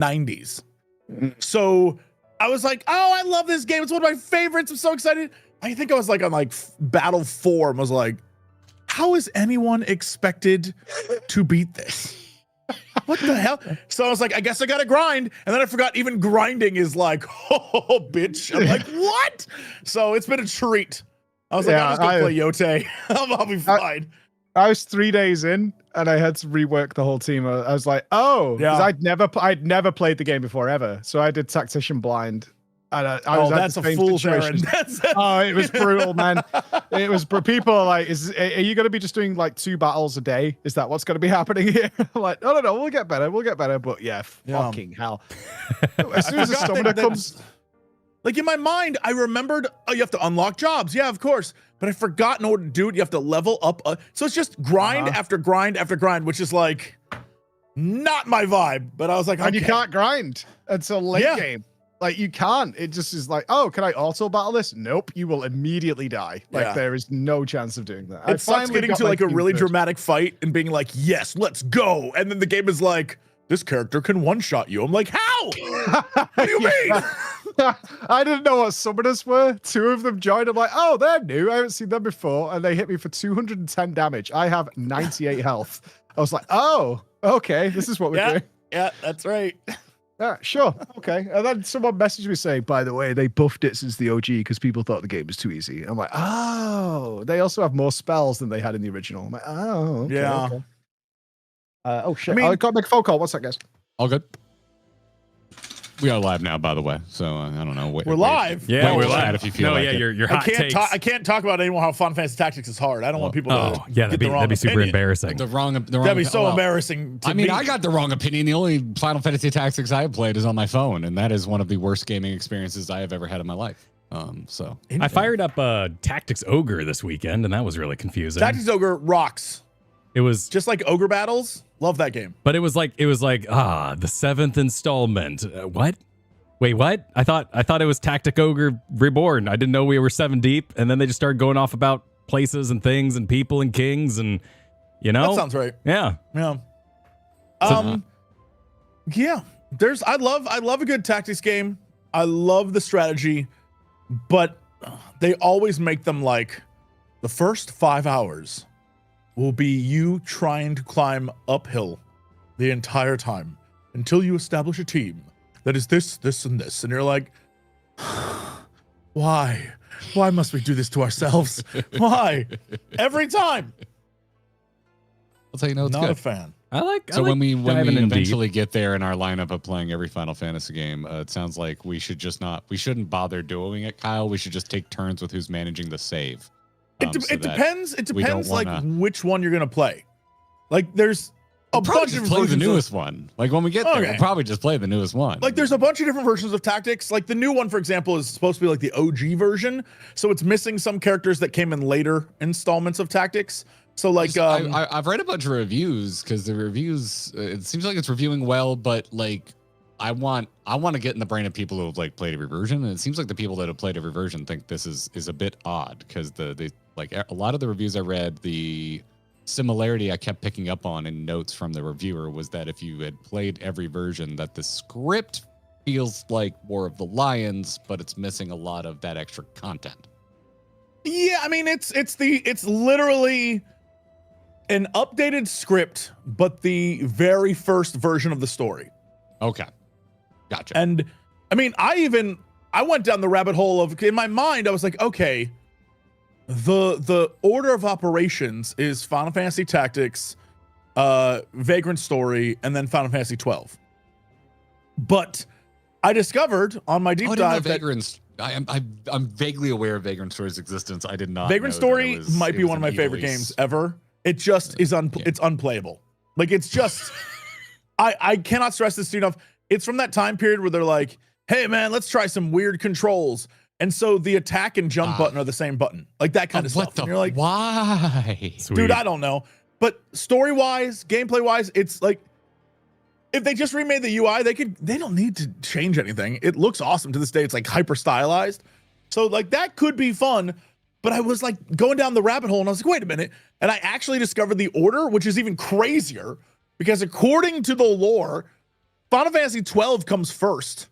90s. So I was like, oh, I love this game. It's one of my favorites. I'm so excited. I think I was like on like Battle 4 and was like, how is anyone expected to beat this? What the hell? So I was like, I guess I gotta grind. And then I forgot even grinding is like, oh, bitch. I'm like, what? So it's been a treat. I was like, I'm just gonna play Yote. I'll be fine. I was 3 days in and I had to rework the whole team. I was like, oh, because I'd never played the game before ever. So I did Tactician Blind. And I was that's a fool, Sharon. Oh, it was brutal, man. It was people are like, are you going to be just doing like 2 battles a day? Is that what's going to be happening here? I'm like, no, we'll get better. But yeah, fucking hell. As soon as a summoner comes. Like in my mind, I remembered, oh, you have to unlock jobs. Yeah, of course. But I forgot in order to do it, you have to level up. So it's just grind after grind after grind, which is like not my vibe. But I was like, and you can't grind until late game. Like you can't. It just is like, oh, can I auto battle this? Nope. You will immediately die. Like there is no chance of doing that. It sucks getting to like a really dramatic fight and being like, yes, let's go. And then the game is like, this character can one-shot you. I'm like, how? What do you mean? I didn't know what summoners were. 2 of them joined. I'm like, oh, they're new. I haven't seen them before. And they hit me for 210 damage. I have 98 health. I was like, oh, okay. This is what we're doing. Yeah, that's right. Yeah, sure. Okay. And then someone messaged me saying, by the way, they buffed it since the OG because people thought the game was too easy. I'm like, oh, they also have more spells than they had in the original. I'm like, oh, okay, yeah. Okay. Oh, shit. I got to make a phone call. What's that, guys? All good. We are live now, by the way. So I don't know. We're live. Yeah, we're live. If you feel like your hot takes. I can't talk about anymore how Final Fantasy Tactics is hard. I don't want people to. That'd be super embarrassing. The wrong. That'd be so embarrassing. I mean, I got the wrong opinion. The only Final Fantasy Tactics I have played is on my phone, and that is one of the worst gaming experiences I have ever had in my life. So I fired up Tactics Ogre this weekend, and that was really confusing. Tactics Ogre rocks. It was just like Ogre Battles. Love that game. But it was like the 7th installment. What? Wait, what? I thought it was Tactic Ogre Reborn. I didn't know we were 7 deep, and then they just started going off about places and things and people and kings and That sounds right. Yeah. Yeah. Yeah. I love a good tactics game. I love the strategy, but they always make them like the first 5 hours will be you trying to climb uphill the entire time until you establish a team that is this, this, and this. And you're like, why? Why must we do this to ourselves? Why? Every time. I'll tell you, no, it's not good. A fan. When we eventually get there in our lineup of playing every Final Fantasy game, it sounds like we shouldn't bother doing it, Kyle. We should just take turns with who's managing the save. It depends. It depends like which one you're gonna play. Like there's a bunch of play the newest one. Like when we get there, we'll probably just play the newest one. Like there's a bunch of different versions of Tactics. Like the new one, for example, is supposed to be like the OG version, so it's missing some characters that came in later installments of Tactics. So like I've read a bunch of reviews because the reviews it seems like it's reviewing well, but like I want to get in the brain of people who have like played every version, and it seems like the people that have played every version think this is a bit odd because the like a lot of the reviews I read, the similarity I kept picking up on in notes from the reviewer was that if you had played every version, that the script feels like War of the Lions, but it's missing a lot of that extra content. Yeah, I mean it's literally an updated script, but the very first version of the story. Okay. Gotcha. And I mean, I went down the rabbit hole of, in my mind, I was like, okay, the order of operations is Final Fantasy Tactics, Vagrant Story, and then Final Fantasy 12. But I discovered on my deep dive that I'm vaguely aware of Vagrant Story's existence. I did not. Vagrant Story might be one of my favorite games ever. It just is it's unplayable. Like it's just I cannot stress this enough. It's from that time period where they're like, hey man, let's try some weird controls. And so the attack and jump button are the same button. Like that kind of stuff. And you're like, why? Dude, I don't know. But story-wise, gameplay-wise, it's like if they just remade the UI, they don't need to change anything. It looks awesome to this day. It's like hyper stylized. So like that could be fun. But I was like going down the rabbit hole and I was like, wait a minute. And I actually discovered the order, which is even crazier because according to the lore, Final Fantasy 12 comes first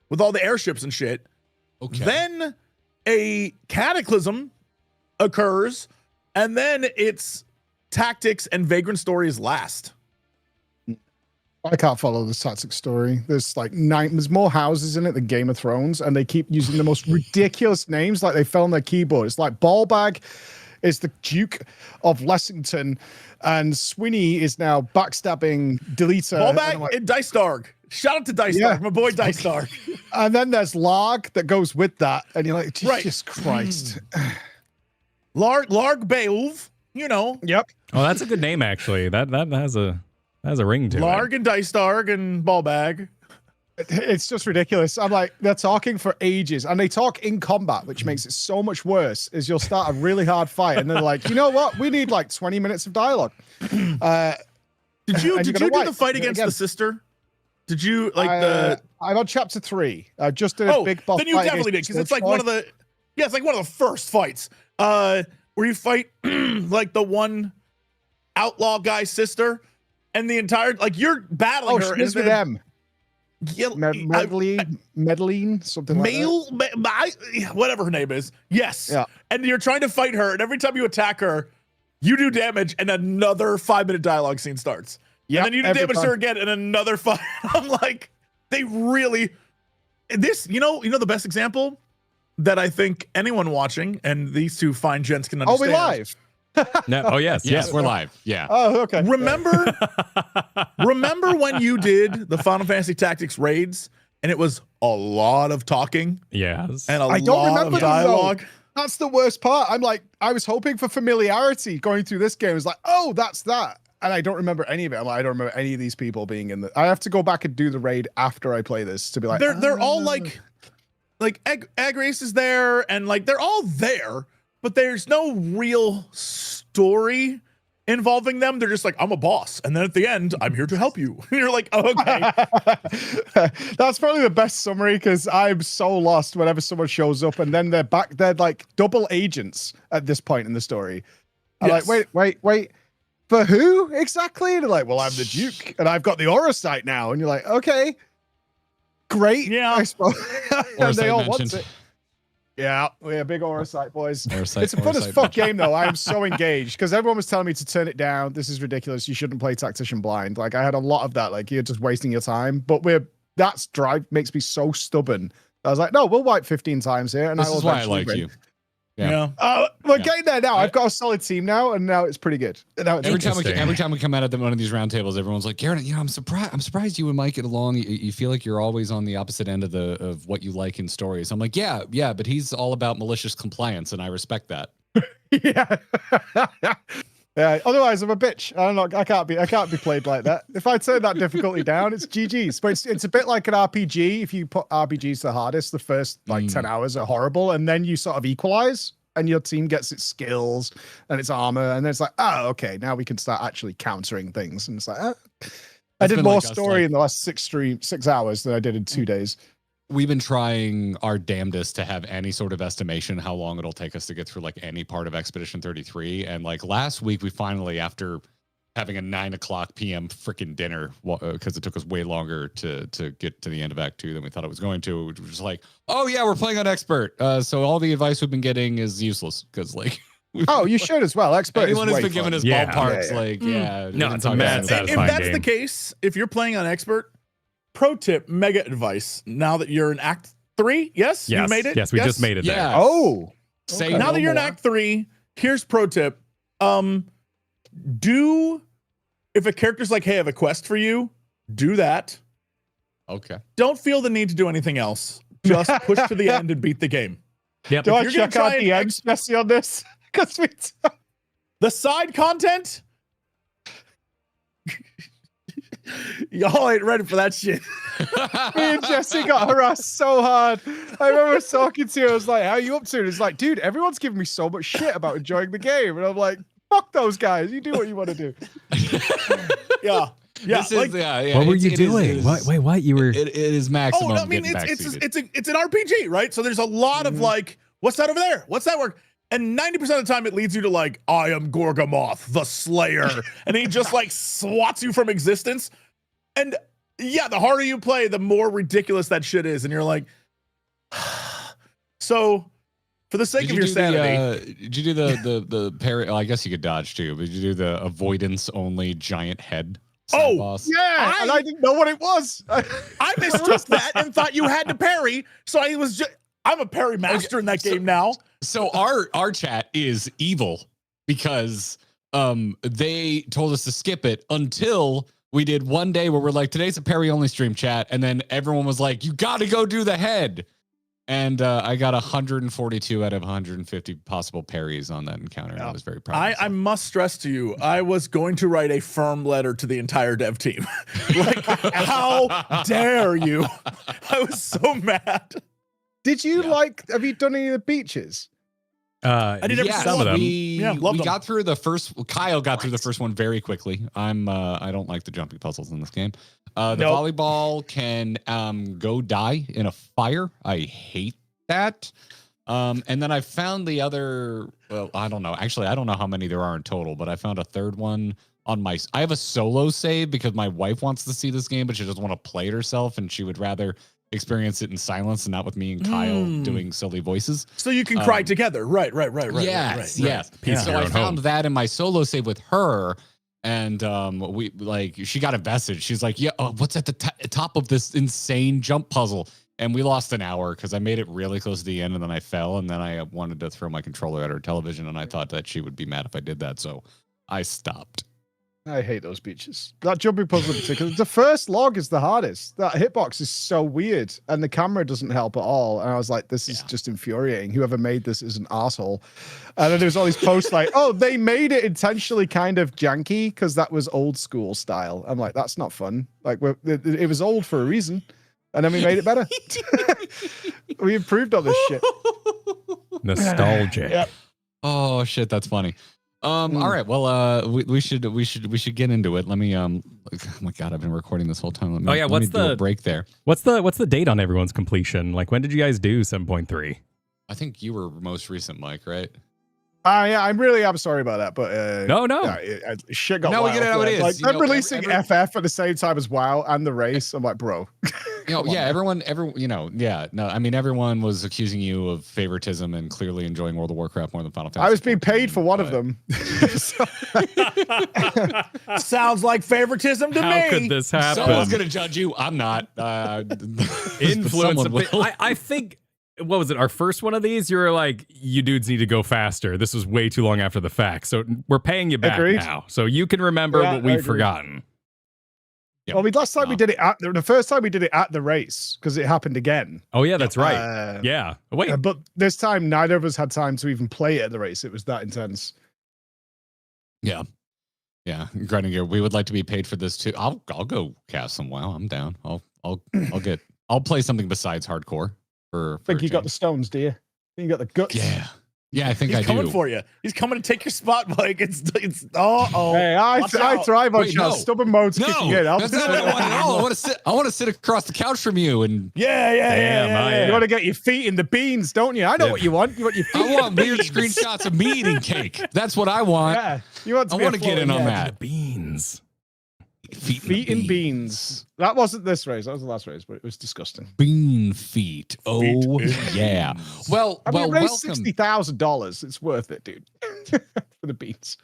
with all the airships and shit. Okay. Then a cataclysm occurs, and then it's Tactics and Vagrant Stories last. I can't follow this Tactics story. There's like there's more houses in it than Game of Thrones, and they keep using the most ridiculous names, like they fell on their keyboard. It's like Ballbag is the Duke of Lessington, and Sphene is now backstabbing Deleter. Ballbag and Dice Dark. Shout out to Dice Dark, my boy Dice Dark. And then there's Larg that goes with that, and you're like, Jesus Christ. Larg Beowulf, you know. Yep. Oh, that's a good name actually. That has a ring to it. Larg and Dice Dark and Ballbag. It's just ridiculous. I'm like, they're talking for ages, and they talk in combat, which makes it so much worse. Is you'll start a really hard fight, and they're like, you know what? We need like 20 minutes of dialogue. Did you do the fight against the sister? Did you like I'm on chapter 3. I just did a big boss. Then you definitely did, because it's like one of the it's like one of the first fights. Where you fight like the one outlaw guy's sister, and the entire like you're battling her. She's with them. Yeah, Medellin, something like that. Whatever her name is. Yes. Yeah. And you're trying to fight her, and every time you attack her, you do damage, and another 5-minute dialogue scene starts. Yeah. And then you do damage to her again, and another 5. I'm like, they really you know the best example that I think anyone watching, and these two fine gents can understand. Oh, we live. No, oh yes, we're live. Yeah. Oh, okay. Remember when you did the Final Fantasy Tactics raids, and it was a lot of talking? Yes. And I don't remember of dialogue. That's the worst part. I'm like, I was hoping for familiarity going through this game. It's like, oh, that's that. And I don't remember any of it. I'm like, I don't remember any of these people being in the. I have to go back and do the raid after I play this to be like, they're all like Egg Race is there, and like they're all there, but there's no real story involving them. They're just like, I'm a boss, and then at the end, I'm here to help you. And you're like, oh, okay. That's probably the best summary, because I'm so lost whenever someone shows up, and then they're back. They're like double agents at this point in the story. I'm like, wait. For who exactly? And they're like, well, I'm the Duke, and I've got the Aura Sight now. And you're like, okay, great. Yeah. I suppose. And they all want mentioned. it. Yeah, we're big Aura Sight boys. It's a Aura fun as Sight fuck mentioned. game, though. I am so engaged, because everyone was telling me to turn it down. This is ridiculous. You shouldn't play Tactician blind. Like, I had a lot of that. Like, you're just wasting your time. But that's drive makes me so stubborn. I was like, no, we'll wipe 15 times here. And This is why I like win. you. Yeah. We're getting there now. I've got a solid team now, and now it's pretty good. Now it's Every time we come out of one of these roundtables, everyone's like, Garrett, I'm surprised you and Mike get along. You feel like you're always on the opposite end of what you like in stories. I'm like, yeah, but he's all about malicious compliance, and I respect that. Yeah. Yeah. Otherwise, I'm a bitch. I don't know. I can't be played like that. If I turn that difficulty down, it's GG's. But it's a bit like an RPG. If you put RPGs to the hardest, the first 10 hours are horrible, and then you sort of equalize, and your team gets its skills and its armor, and then it's like, oh, okay, now we can start actually countering things. And it's like, I did more story in the last 6 hours than I did in 2 days. We've been trying our damnedest to have any sort of estimation how long it'll take us to get through like any part of Expedition 33. And like last week, we finally, after having a 9:00 p.m. freaking dinner, because it took us way longer to get to the end of Act 2 than we thought it was going to, which was like, oh yeah, we're playing on Expert. So all the advice we've been getting is useless, because like, oh, you should as well. Expert. Anyone has been giving us ballparks, No, it's a mad satisfying If that's game. the case, if you're playing on Expert, pro tip, mega advice. Now that you're in Act 3, yes, you made it. Yes, we just made it there. Yeah. Oh, Say Now no that you're in more. Act 3, here's pro tip. If a character's like, hey, I have a quest for you, do that. Okay. Don't feel the need to do anything else. Just push to the end and beat the game. Yep. do I you're gonna check out try the and end, Jesse, on this? Because The side content, y'all ain't ready for that shit. me and Jesse got harassed so hard. I remember talking to you. I was like, how are you up to? And it's like, dude, everyone's giving me so much shit about enjoying the game. And I'm like, fuck those guys. You do what you want to do. Yeah. Yeah. This is, yeah. What were you doing? What? You were. It is maximum. I mean, getting it's backseated. an RPG, right? So there's a lot of like, what's that over there? What's that work? And 90% of the time it leads you to like, I am Gorgamoth, the Slayer. And he just like swats you from existence. And Yeah, the harder you play, the more ridiculous that shit is, and you're like, so. For the sake of your sanity, did you do the parry? Oh, I guess you could dodge too, but did you do the avoidance only giant head? Boss? Yeah, and I didn't know what it was. I mistook that and thought you had to parry. So I'm a parry master in that game now. So our chat is evil because they told us to skip it until we did one day where we're like, today's a parry only stream, chat, and then everyone was like, you got to go do the head. And I got 142 out of 150 possible parries on that encounter. And I was very proud. I must stress to you, I was going to write a firm letter to the entire dev team. Like, how dare you? I was so mad. Did you have you done any of the beaches? I did some of them. We got through the first. Kyle got through the first one very quickly. I don't like the jumping puzzles in this game. The volleyball can go die in a fire. I hate that. And then I found the other. Well, I don't know. Actually, I don't know how many there are in total, but I found a third one on my. I have a solo save because my wife wants to see this game, but she doesn't want to play it herself, and she would rather experience it in silence and not with me and Kyle doing silly voices. So you can cry together. Right. Yes. Yeah. So I found that in my solo save with her. And she got invested. She's like, yeah, what's at the top of this insane jump puzzle? And we lost an hour because I made it really close to the end and then I fell. And then I wanted to throw my controller at her television. And I thought that she would be mad if I did that. So I stopped. I hate those beaches. That jumping puzzle in particular. The first log is the hardest. That hitbox is so weird. And the camera doesn't help at all. And I was like, this is just infuriating. Whoever made this is an asshole. And then there's all these posts like, oh, they made it intentionally kind of janky because that was old school style. I'm like, that's not fun. Like, it was old for a reason. And then we made it better. We improved on this shit. Nostalgic. Yep. Oh shit, that's funny. All right, well, we should get into it. Let me oh my god, I've been recording this whole time. What's do a break there? What's the date on everyone's completion? Like, when did you guys do 7.3? I think you were most recent, Mike, right? Yeah, I'm sorry about that, but no. Shit got no, wild. We get it how it is. Like, I'm releasing FF at the same time as WoW and the race. I'm like, bro. Everyone, I mean, everyone was accusing you of favoritism and clearly enjoying World of Warcraft more than Final Fantasy. I was being paid for one of them. Sounds like favoritism to me. How could this happen? Someone's gonna judge you. I'm not. Influence. I think. What was it? Our first one of these, you were like, you dudes need to go faster. This was way too long after the fact. So we're paying you back now. So you can remember what we've forgotten. Yep. Well, last time we did it the first time we did it at the race because it happened again. Oh yeah, that's right. Yeah. Wait, but this time neither of us had time to even play it at the race. It was that intense. Yeah. Grinding, we would like to be paid for this too. I'll go cast some WoW. I'm down. I'll play something besides hardcore. I think you got the stones, do you? You got the guts. Yeah, I think he's coming for you. He's coming to take your spot, Mike. It's Hey, I thrive on shots. Stubborn mode's kicking in. That's not what I want at all. I want to sit across the couch from you and yeah. You want to get your feet in the beans, don't you? I know what you want. You want your feet. I want weird screenshots of me eating cake. That's what I want. Yeah, you want. I want to get in on that. Beans. Feet and beans. That wasn't this race. That was the last race, but it was disgusting. Bean feet. Oh yeah. Well, I mean, welcome. $60,000. It's worth it, dude. For the beans.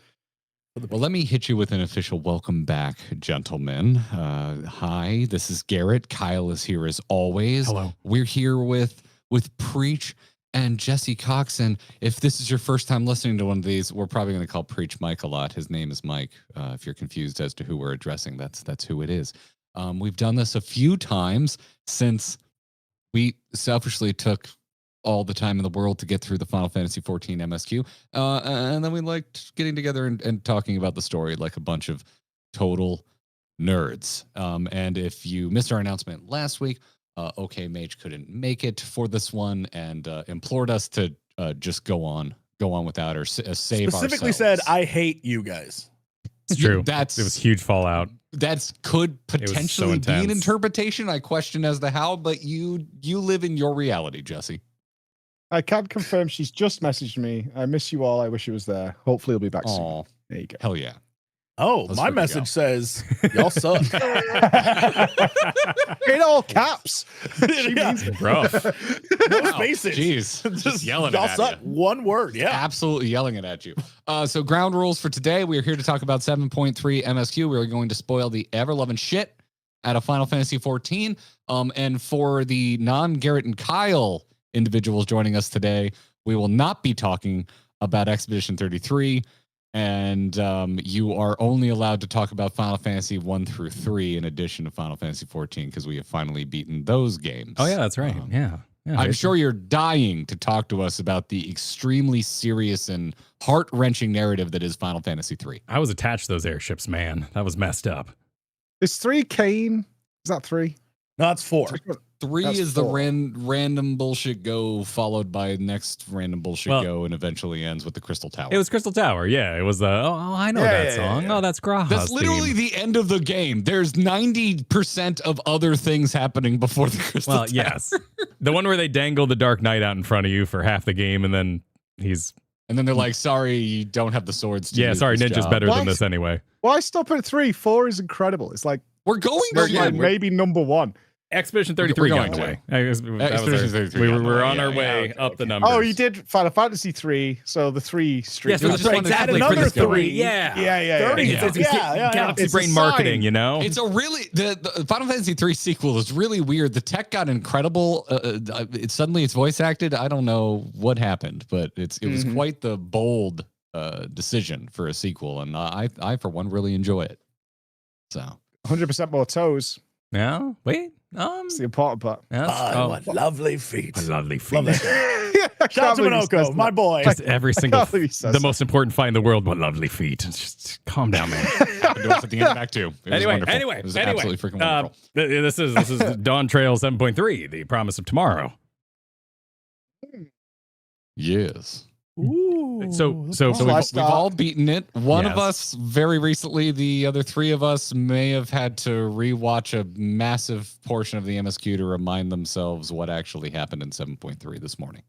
Well, let me hit you with an official welcome back, gentlemen. Hi, this is Garrett. Kyle is here as always. Hello. We're here with Preach and Jesse Cox. And if this is your first time listening to one of these, we're probably going to call Preach Mike a lot. His name is Mike. If you're confused as to who we're addressing, that's who it is. We've done this a few times since we selfishly took all the time in the world to get through the Final Fantasy XIV MSQ. And then we liked getting together and talking about the story like a bunch of total nerds. And if you missed our announcement last week, Okaymage couldn't make it for this one and implored us to just go on without or save specifically ourselves. Said, I hate you guys. It's true. It was huge fallout. That could potentially so be an interpretation. I question as to how, but you live in your reality, Jesse. I can confirm she's just messaged me. I miss you all. I wish she was there. Hopefully, he'll be back soon. Oh, there you go. Hell yeah. Oh, Let's my freaking message go. says y'all suck. In all caps. She Yeah. means it. Rough. No Wow, spaces. Jeez, just yelling y'all it at suck. you. One word. Yeah. Absolutely yelling it at you. So ground rules for today. We are here to talk about 7.3 MSQ. We are going to spoil the ever-loving shit out of Final Fantasy 14. And for the non-Garrett and Kyle individuals joining us today, we will not be talking about Expedition 33. And you are only allowed to talk about Final Fantasy 1 through 3 in addition to Final Fantasy 14 because we have finally beaten those games. Oh yeah, that's right. Yeah. I'm sure you're dying to talk to us about the extremely serious and heart-wrenching narrative that is Final Fantasy 3. I was attached to those airships, man. That was messed up. Is 3 Kane? Is that 3? No, it's 4. 3 That's is 4. the random bullshit go followed by next random bullshit go and eventually ends with the Crystal Tower. It was Crystal Tower. Yeah, it was the. Oh, I know that song. Oh, that's Graha's That's literally theme. the end of the game. There's 90% of other things happening before the Crystal Tower. Yes, the one where they dangle the Dark Knight out in front of you for half the game, and then he's. And then they're like, sorry, you don't have the swords to Yeah, use sorry, this Ninja's job. better Why than this anyway. Why stop at 3? 4 is incredible. It's like, We're going it's to. like maybe number 1. Expedition 33 We're got in going the to. way. That was Expedition our- 33 we got were, in the we're way. on our Yeah, way okay, up the okay. numbers. Oh, you did Final Fantasy 3, so the 3 street. Yes, we just just wanted wanted to add quickly another bring this 3. Yeah. Yeah. 30. Yeah. Yeah. Galaxy It's a Brain marketing, sign. you know? It's a really the Final Fantasy 3 sequel is really weird. The tech got incredible. Suddenly it's voice acted. I don't know what happened, but it was quite the bold decision for a sequel, and I for one really enjoy it. So 100% more toes. Yeah. Wait. That's the important part. What lovely feet. Lovely Love feet. that. Shout out to Minoko, my boy. Just every single, can't believe he says the that. most important fight in the world. What lovely feet. Just calm down, man. I'll do it at the end of Act 2. It was Anyway, wonderful. It was absolutely freaking wonderful. This is Dawntrail 7.3, the Promise of Tomorrow. Yes. Ooh, So So we've all beaten it. One of Yes. us very recently. The other 3 of us may have had to rewatch a massive portion of the MSQ to remind themselves what actually happened in 7.3 this morning.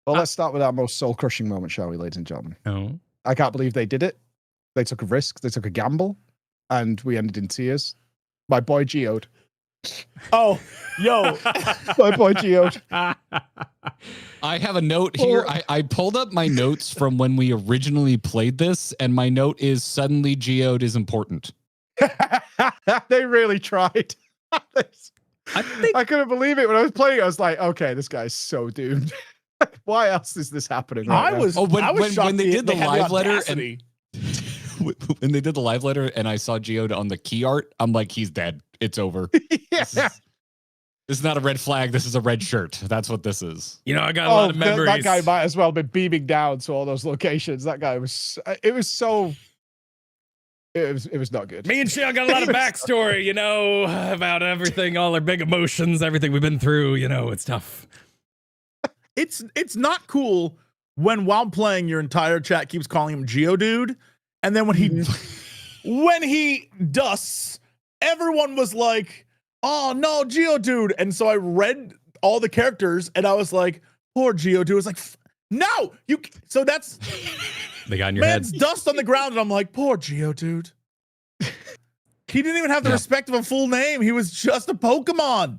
Well, let's start with our most soul-crushing moment, shall we, ladies and gentlemen? Oh. I can't believe they did it. They took a risk. They took a gamble. And we ended in tears. My boy Geode. Oh, yo. My boy Geode. I have a note here. I pulled up my notes from when we originally played this, and my note is suddenly Geode is important. They really tried. I couldn't believe it when I was playing. I was like, okay, this guy's so doomed. Why else is this happening? Right now? When they did the had live letter audacity. when they did the live letter and I saw Geode on the key art, I'm like, he's dead. It's over. Yeah. This is not a red flag. This is a red shirt. That's what this is. You know, I got a lot of memories. That guy might as well be beaming down to all those locations. That guy was. It was so. It was not good. Me and Shale got a lot of backstory, you know, about everything, all our big emotions, everything we've been through. You know, it's tough. It's not cool when while playing your entire chat keeps calling him Geodude, and then when he dusts, everyone was like, "Oh no, Geodude!" And so I read all the characters, and I was like, "Poor Geodude." I was like, "No, you." So that's They got in your man's head. dust on the ground, and I'm like, "Poor Geodude." He didn't even have the respect of a full name. He was just a Pokemon.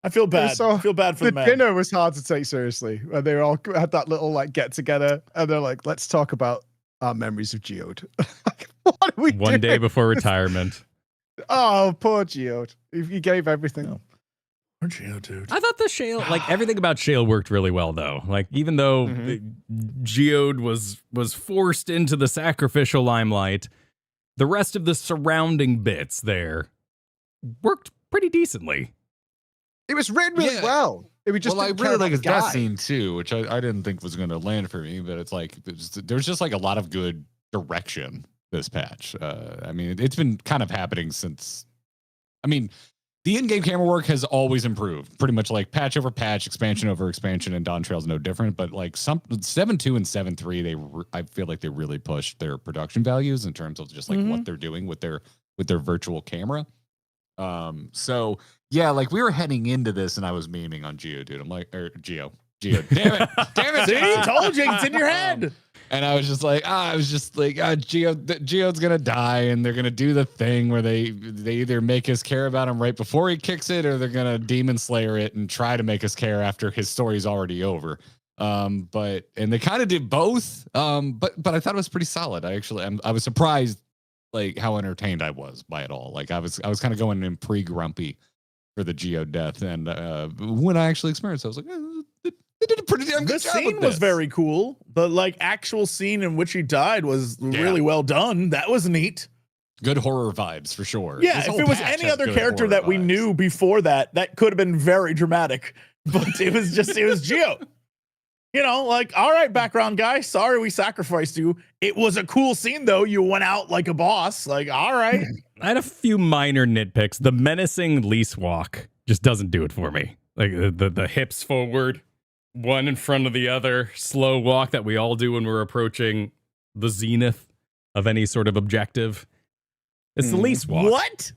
I feel bad. So, I feel bad for the man. Dinner was hard to take seriously. When they all had that little like get together, and they're like, "Let's talk about our memories of Geode." Like, what are we One day doing? before retirement. Oh, poor Geode. He gave everything. No. Poor Geodude. I thought the Shale, like everything about Shale worked really well, though. Like even though Geode was forced into the sacrificial limelight, the rest of the surrounding bits there worked pretty decently. It was written really Yeah. well. It was just Well, I didn't really care like his about the death guy. scene too, which I didn't think was going to land for me, but it's like there's just like a lot of good direction this patch. I mean, it's been kind of happening since. I mean, the in-game camera work has always improved, pretty much like patch over patch, expansion over expansion, and Dawntrail's no different. But like 7.2 and 7.3, I feel like they really pushed their production values in terms of just like what they're doing with their virtual camera. So yeah, like we were heading into this and I was memeing on Geodude. I'm like, or Geo. Damn it. See, told you, it's in your head. And I was just like, Geode's gonna die, and they're gonna do the thing where they either make us care about him right before he kicks it, or they're gonna demon slayer it and try to make us care after his story's already over. And they kind of did both. But I thought it was pretty solid. I was surprised like how entertained I was by it all. Like I was kind of going in pre-grumpy for the Geo death, and when I actually experienced it, I was like, they did a pretty damn good job. The scene was very cool. The like actual scene in which he died was really well done. That was neat. Good horror vibes for sure. Yeah, if it was any other character that we knew before that could have been very dramatic. But it was Geo. You know, like, all right, background guy, sorry we sacrificed you. It was a cool scene though. You went out like a boss. Like, all right. I had a few minor nitpicks. The menacing lease walk just doesn't do it for me. Like the hips forward, one in front of the other, slow walk that we all do when we're approaching the zenith of any sort of objective. It's the lease walk. What?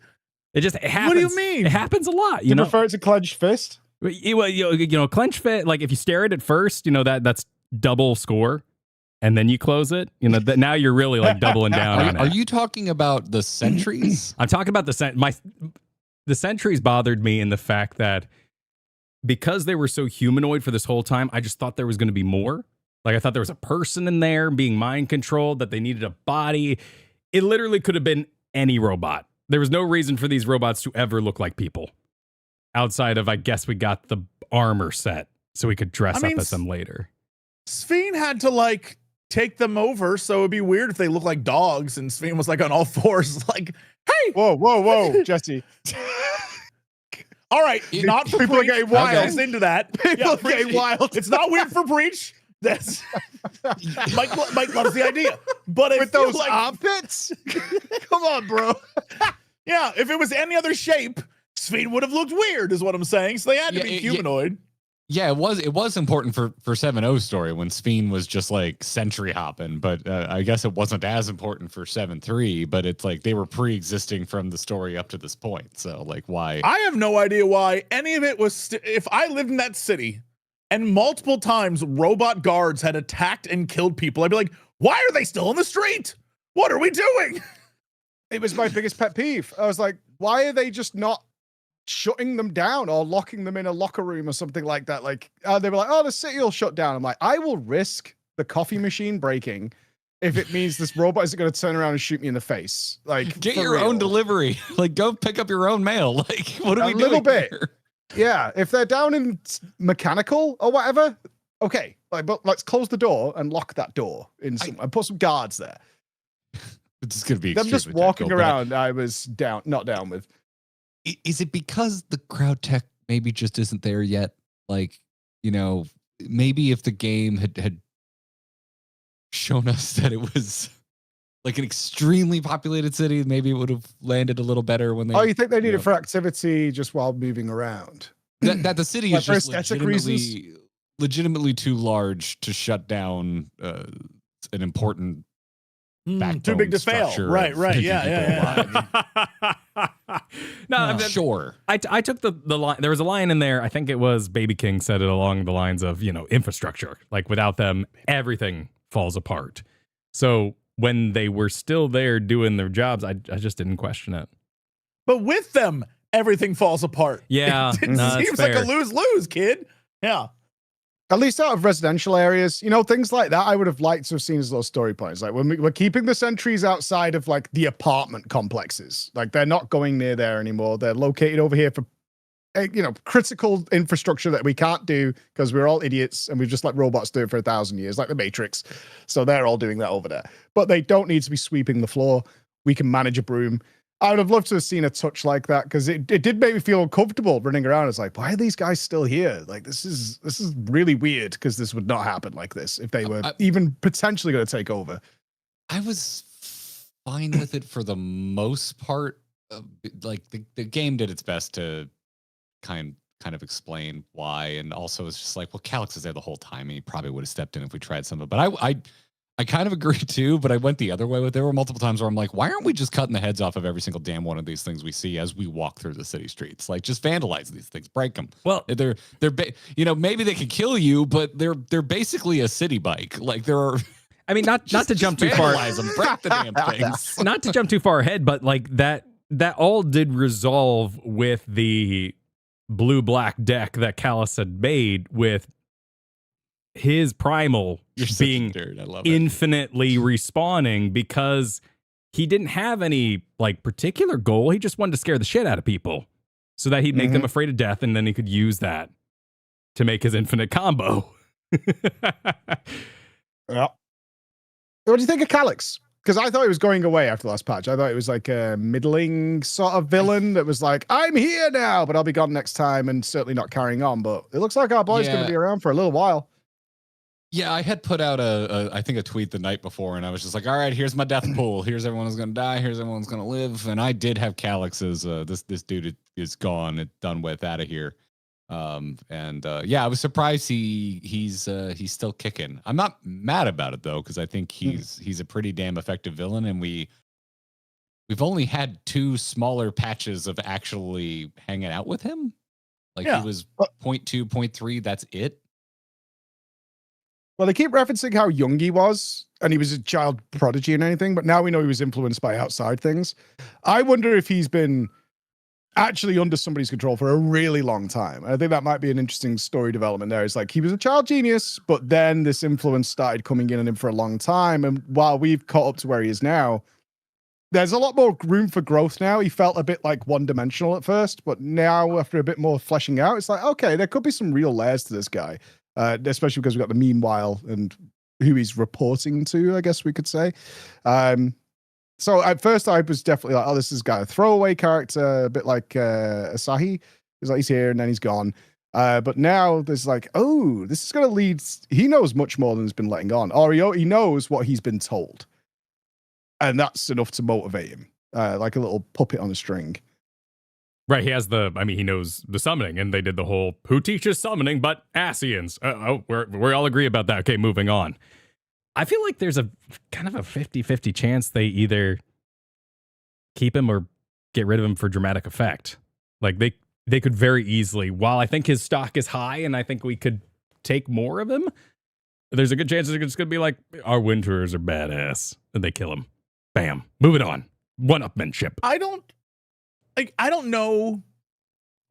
It happens. What do you mean? It happens a lot. You prefer it to clenched fist? You know, clench fit. Like if you stare at it first, you know that's double score, and then you close it. You know that now you're really like doubling down on it. Are you talking about the sentries? I'm talking about the sentries bothered me in the fact that because they were so humanoid for this whole time, I just thought there was going to be more. Like I thought there was a person in there being mind controlled, that they needed a body. It literally could have been any robot. There was no reason for these robots to ever look like people. Outside of, I guess we got the armor set so we could dress up as them later. Sphene had to like take them over, so it'd be weird if they look like dogs and Sphene was like on all fours, like, hey, whoa, Jesse. All right, not for people Breach. getting wild. Goes into that. People getting wild. It's not weird for Breach. That's Mike loves the idea, but with those armpits, come on, bro. Yeah, if it was any other shape, Sphene would have looked weird, is what I'm saying. So they had to be humanoid. Yeah, it was important for 7.0's story when Sphene was just like sentry hopping, but I guess it wasn't as important for 7.3. But it's like they were pre-existing from the story up to this point. So like, why? I have no idea why any of it was. If I lived in that city and multiple times robot guards had attacked and killed people, I'd be like, why are they still in the street? What are we doing? It was my biggest pet peeve. I was like, why are they just not shutting them down or locking them in a locker room or something like that? Like they were like, oh, the city will shut down. I'm like, I will risk the coffee machine breaking if it means this robot isn't going to turn around and shoot me in the face. Like, get your own delivery. Like, go pick up your own mail. Like, what are we doing? A little bit. Here? Yeah, if they're down in mechanical or whatever, okay. Like, but let's close the door and lock that door and put some guards there. It's going to be them just walking around. I was not down with. Is it because the crowd tech maybe just isn't there yet? Like, you know, maybe if the game had shown us that it was like an extremely populated city, maybe it would have landed a little better when they. Oh, you think they need it for activity just while moving around? That the city is just legitimately too large to shut down an important. Too big to fail. Right. Yeah. No, sure. I took the line. There was a line in there. I think it was Baby King said it along the lines of, you know, infrastructure. Like without them, everything falls apart. So when they were still there doing their jobs, I just didn't question it. But with them, everything falls apart. Yeah. It seems like a lose-lose, kid. Yeah. At least out of residential areas, you know, things like that, I would have liked to have seen as those story points. Like when we're keeping the sentries outside of like the apartment complexes, like they're not going near there anymore. They're located over here for, you know, critical infrastructure that we can't do because we're all idiots and we've just let robots do it for 1,000 years, like the Matrix. So they're all doing that over there. But they don't need to be sweeping the floor. We can manage a broom. I would have loved to have seen a touch like that because it did make me feel uncomfortable running around. It's like, why are these guys still here? Like, this is really weird because this would not happen like this if they were even potentially going to take over. I was fine with it for the most part. Like the game did its best to kind of explain why, and also it's just like, well, Calyx is there the whole time, and he probably would have stepped in if we tried something. But I kind of agree too, but I went the other way with. There were multiple times where I'm like, why aren't we just cutting the heads off of every single damn one of these things we see as we walk through the city streets? Like, just vandalize these things, break them. Well, they're you know, maybe they could kill you, but they're basically a city bike. Like, there are. I mean, not to jump too far. Vandalize them, break the damn things. Not to jump too far ahead, but like that all did resolve with the blue-black deck that Calyx had made, with his primal being infinitely respawning, because he didn't have any like particular goal. He just wanted to scare the shit out of people so that he'd make them afraid of death, and then he could use that to make his infinite combo. Yeah. What do you think of Calyx? Because I thought he was going away after the last patch. I thought it was like a middling sort of villain that was like, I'm here now, but I'll be gone next time, and certainly not carrying on. But it looks like our boy's going to be around for a little while. Yeah, I had put out I think a tweet the night before, and I was just like, all right, here's my death pool. Here's everyone who's going to die. Here's everyone who's going to live. And I did have Calyx as this dude is gone and done with, out of here. I was surprised he's still kicking. I'm not mad about it though, because I think he's a pretty damn effective villain, and we've only had 2 smaller patches of actually hanging out with him. Like he was 0.2, 0.3, that's it. Well, they keep referencing how young he was, and he was a child prodigy and anything, but now we know he was influenced by outside things. I wonder if he's been actually under somebody's control for a really long time. I think that might be an interesting story development there. It's like he was a child genius, but then this influence started coming in on him for a long time. And while we've caught up to where he is now, there's a lot more room for growth now. He felt a bit like one-dimensional at first, but now after a bit more fleshing out, it's like, okay, there could be some real layers to this guy, especially because we've got the meanwhile and who he's reporting to, I guess we could say. So at first I was definitely like, oh, this is a throwaway character, a bit like Asahi. He's like, he's here and then he's gone. But now there's like, oh, this is going to lead. He knows much more than he's been letting on. Or he knows what he's been told. And that's enough to motivate him, like a little puppet on a string. Right, he knows the summoning, and they did the whole, who teaches summoning but Asians? We all agree about that. Okay, moving on. I feel like there's a kind of a 50-50 chance they either keep him or get rid of him for dramatic effect. Like they could very easily, while I think his stock is high and I think we could take more of him, there's a good chance it's going to be like, our Winterers are badass, and they kill him. Bam. Moving on. One-upmanship. I don't know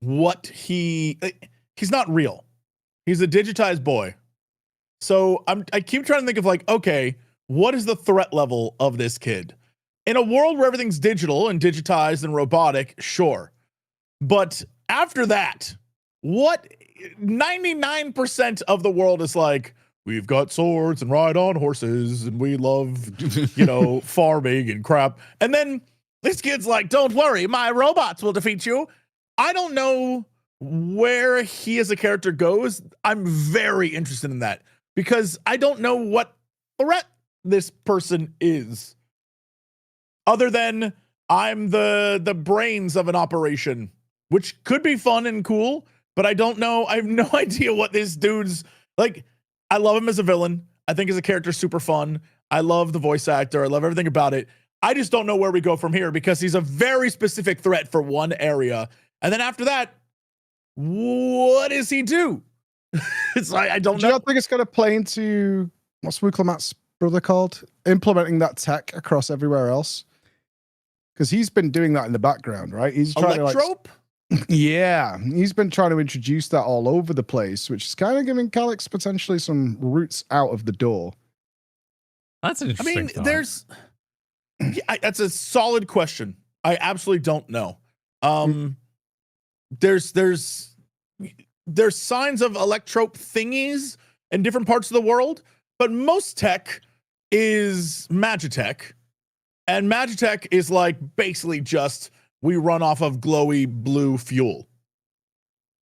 what he's not real. He's a digitized boy. So I keep trying to think of like, okay, what is the threat level of this kid? In a world where everything's digital and digitized and robotic, sure. But after that, what 99% of the world is like, we've got swords and ride on horses and we love, farming and crap. And then this kid's like, don't worry, my robots will defeat you. I don't know where he as a character goes. I'm very interested in that, because I don't know what threat this person is, other than I'm the brains of an operation, which could be fun and cool, but I don't know. I have no idea what this dude's like. I love him as a villain. I think as a character, super fun. I love the voice actor. I love everything about it. I just don't know where we go from here, because he's a very specific threat for one area. And then after that, what does he do? It's like, I don't know. Do you not think it's going to play into, what's Wuklamat's brother called? Implementing that tech across everywhere else? Because he's been doing that in the background, right? He's trying Electrope? Yeah, he's been trying to introduce that all over the place, which is kind of giving Calyx potentially some routes out of the door. That's an interesting thought. That's a solid question. I absolutely don't know. There's signs of electrope thingies in different parts of the world, but most tech is Magitech, and Magitech is like basically just, we run off of glowy blue fuel.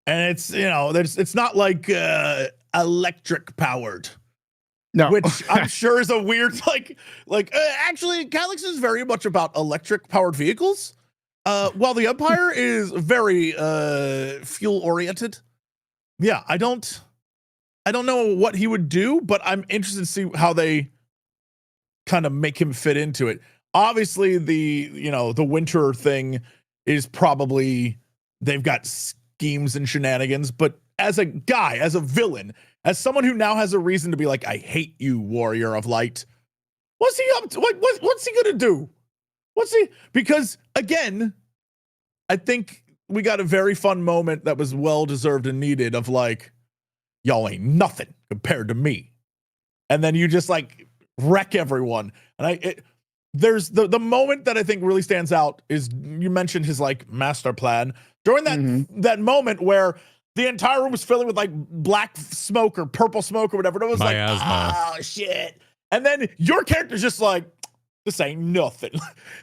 And it's, it's not like electric powered. No. Which I'm sure is a weird, actually, Calyx is very much about electric powered vehicles. While the Empire is very fuel oriented. Yeah, I don't know what he would do, but I'm interested to see how they kind of make him fit into it. Obviously, the winter thing is probably, they've got schemes and shenanigans, but as a guy, as a villain, as someone who now has a reason to be like, I hate you, warrior of light, What's he up to? Like, what's he gonna do? Because again, I think we got a very fun moment that was well deserved and needed of like, y'all ain't nothing compared to me. And then you just like wreck everyone. And there's the moment that I think really stands out is you mentioned his like master plan during that moment where the entire room was filling with like black smoke or purple smoke or whatever. It was Miasma. oh shit. And then your character's just like, this ain't nothing.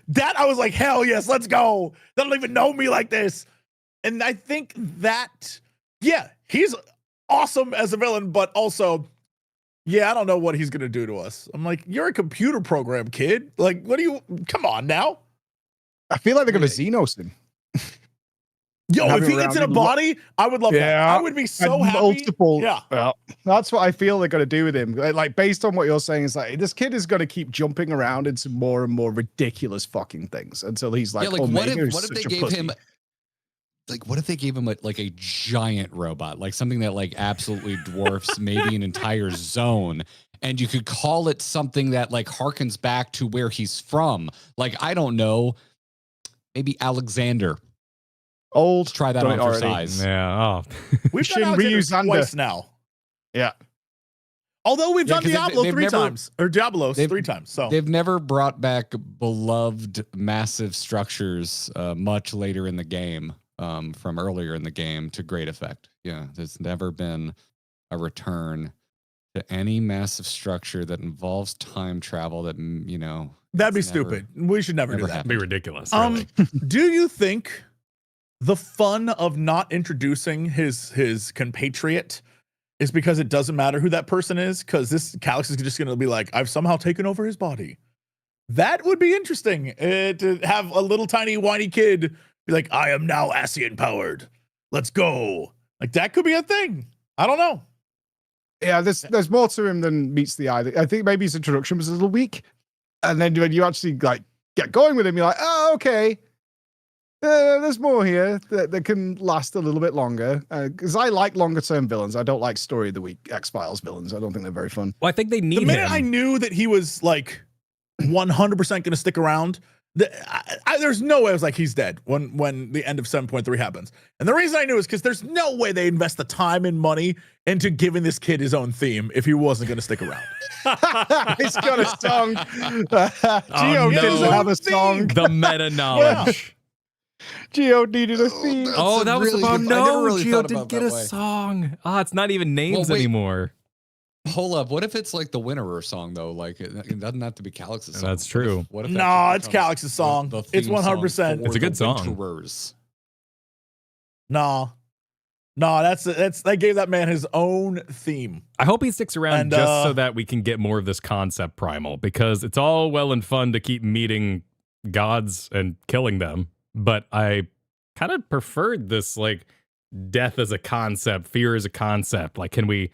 That I was like, hell yes, let's go. They don't even know me like this. And I think that, yeah, he's awesome as a villain, but also, yeah, I don't know what he's gonna do to us. I'm like, you're a computer program, kid. Like, what do you? Come on now. I feel like they're gonna Xenos him. Yo, if he gets in a body, I would love that. I would be so happy. Multiple. Yeah, well, that's what I feel they're gonna do with him. Like based on what you're saying, it's like this kid is gonna keep jumping around into more and more ridiculous fucking things until he's like, yeah, like what if they gave pussy. him like what if they gave him like a giant robot, like something that like absolutely dwarfs maybe an entire zone, and you could call it something that like harkens back to where he's from. Like, I don't know, maybe Alexander. Old. Try that on for size. Yeah. Oh. we've done Alexander twice now. Yeah. Although we've done 'cause Diablo they've three never- times, or Diablos they've- 3 times. So They've never brought back beloved massive structures much later in the game, from earlier in the game to great effect. Yeah, there's never been a return to any massive structure that involves time travel that, you know. that'd be it's never- stupid. We should never do never that. That'd be ridiculous. Really. Do you think the fun of not introducing his compatriot is because it doesn't matter who that person is? Because this Calyx is just going to be like, I've somehow taken over his body. That would be interesting to have a little tiny whiny kid be like, I am now Ascian powered. Let's go. Like, that could be a thing. I don't know. Yeah, there's more to him than meets the eye. I think maybe his introduction was a little weak, and then when you actually like get going with him, you're like, oh, okay. There's more here that can last a little bit longer. Because I like longer term villains. I don't like story of the week X-Files villains. I don't think they're very fun. Well, I think they need The minute him. I knew that he was like 100% going to stick around, there's no way I was like, he's dead when the end of 7.3 happens. And the reason I knew is because there's no way they invest the time and money into giving this kid his own theme if he wasn't going to stick around. He's got a song. Geo no. didn't have a song. The meta knowledge. Geo needed a theme. Oh, that was really about good- I never no. really Geo thought didn't about get that a way. song. Ah, it's not even names wait. anymore. Hold up. What if it's like the Winterer song though? Like it doesn't have to be Calyx's song. That's true. What if No, that it's becomes Calyx's song. the It's theme song 100%. for It's a good the song. Winterers? No, that's they gave that man his own theme. I hope he sticks around And, just so that we can get more of this concept primal, because it's all well and fun to keep meeting gods and killing them, but I kind of preferred this like death as a concept, fear as a concept. Like, can we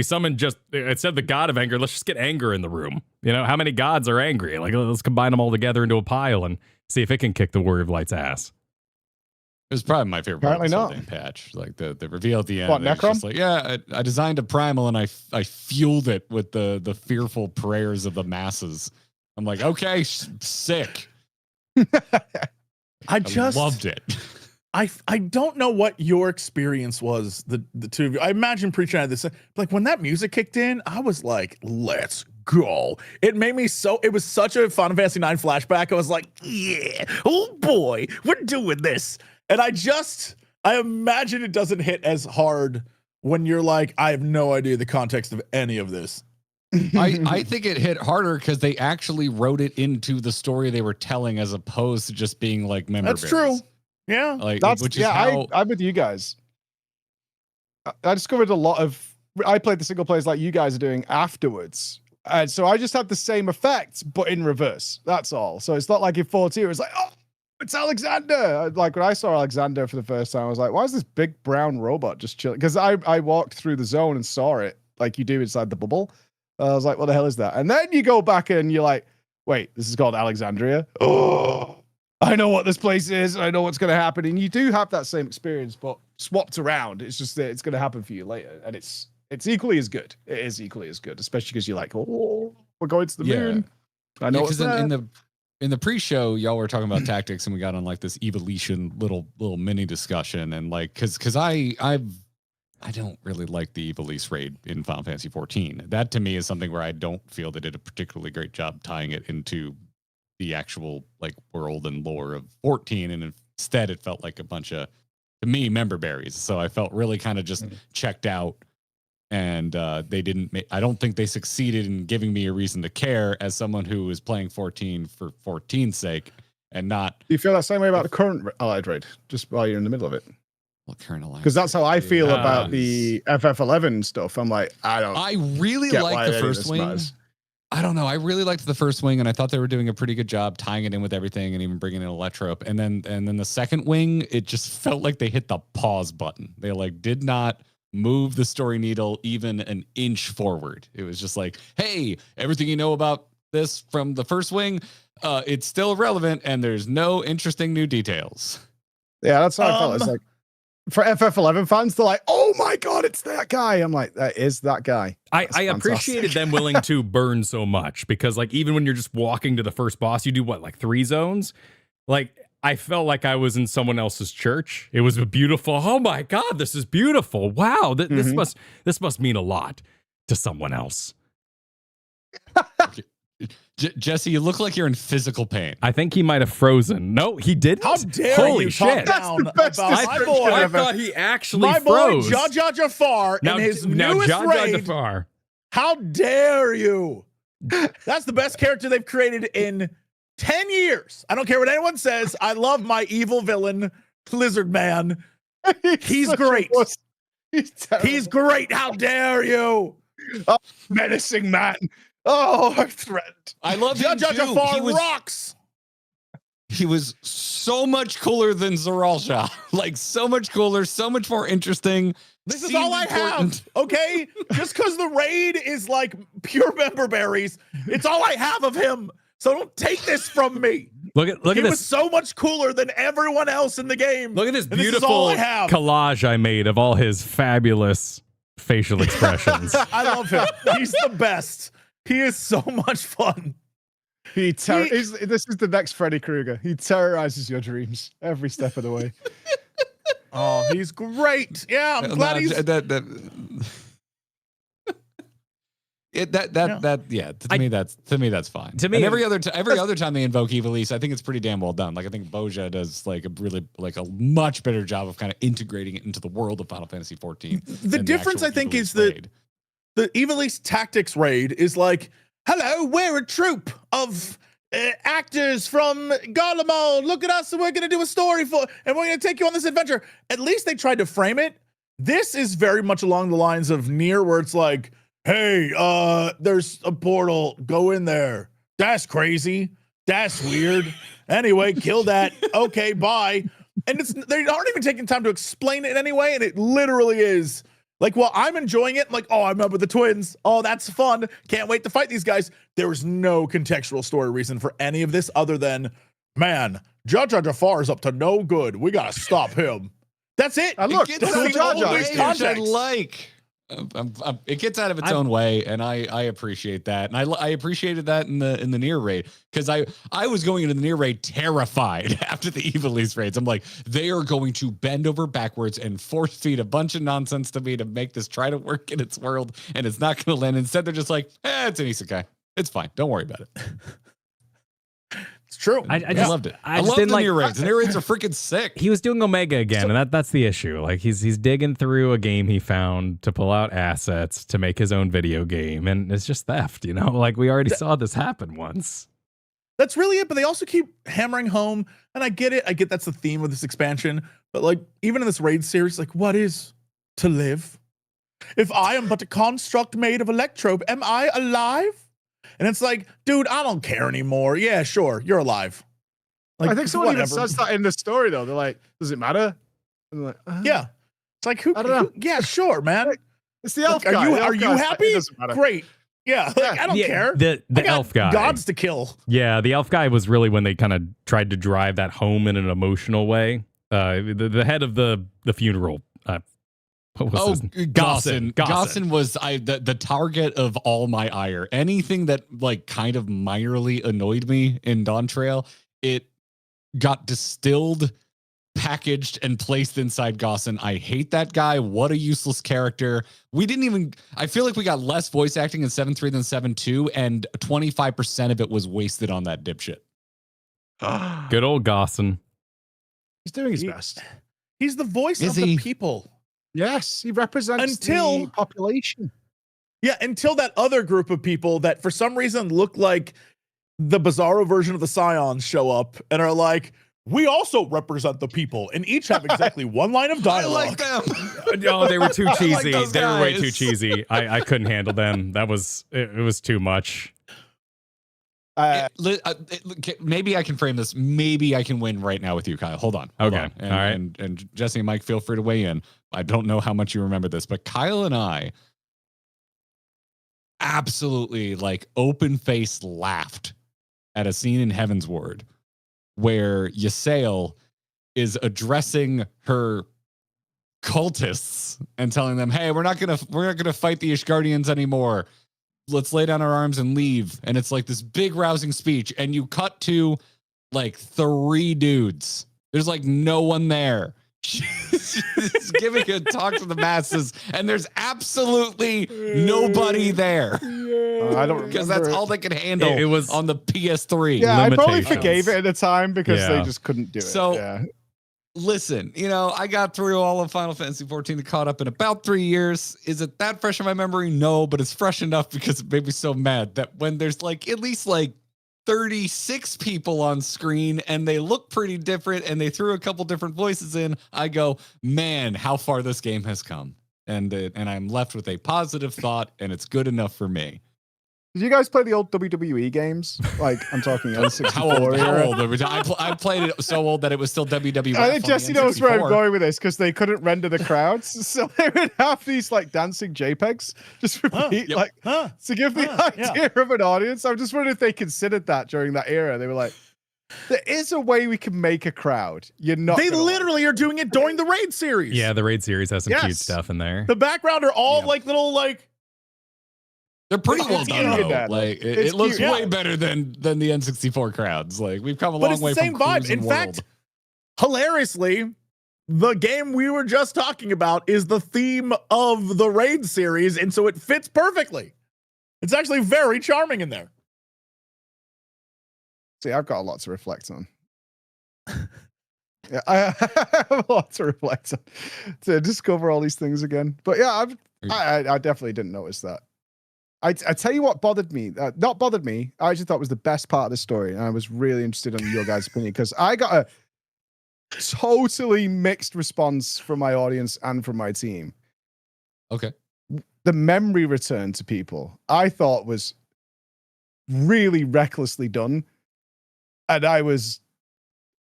summon just instead of the god of anger, let's just get anger in the room. You know, how many gods are angry? Like, let's combine them all together into a pile and see if it can kick the Warrior of Light's ass. It was probably my favorite part of Apparently the not. Soul Dane patch. Like the reveal at the end. What, it was Necrom? just like, yeah, I designed a primal and I fueled it with the fearful prayers of the masses. I'm like, okay, sick. I just loved it. I don't know what your experience was, the two of you. I imagine Preacher had this, like when that music kicked in, I was like, let's go. It made me it was such a Final Fantasy IX flashback. I was like, yeah, oh boy, we're doing this. And I imagine it doesn't hit as hard when you're like, I have no idea the context of any of this. I think it hit harder because they actually wrote it into the story they were telling as opposed to just being like member That's true. Yeah. Like, That's which is how I'm with you guys. I discovered a lot of. I played the single players like you guys are doing afterwards, and so I just had the same effects but in reverse. That's all. So it's not like in 4-2, it's like, oh, it's Alexander. Like when I saw Alexander for the first time, I was like, why is this big brown robot just chilling? Because I walked through the zone and saw it like you do inside the bubble. I was like, what the hell is that? And then you go back and you're like, wait, this is called Alexandria. Oh, I know what this place is. I know what's going to happen. And you do have that same experience, but swapped around. It's just that it's going to happen for you later. And it's equally as good. It is equally as good, especially because you're like, oh, we're going to the moon. I know because in the pre-show, y'all were talking about tactics, and we got on like this evolution little mini discussion, and like because I don't really like the Evilise raid in Final Fantasy 14. That to me is something where I don't feel they did a particularly great job tying it into the actual like world and lore of 14, and instead it felt like a bunch of, to me, member berries. So I felt really kind of just checked out, and they didn't I don't think they succeeded in giving me a reason to care as someone who is playing 14 for 14's sake and not. Do you feel that same way about the current Allied raid, just while you're in the middle of it? Well, current Alliance, because that's how I feel about the FF11 stuff. I'm like, I really like the first wing. Matters. I don't know. I really liked the first wing, and I thought they were doing a pretty good job tying it in with everything, and even bringing in Electrope. And then the second wing, it just felt like they hit the pause button. They like did not move the story needle even an inch forward. It was just like, hey, everything you know about this from the first wing, it's still relevant, and there's no interesting new details. Yeah, that's how I felt. It's like, for FF11 fans, they're like, oh my God, it's that guy. I'm like, that is that guy. I appreciated them willing to burn so much, because like even when you're just walking to the first boss, you do what, like 3 zones? Like I felt like I was in someone else's church. It was a beautiful, oh my God, this is beautiful. Wow, this must mean a lot to someone else. Jesse, you look like you're in physical pain. I think he might have frozen. No, he didn't. How dare Holy you shit. talk down about my boy? I thought he actually my froze. boy Jar Jafar in his newest raid. Jafar. How dare you? That's the best character they've created in 10 years. I don't care what anyone says. I love my evil villain, Lizard Man. He's great. He's great. How dare you? Oh, menacing man. Oh, I threatened. I love Jar Jafar rocks. He was so much cooler than Zeralsha. Like, so much cooler, so much more interesting. This is all I have, okay? Just because the raid is like pure member berries, it's all I have of him. So don't take this from me. Look at this. He was so much cooler than everyone else in the game. Look at this beautiful collage I made of all his fabulous facial expressions. I love him. He's the best. He is so much fun. This is the next Freddy Krueger. He terrorizes your dreams every step of the way. Oh, he's great. Yeah, I'm glad he's to me that's fine. To me, and every other time they invoke Evilise, I think it's pretty damn well done. Like I think Boja does like a really like a much better job of kind of integrating it into the world of Final Fantasy 14. The difference I think is that the Evilise Tactics raid is like, hello, we're a troupe of actors from Garlemald. Look at us, and we're going to do a story and we're going to take you on this adventure. At least they tried to frame it. This is very much along the lines of Nier, where it's like, hey, there's a portal. Go in there. That's crazy. That's weird. Anyway, kill that. Okay, bye. And they aren't even taking time to explain it anyway, and it literally is. Like, while I'm enjoying it, I'm like, oh, I remember the twins. Oh, that's fun. Can't wait to fight these guys. There was no contextual story reason for any of this other than, man, Jar Jafar is up to no good. We got to stop him. That's it. Look, it gets it gets out of its own way, and I appreciate that, and I appreciated that in the Nier raid, because I was going into the Nier raid terrified after the Evilise raids. I'm like, they are going to bend over backwards and force feed a bunch of nonsense to me to make this try to work in its world, and it's not going to land. Instead, they're just like, it's an isekai. It's fine. Don't worry about it. It's true. I just loved it. I love the Nier raids. The Nier raids are freaking sick. He was doing Omega again, and that's the issue. Like he's digging through a game he found to pull out assets to make his own video game, and it's just theft, you know? Like we already saw this happen once. That's really it, but they also keep hammering home, and I get it. I get that's the theme of this expansion, but like even in this raid series, like what is to live? If I am but a construct made of electrope, am I alive? And it's like, dude, I don't care anymore. Yeah, sure, you're alive. Like, I think someone even says that in the story, though. They're like, does it matter? And like, yeah. It's like, I don't know. Yeah, sure, man. It's the elf guy. Are you happy? Great. Yeah, like, I don't care. The elf guy. Gods to kill. Yeah, the elf guy was really when they kind of tried to drive that home in an emotional way. The head of the funeral What was his Gaussen. Gaussen was the target of all my ire. Anything that like kind of minorly annoyed me in Dawntrail, it got distilled, packaged, and placed inside Gaussen. I hate that guy. What a useless character. I feel like we got less voice acting in 7.3 than 7.2, and 25% of it was wasted on that dipshit. Good old Gaussen. He's doing his best. He's the voice of the people. Yes, he represents the population. Yeah, until that other group of people that for some reason look like the Bizarro version of the Scions show up and are like, we also represent the people, and each have exactly one line of dialogue. I like them. No, they were too cheesy. those They were way guys. too cheesy. I couldn't handle them. It was too much. Maybe I can frame this. Maybe I can win right now with you, Kyle. Hold on. Okay. On. All right. And Jesse and Mike, feel free to weigh in. I don't know how much you remember this, but Kyle and I absolutely like open-faced laughed at a scene in Heaven's Ward where Ysayle is addressing her cultists and telling them, "Hey, we're not gonna fight the Ishgardians anymore. Let's lay down our arms and leave." And it's like this big rousing speech, and you cut to like 3 dudes. There's like no one there. She's giving a talk to the masses, and there's absolutely nobody there. I don't Because remember that's all they could handle. It was on the PS3. Yeah, I probably limitations. forgave it at the time because Yeah. they just couldn't do it. So- Yeah. Listen, I got through all of Final Fantasy 14 and caught up in about 3 years. Is it that fresh in my memory? No, but it's fresh enough because it made me so mad that when there's like at least like 36 people on screen and they look pretty different and they threw a couple different voices in, I go, man, how far this game has come. And I'm left with a positive thought, and it's good enough for me. Did you guys play the old WWE games? Like, I'm talking N64 How old era. are we? I played it so old that it was still WWF. I think on the Jesse knows where I'm N64. going with this because they couldn't render the crowds, so they would have these like dancing JPEGs just repeat, Yep. like to give the idea of an audience. I'm just wondering if they considered that during that era. They were like, "There is a way we can make a crowd." You're not. They gonna literally are doing it during the raid series. Yeah, the raid series has some cute Yes. stuff in there. The background are all Yeah. like little like. They're pretty It's well cute, done. though. Dad. Like it It's looks cute. way better than the N64 crowds. Like we've come a But long it's the way same from vibe. Cruising In World. fact, hilariously, the game we were just talking about is the theme of the raid series, and so it fits perfectly. It's actually very charming in there. See, I've got a lot to reflect on. Yeah, I have a lot to reflect on to discover all these things again. But yeah, I definitely didn't notice that. I tell you what bothered me. Not bothered me. I actually thought was the best part of the story, and I was really interested in your guys' opinion because I got a totally mixed response from my audience and from my team. Okay. The memory return to people, I thought was really recklessly done, and I was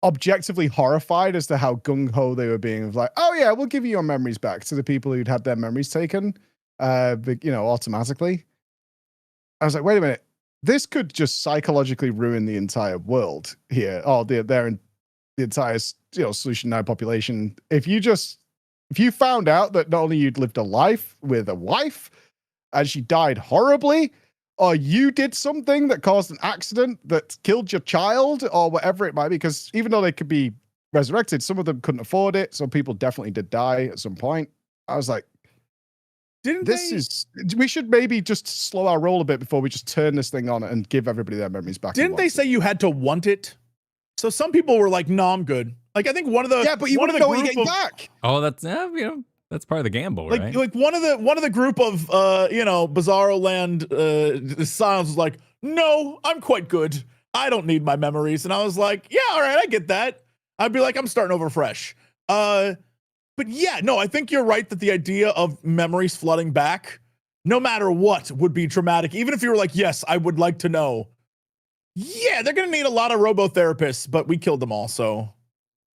objectively horrified as to how gung-ho they were being of like, oh yeah, we'll give you your memories back to the people who'd had their memories taken, automatically. I was like, wait a minute, this could just psychologically ruin the entire world here. Oh, the entire Solution 9 population. If you found out that not only you'd lived a life with a wife and she died horribly, or you did something that caused an accident that killed your child, or whatever it might be, because even though they could be resurrected, some of them couldn't afford it. Some people definitely did die at some point. I was like, we should maybe just slow our roll a bit before we just turn this thing on and give everybody their memories back. Didn't they say you had to want it? So some people were like, no, I'm good. Like, I think one of the yeah, but you one of wouldn't the know what you're group getting of, back. Oh, that's part of the gamble, right? like one of the group of Bizarro Land Scions was like, no, I'm quite good. I don't need my memories. And I was like, yeah, all right, I get that. I'd be like, I'm starting over fresh. But yeah, no, I think you're right that the idea of memories flooding back, no matter what, would be traumatic. Even if you were like, yes, I would like to know. Yeah, they're gonna need a lot of robotherapists, but we killed them all, so.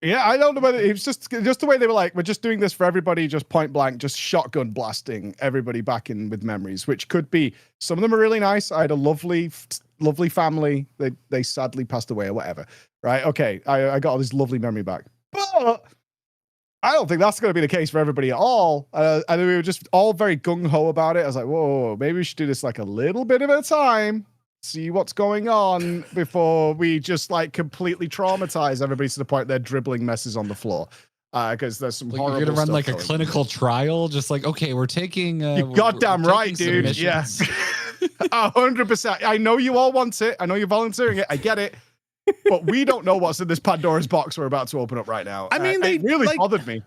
Yeah, I don't know whether it was just the way they were like, we're just doing this for everybody, just point blank, just shotgun blasting everybody back in with memories, which could be, some of them are really nice. I had a lovely family. They sadly passed away or whatever. Right? Okay, I got all this lovely memory back. But I don't think that's going to be the case for everybody at all. And we were just all very gung-ho about it. I was like, whoa, maybe we should do this like a little bit at a time, see what's going on before we just like completely traumatize everybody to the point they're dribbling messes on the floor. Because there's some horrible You're gonna run like a going on. clinical trial, just like, okay, we're taking. You're goddamn right, dude. Yes, 100%. I know you all want it. I know you're volunteering it. I get it. But we don't know what's in this Pandora's box we're about to open up right now. I mean, they it really like, bothered me.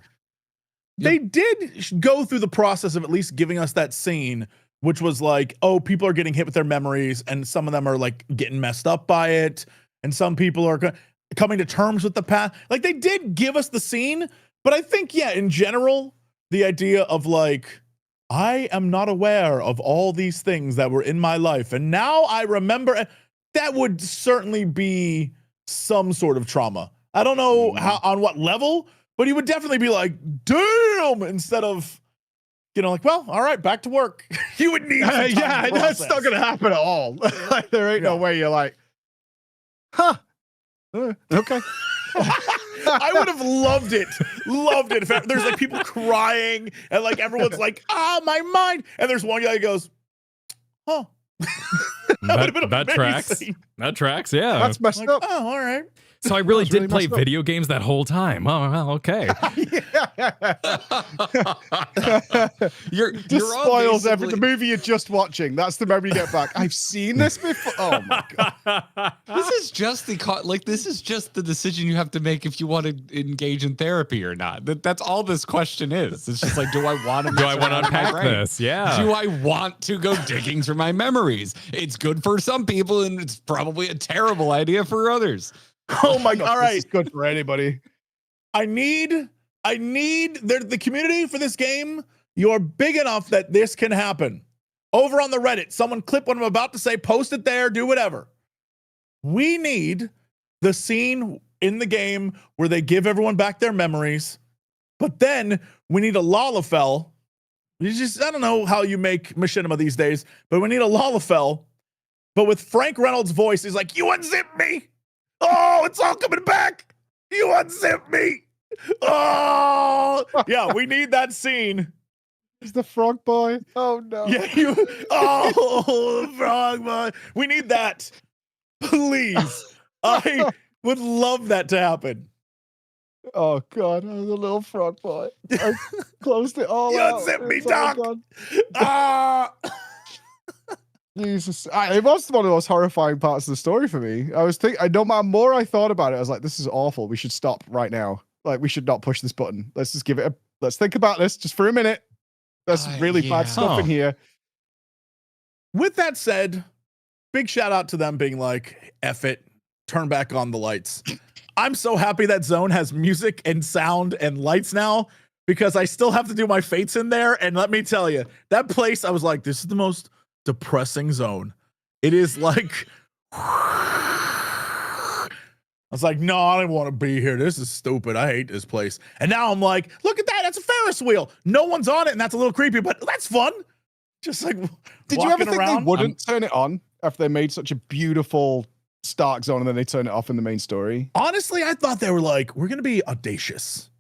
They did go through the process of at least giving us that scene, which was like, oh, people are getting hit with their memories, and some of them are like getting messed up by it, and some people are coming to terms with the past. Like, they did give us the scene, but I think, yeah, in general, the idea of like, I am not aware of all these things that were in my life, and now I remember. That would certainly be some sort of trauma. I don't know how on what level, but he would definitely be like, damn, instead of, like, well, all right, back to work. You would need some time to that's not going to happen at all. Like, there ain't no way you're like, huh, okay. I would have loved it. Loved it. If there's like people crying and like everyone's like, my mind. And there's one guy who goes, huh. that tracks. That tracks. Yeah, that's messed up. Oh, all right. So I really did play video games that whole time. Oh, well, okay. You're spoils the movie you're just watching. That's the memory you get back. I've seen this before. Oh my god. This is just this is just the decision you have to make if you want to engage in therapy or not. That's all this question is. It's just like, do I want to unpack this? Yeah. Do I want to go digging through my memories? It's good for some people, and it's probably a terrible idea for others. Oh my god. All right. This is good for anybody. I need the community for this game. You're big enough that this can happen. Over on the Reddit, someone clip what I'm about to say, post it there, do whatever. We need the scene in the game where they give everyone back their memories, but then we need a Lalafell. I don't know how you make machinima these days, but we need a Lalafell. But with Frank Reynolds' voice, he's like, you unzip me. Oh, it's all coming back. You unzip me. Oh, yeah, we need that scene. It's the frog boy. Oh, no. Yeah, the frog boy. We need that. Please. I would love that to happen. Oh, God. I was a little frog boy. I closed it all out. You unzip me, Doc. Jesus, it was one of the most horrifying parts of the story for me. I was thinking, no matter more I thought about it, I was like, this is awful. We should stop right now. Like, we should not push this button. Let's just give it let's think about this just for a minute. There's really bad stuff in here. With that said, big shout out to them being like, F it, turn back on the lights. I'm so happy that zone has music and sound and lights now, because I still have to do my fates in there. And let me tell you, that place, I was like, this is the most depressing zone. It is like, I was like, no, I don't want to be here. This is stupid. I hate this place. And now I'm like, look at that. That's a Ferris wheel. No one's on it, and that's a little creepy, but that's fun. Just like, did you ever think they wouldn't turn it on after they made such a beautiful Stark zone and then they turn it off in the main story? Honestly, I thought they were like, we're going to be audacious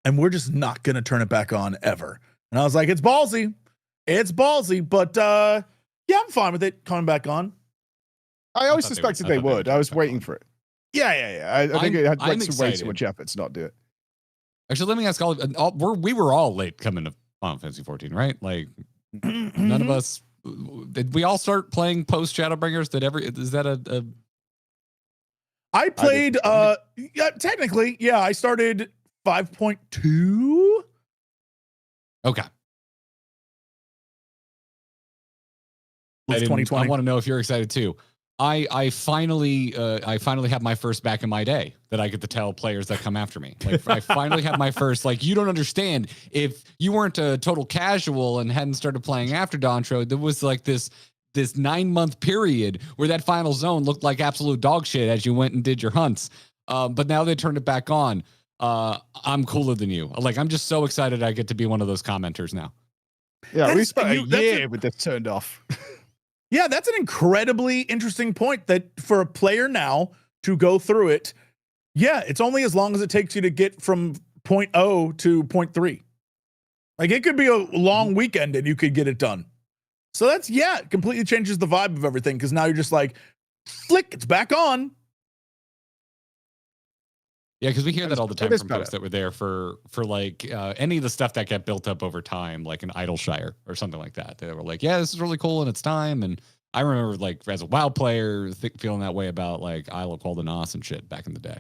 and we're just not going to turn it back on ever. And I was like, it's ballsy. It's ballsy, but yeah, I'm fine with it coming back on. I always suspected they would. I was waiting for it. Yeah. I think it had like some way too much effort to not do it. Actually, let me ask we were all late coming to Final Fantasy 14, right? Like, none of us. Did we all start playing post Shadowbringers? Is that a? I played. Yeah, technically, yeah. I started 5.2. Okay. It's 2020. I want to know if you're excited too. I finally have my first back in my day that I get to tell players that come after me. Like, I finally have my first, like, you don't understand. If you weren't a total casual and hadn't started playing after Dawntrail, there was like this 9-month period where that final zone looked like absolute dog shit as you went and did your hunts. But now they turned it back on. I'm cooler than you. Like, I'm just so excited I get to be one of those commenters now. Yeah, we spent a year with this turned off. Yeah, that's an incredibly interesting point, that for a player now to go through it, yeah, it's only as long as it takes you to get from 0.0 to 0.3. Like it could be a long weekend and you could get it done. So that's, yeah, it completely changes the vibe of everything because now you're just like, flick, it's back on. Yeah, because we hear that all the time from better. folks that were there for like any of the stuff that got built up over time, like an Idleshire or something like that. They were like, yeah, this is really cool in its time. And I remember like as a WoW player feeling that way about like Isle of Qualdanos and shit back in the day.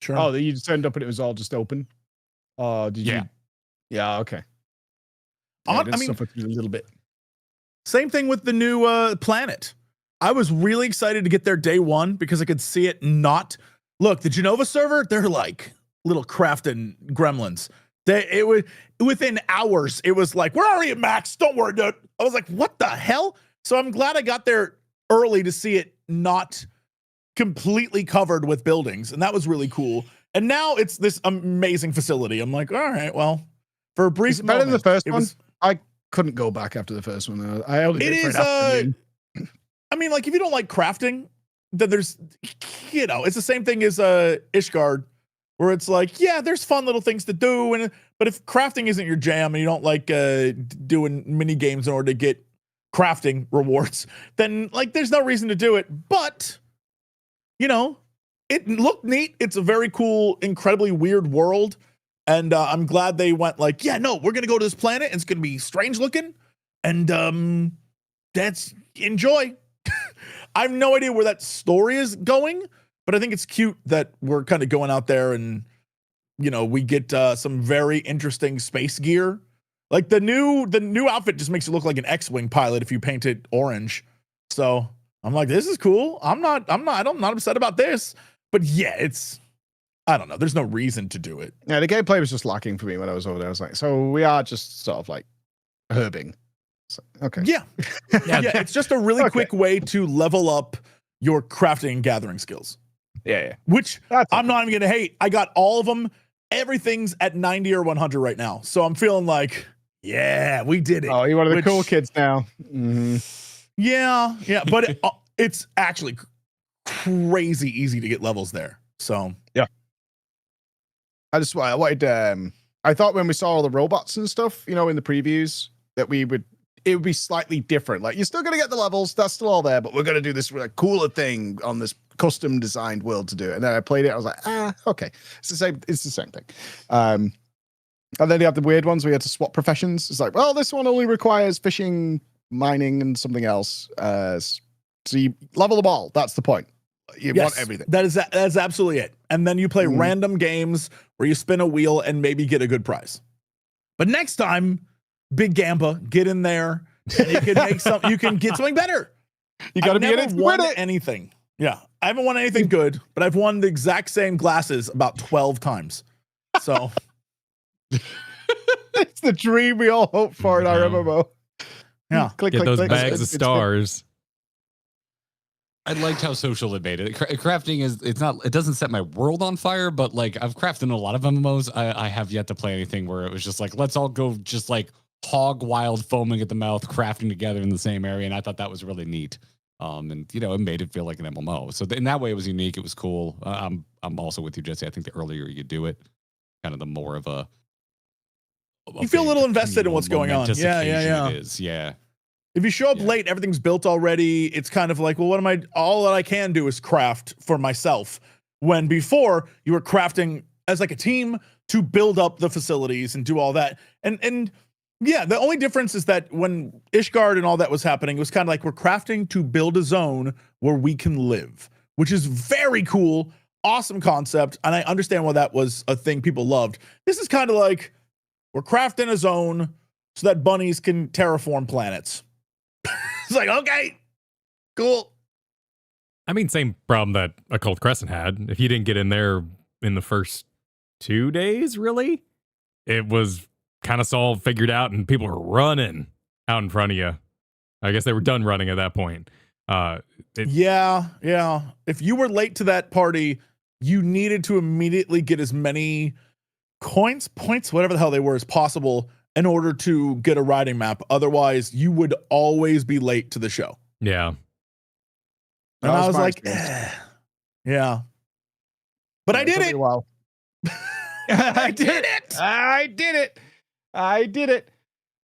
Sure. Oh, you just turned up and it was all just open? Did Yeah. you? Yeah, okay. Yeah, I did mean, suffer through a little bit. same thing with the new planet. I was really excited to get there day one because I could see it not. Look, the Genova server, they're like little crafting gremlins. It was within hours. It was like, we're already at max. Don't worry, dude. I was like, what the hell? So I'm glad I got there early to see it not completely covered with buildings. And that was really cool. And now it's this amazing facility. I'm like, all right, well, for a brief Is it better than the moment, first it one? was- I couldn't go back after the first one. I only It did for is, an afternoon. I mean, like if you don't like crafting, then there's, you know, it's the same thing as Ishgard, where it's like, yeah, there's fun little things to do, but if crafting isn't your jam and you don't like doing mini games in order to get crafting rewards, then like there's no reason to do it. But you know, it looked neat. It's a very cool, incredibly weird world, and I'm glad they went like, yeah, no, we're gonna go to this planet. And it's gonna be strange looking, and that's enjoy. I have no idea where that story is going, but I think it's cute that we're kind of going out there and, you know, we get some very interesting space gear. Like the new outfit just makes you look like an X-Wing pilot if you paint it orange. So I'm like, this is cool. I'm not upset about this, but yeah, I don't know. There's no reason to do it. Yeah, the gameplay was just lacking for me when I was over there. I was like, so we are just sort of like herbing. So, okay. Yeah. Yeah. It's just a really quick way to level up your crafting and gathering skills. Yeah. Which That's I'm not even going to hate. I got all of them. Everything's at 90 or 100 right now. So I'm feeling like, yeah, we did it. Oh, you're one of the cool kids now. Mm-hmm. Yeah. But it's actually crazy easy to get levels there. So, yeah. I wanted, I thought when we saw all the robots and stuff, you know, in the previews, that it would be slightly different. Like, you're still going to get the levels, that's still all there, but we're going to do this really cooler thing on this custom designed world to do it. And then I played it, I was like, okay. It's the same thing. And then you have the weird ones where you have to swap professions. It's like, well, this one only requires fishing, mining, and something else. So you level them all. That's the point. You want everything. That's absolutely it. And then you play random games where you spin a wheel and maybe get a good prize. But next time, Big Gamba, get in there and you can you can get something better. You got to be in it to win it. Anything. Yeah. I haven't won anything good, but I've won the exact same glasses about 12 times. So it's the dream we all hope for in our MMO. Yeah. Get those bags of stars. I liked how social it made it. Crafting it doesn't set my world on fire, but like I've crafted in a lot of MMOs. I have yet to play anything where it was just like, let's all go just like hog wild foaming at the mouth, crafting together in the same area. And I thought that was really neat. And you know, it made it feel like an MMO. So in that way it was unique. It was cool. I'm also with you, Jesse. I think the earlier you do it, kind of the more of a you feel a little invested in what's going on. Yeah. It is. Yeah. If you show up late, everything's built already. It's kind of like, well, all that I can do is craft for myself. When before you were crafting as like a team to build up the facilities and do all that. And yeah, the only difference is that when Ishgard and all that was happening, it was kind of like we're crafting to build a zone where we can live, which is very cool. Awesome concept. And I understand why that was a thing people loved. This is kind of like we're crafting a zone so that bunnies can terraform planets. It's like, okay, cool. I mean, same problem that Occult Crescent had. If you didn't get in there in the first 2 days, really, it was kind of all figured out and people were running out in front of you. I guess they were done running at that point. Yeah. If you were late to that party, you needed to immediately get as many points, whatever the hell they were, as possible in order to get a riding map. Otherwise, you would always be late to the show. Yeah. And I was like, yeah. But I did it. Wow. I did it. I did it.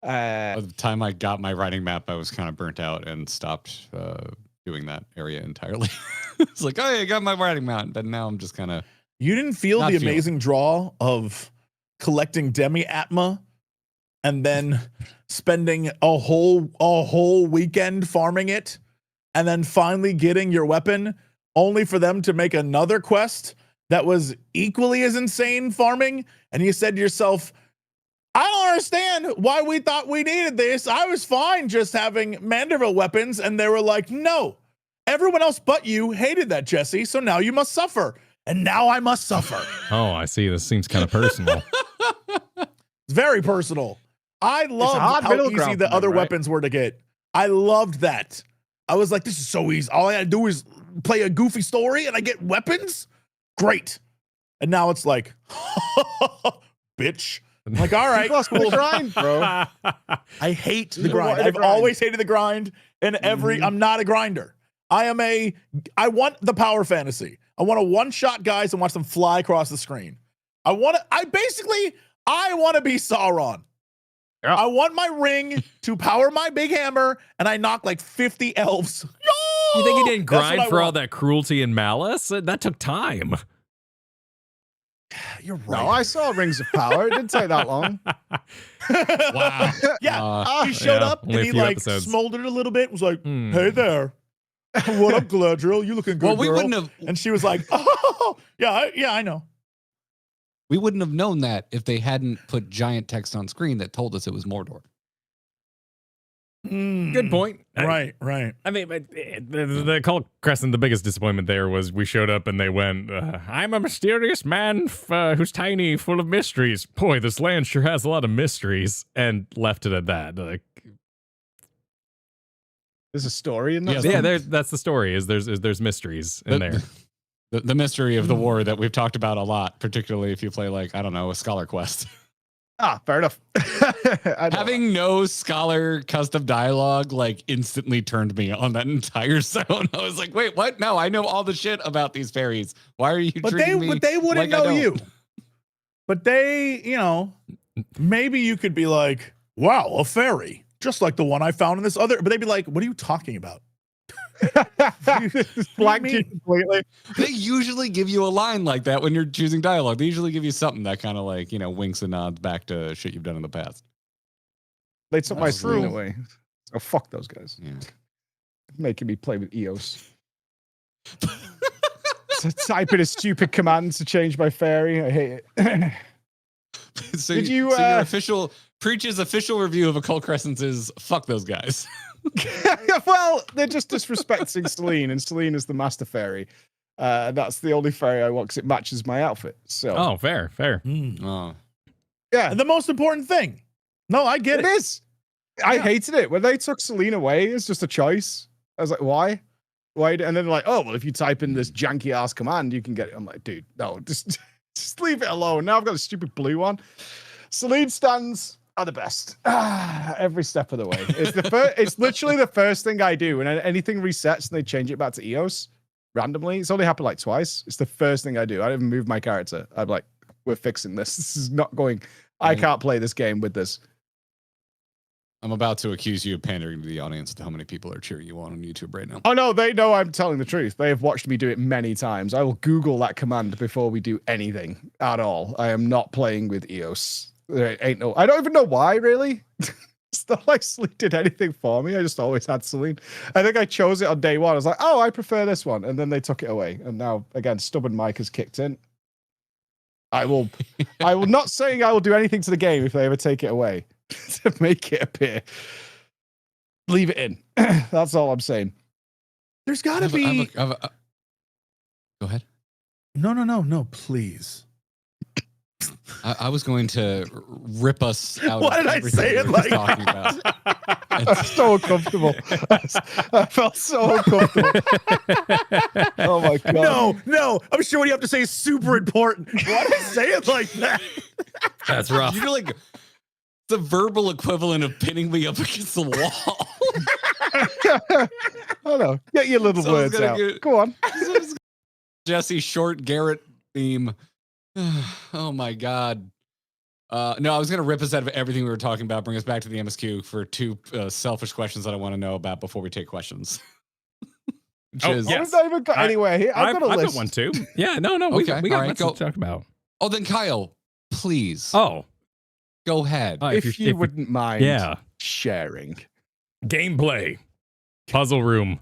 By the time I got my writing map, I was kind of burnt out and stopped doing that area entirely. It's like, oh, yeah, I got my writing map, but now I'm just kind of. You didn't feel the amazing draw of collecting demi-atma and then spending a whole weekend farming it and then finally getting your weapon only for them to make another quest that was equally as insane farming? And you said to yourself, I don't understand why we thought we needed this. I was fine just having Manderville weapons. And they were like, no, everyone else but you hated that, Jesse. So now you must suffer. And now I must suffer. Oh, I see. This seems kind of personal. It's very personal. I loved how easy the other weapons were to get. I loved that. I was like, this is so easy. All I gotta do is play a goofy story and I get weapons? Great. And now it's like, bitch. I'm like, all right, cool. Grind, bro. I hate the grind. I've always hated the grind. And I'm not a grinder. I want the power fantasy. I want to one-shot guys and watch them fly across the screen. I want to be Sauron. Yeah. I want my ring to power my big hammer, and I knock like 50 elves. You think he didn't grind for all that cruelty and malice? That took time. You're right. No, I saw Rings of Power. It didn't take that long. Wow. Yeah, he showed up and he like smoldered a little bit. Was like, hey there. What up, Galadriel? You looking good, well, we girl. wouldn't have. And she was like, oh, yeah, I know. We wouldn't have known that if they hadn't put giant text on screen that told us it was Mordor. Good point. Right. I mean, the Cult Crescent, the biggest disappointment there was we showed up and they went, I'm a mysterious man who's tiny, full of mysteries. Boy, this land sure has a lot of mysteries. And left it at that. Like, there's a story in that. Yeah, that's the story. Is there's mysteries in there. The mystery of the war that we've talked about a lot, particularly if you play like, I don't know, a Scholar Quest. Fair enough. Having no Scholar custom dialogue like instantly turned me on that entire zone. I was like, wait, what? No, I know all the shit about these fairies. Why are you treating me? But they wouldn't know you. But they, maybe you could be like, wow, a fairy. Just like the one I found in this other. But they'd be like, what are you talking about? Blank you completely. They usually give you a line like that when you're choosing dialogue. They usually give you something that kind of like, winks and nods back to shit you've done in the past. They took my Sphene away. Oh, fuck those guys. Yeah. Making me play with EOS. So type in a stupid command to change my fairy. I hate it. So your official Preach's official review of Occult Crescents is fuck those guys. Well, they're just disrespecting Sphene, and Sphene is the master fairy. That's the only fairy I want because it matches my outfit. So, fair. Oh, yeah. And the most important thing. No, I get it. It is. I hated it when they took Sphene away. It's just a choice. I was like, why? And then they're like, oh, well, if you type in this janky ass command, you can get it. I'm like, dude, no, just leave it alone. Now I've got a stupid blue one. Sphene stands are the best every step of the way. It's literally the first thing I do when anything resets and they change it back to EOS randomly. It's only happened like twice. It's the first thing I do. I don't even move my character. I'm like, we're fixing this. This is not going. I can't play this game with this. I'm about to accuse you of pandering to the audience to how many people are cheering you on YouTube right now. Oh no, they know I'm telling the truth. They have watched me do it many times. I will Google that command before we do anything at all. I am not playing with EOS. There ain't no. I don't even know why, really. It's not like Sphene did anything for me. I just always had Sphene. I think I chose it on day one. I was like, oh, I prefer this one. And then they took it away. And now, again, stubborn Mike has kicked in. I will not saying I will do anything to the game if they ever take it away to make it appear. Leave it in. That's all I'm saying. There's got to be. Go ahead. No, please. I was going to rip us out. Why did I say it like talking about? That's so uncomfortable. I felt so uncomfortable. Oh my god. No. I'm sure what you have to say is super important. Why did I say it like that? That's rough. You're like the verbal equivalent of pinning me up against the wall. Oh no. Get your little words out. Go on. Jesse short Garrett theme. Oh my God. No, I was going to rip us out of everything we were talking about, bring us back to the MSQ for two selfish questions that I want to know about before we take questions. Which Oh, is, yeah. I've not even got anywhere here. I've got a list. got one too. Yeah, no, Okay, we got all right, lots go. to talk about. Oh, then Kyle, please Oh, go ahead. If you wouldn't mind yeah, sharing. gameplay, puzzle room,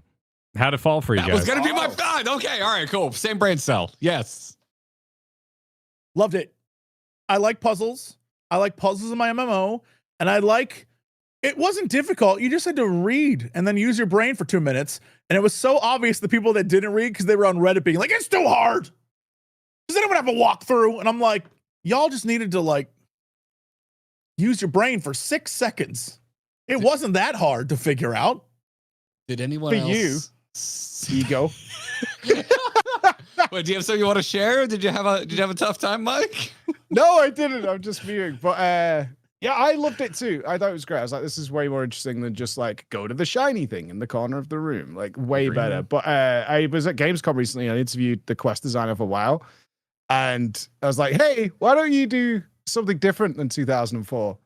how'd it fall for you That guys? was going to be my thought. Okay, all right, cool. Same brain cell. Yes. Loved it. I like puzzles. I like puzzles in my MMO, and I like. It wasn't difficult. You just had to read and then use your brain for 2 minutes. And it was so obvious the people that didn't read because they were on Reddit being like, it's too hard. Does anyone have a walkthrough? And I'm like, y'all just needed to like use your brain for 6 seconds. It wasn't that hard to figure out. Did anyone For else? Ego. Wait, do you have something you want to share? Did you have a tough time, Mike? No, I didn't. I'm just viewing. But yeah, I loved it too. I thought it was great. I was like, this is way more interesting than just like go to the shiny thing in the corner of the room. Like way better. But I was at Gamescom recently and I interviewed the quest designer for WoW. And I was like, hey, why don't you do something different than 2004?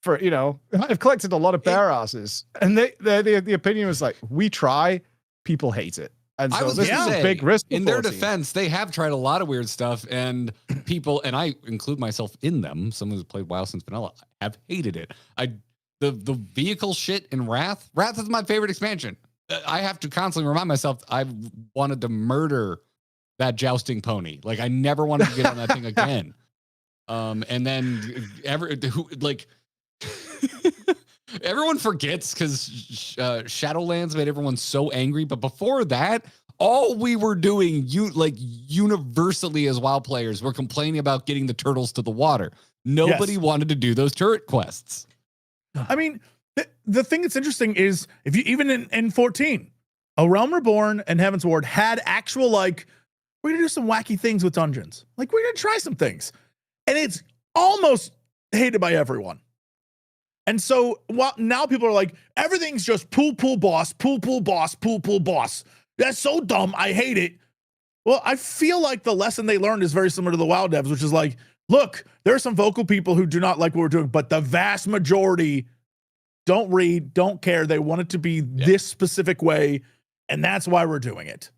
For, you know, I've collected a lot of bear asses. And the opinion was like, we try, people hate it. And so this is a big risk. In their defense, they have tried a lot of weird stuff, and people, and I include myself in them, someone who's played WoW since vanilla, have hated it. The vehicle shit in Wrath is my favorite expansion. I have to constantly remind myself I wanted to murder that jousting pony. Like I never wanted to get on that thing again. And then everyone forgets because Shadowlands made everyone so angry. But before that, all we were doing, universally as WoW players, were complaining about getting the turtles to the water. Nobody wanted to do those turret quests. I mean, the thing that's interesting is if you even in 14, A Realm Reborn and Heaven's Ward had actual like, we're gonna do some wacky things with dungeons. Like we're gonna try some things, and it's almost hated by everyone. And so now people are like, everything's just pool boss. That's so dumb. I hate it. Well, I feel like the lesson they learned is very similar to the WoW devs, which is like, look, there are some vocal people who do not like what we're doing, but the vast majority don't read, don't care. They want it to be this specific way, and that's why we're doing it.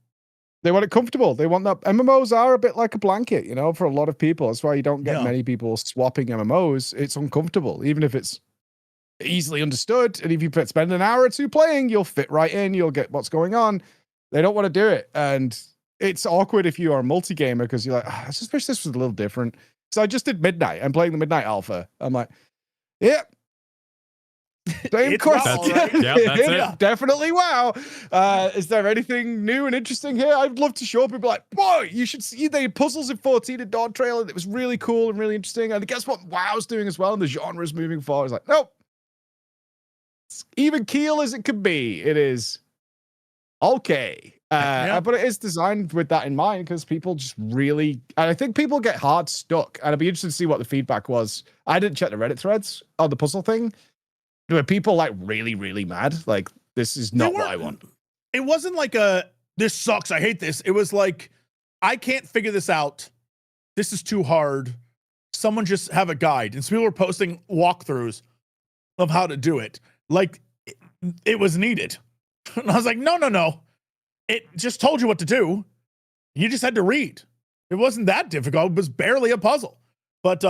They want it comfortable. They want that. MMOs are a bit like a blanket, you know, for a lot of people. That's why you don't get many people swapping MMOs. It's uncomfortable, even if it's easily understood. And if you spend an hour or two playing, you'll fit right in. You'll get what's going on. They don't want to do it. And it's awkward if you are a multi-gamer because you're like, I just wish this was a little different. So I just did Midnight. I'm playing the Midnight Alpha. I'm like, yeah. Same quest. WoW, right? Yeah, that's it. Definitely WoW. Is there anything new and interesting here? I'd love to show people like, boy, you should see the puzzles in 14 in Dawntrail. And it was really cool and really interesting. And guess what WoW's doing as well? And the genre is moving forward. It's like, nope. It's even keel as it could be. It is okay. But it is designed with that in mind because people just really, and I think people get hard stuck. And I'd be interested to see what the feedback was. I didn't check the Reddit threads on the puzzle thing. Were people like really, really mad? Like, this is not what I want. It wasn't like this sucks, I hate this. It was like, I can't figure this out. This is too hard. Someone just have a guide. And so people were posting walkthroughs of how to do it. Like, it was needed. And I was like, no. It just told you what to do. You just had to read. It wasn't that difficult. It was barely a puzzle. But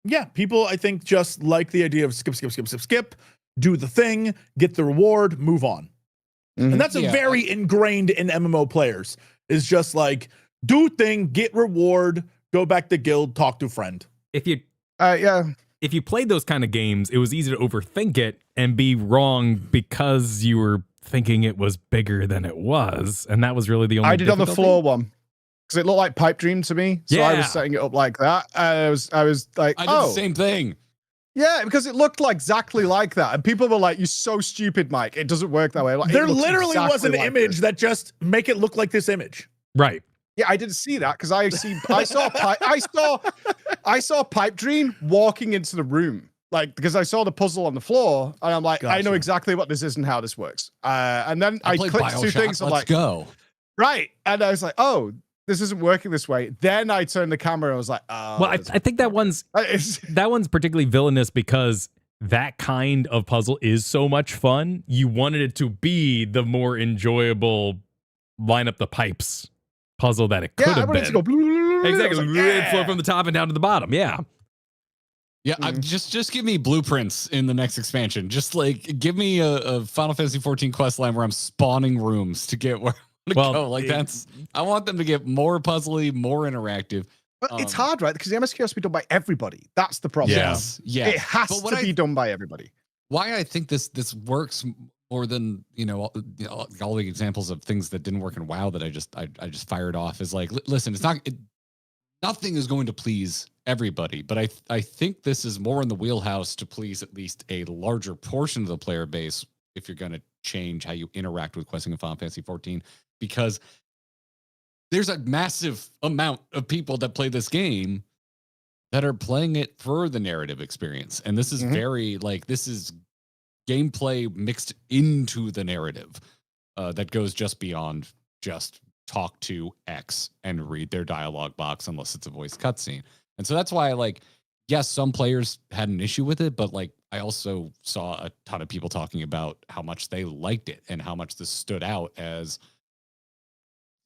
yeah, people, I think, just like the idea of skip, do the thing, get the reward, move on. Mm-hmm. And that's a very ingrained in MMO players, is just like, do thing, get reward, go back to guild, talk to friend. If you played those kind of games, it was easy to overthink it and be wrong because you were thinking it was bigger than it was. And that was really the only I did on the floor one. Because it looked like Pipe Dream to me. So I was setting it up like that. I was like, I did the same thing. Yeah, because it looked like exactly like that. And people were like, you're so stupid, Mike. It doesn't work that way. Like, there literally was an image that just make it look like this image. Right. Yeah, I didn't see that because I saw Pipe Dream walking into the room. Like, because I saw the puzzle on the floor and I'm like, I know exactly what this is and how this works. And then I clicked two things. I'm like, go. Right. And I was like, oh, this isn't working this way. Then I turned the camera and I was like, oh. Well, I think that one's particularly villainous because that kind of puzzle is so much fun. You wanted it to be the more enjoyable line up the pipes puzzle that it could have been. To go Exactly. Like, Flow from the top and down to the bottom. Yeah. Yeah, just give me blueprints in the next expansion. Just like give me a Final Fantasy 14 quest line where I'm spawning rooms to get where I want to go. Like I want them to get more puzzly, more interactive. But it's hard, right? Because the MSQ has to be done by everybody. That's the problem. Yes. It has to be done by everybody. Why I think this works more than all the examples of things that didn't work in WoW that I just fired off is like, listen, nothing is going to please everybody, but I think this is more in the wheelhouse to please at least a larger portion of the player base if you're going to change how you interact with questing in Final Fantasy 14, because there's a massive amount of people that play this game that are playing it for the narrative experience. And this is very this is gameplay mixed into the narrative that goes just beyond just talk to X and read their dialogue box unless it's a voice cutscene. And so that's why yes, some players had an issue with it, but I also saw a ton of people talking about how much they liked it and how much this stood out as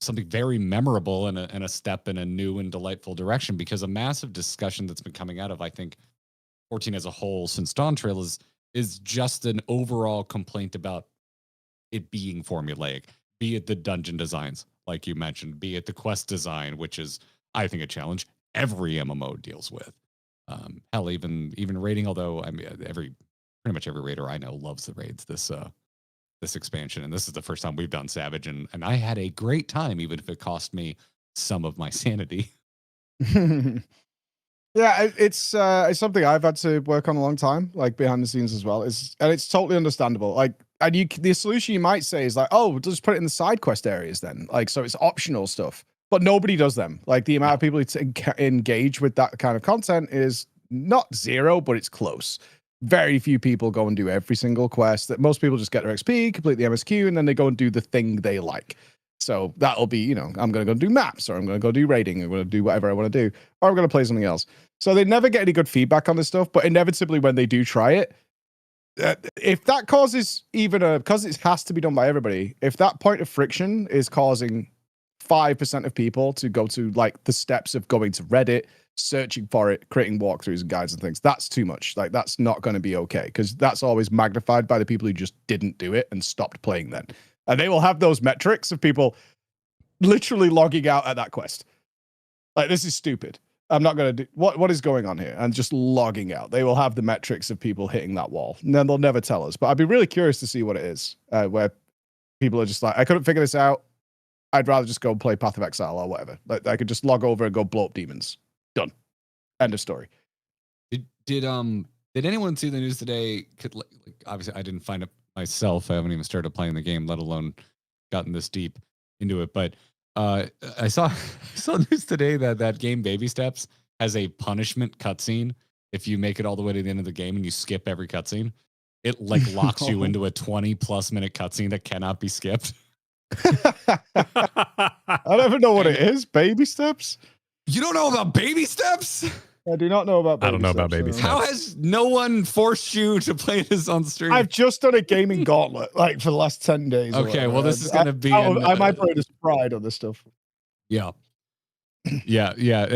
something very memorable and a step in a new and delightful direction, because a massive discussion that's been coming out of, I think, 14 as a whole since Dawntrail is just an overall complaint about it being formulaic, be it the dungeon designs, like you mentioned, be it the quest design, which is, I think, a challenge every MMO deals with. Hell, even raiding, although I mean, pretty much every raider I know loves the raids this expansion, and this is the first time we've done Savage, and I had a great time, even if it cost me some of my sanity. Yeah, it's something I've had to work on a long time, behind the scenes as well. And it's totally understandable. The solution you might say is oh, just put it in the side quest areas then, so it's optional stuff. But nobody does them. The amount of people who engage with that kind of content is not zero, but it's close. Very few people go and do every single quest. That most people just get their XP, complete the MSQ, and then they go and do the thing they like. So that'll be, I'm going to go do maps, or I'm going to go do raiding, I'm going to do whatever I want to do, or I'm going to play something else. So they never get any good feedback on this stuff, but inevitably when they do try it, if that causes because it has to be done by everybody, if that point of friction is causing 5% of people to go to the steps of going to Reddit, searching for it, creating walkthroughs and guides and things, that's too much. That's not going to be okay, because that's always magnified by the people who just didn't do it and stopped playing then. And they will have those metrics of people literally logging out at that quest. This is stupid. I'm not going to do what is going on here, and just logging out. They will have the metrics of people hitting that wall, and then they'll never tell us. But I'd be really curious to see what it is, where people are just I couldn't figure this out. I'd rather just go play Path of Exile or whatever. I could just log over and go blow up demons. Done. End of story. Did anyone see the news today? Obviously, I didn't find it myself. I haven't even started playing the game, let alone gotten this deep into it. But I saw news today that game Baby Steps has a punishment cutscene if you make it all the way to the end of the game and you skip every cutscene. It locks you into a 20+ minute cutscene that cannot be skipped. I don't even know what it is. Baby Steps? You don't know about Baby Steps? I do not know about Baby Steps. I don't know about Baby Steps. How has no one forced you to play this on stream? I've just done a gaming gauntlet for the last 10 days. Okay, well, this is going to be... I might put this pride on this stuff. Yeah.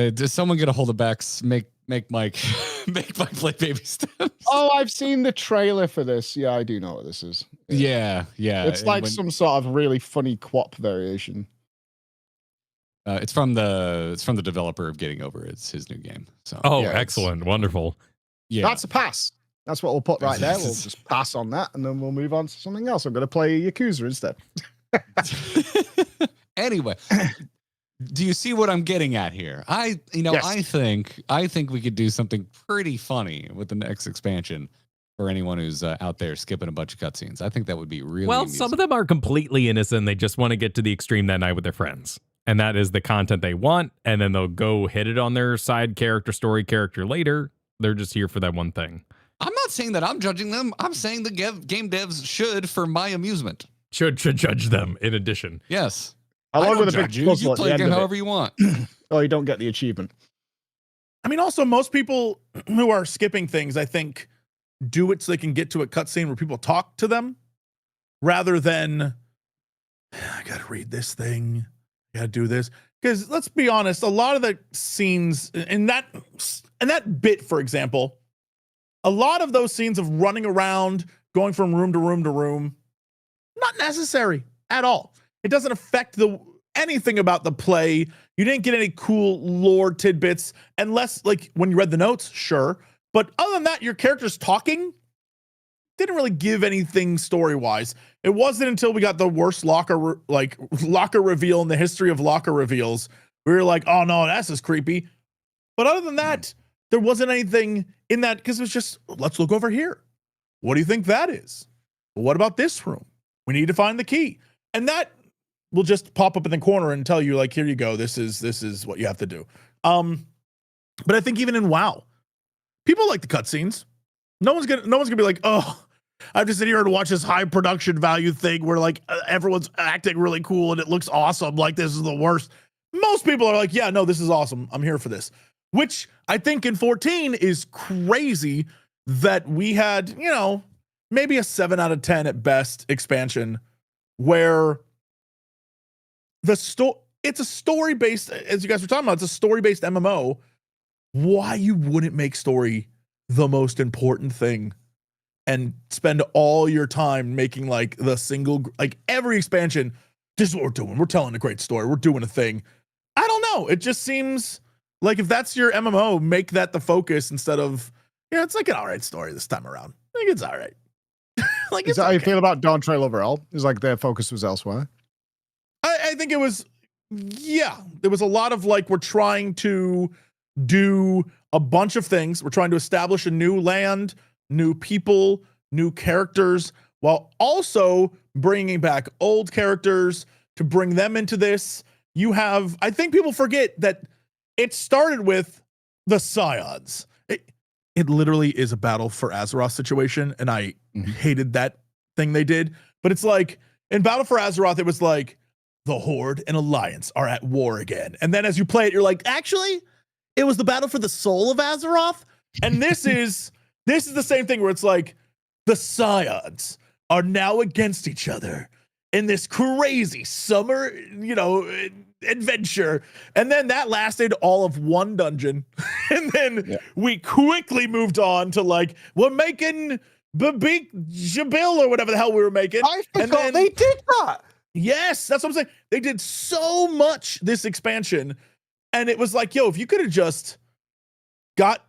Does someone get a hold of Bex? Make Mike play Baby Steps. Oh, I've seen the trailer for this. Yeah, I do know what this is. Yeah. It's some sort of really funny QWOP variation. It's from the developer of Getting Over. It's his new game. So excellent, wonderful. Yeah, that's a pass. That's what we'll put right there. We'll just pass on that, and then we'll move on to something else. I'm going to play Yakuza instead. Anyway, do you see what I'm getting at here? Yes. I think we could do something pretty funny with the next expansion for anyone who's out there skipping a bunch of cutscenes. I think that would be really amusing. Some of them are completely innocent. They just want to get to the extreme that night with their friends. And that is the content they want, and then they'll go hit it on their side story character later. They're just here for that one thing. I'm not saying that I'm judging them. I'm saying the game devs should, for my amusement. Should judge them in addition. Yes. How I long don't with a judge big you. puzzle You at the play end it of it? however you want. Oh, you don't get the achievement. I mean, also most people who are skipping things, I think, do it so they can get to a cutscene where people talk to them, rather than I gotta read this thing, I gotta do this. Because let's be honest, a lot of the scenes in that bit, for example, a lot of those scenes of running around, going from room to room to room, not necessary at all. It doesn't affect anything about the play. You didn't get any cool lore tidbits, unless like when you read the notes, sure. But other than that, your character's talking didn't really give anything story-wise. It wasn't until we got the worst locker reveal in the history of locker reveals, we were like, oh no, that's just creepy. But other than that, there wasn't anything in that, because it was just, let's look over here. What do you think that is? What about this room? We need to find the key. And that will just pop up in the corner and tell you, like, here you go. This is what you have to do. But I think even in WoW, people like the cutscenes. No one's gonna be like, oh, I have to sit here and watch this high production value thing where like everyone's acting really cool and it looks awesome. Like this is the worst. Most people are like, yeah, no, this is awesome. I'm here for this. Which I think in 14 is crazy that we had, you know, maybe a 7 out of 10 at best expansion where it's a story based, as you guys were talking about, it's a story based MMO. Why you wouldn't make story the most important thing and spend all your time making like the single, like every expansion, this is what we're doing. We're telling a great story. We're doing a thing. I don't know. It just seems like if that's your MMO, make that the focus instead of, you know, it's like an all right story this time around. I think it's all right. Like, Is that how you feel about Dawntrail overall? It's like their focus was elsewhere. I think it was, yeah, there was a lot of like, we're trying to do a bunch of things. We're trying to establish a new land, new people, new characters, while also bringing back old characters to bring them into this. You have, I think people forget that it started with the Scions. It literally is a battle for Azeroth situation, and I hated that thing they did. But it's like, in Battle for Azeroth, it was like, the Horde and Alliance are at war again. And then as you play it, you're like, actually, it was the battle for the soul of Azeroth. And this is the same thing where it's like, the Scions are now against each other in this crazy summer, you know, adventure. And then that lasted all of one dungeon. And then we quickly moved on to like, we're making Babik Jabil or whatever the hell we were making. I forgot they did that. Yes, that's what I'm saying. They did so much this expansion. And it was like, yo, if you could have just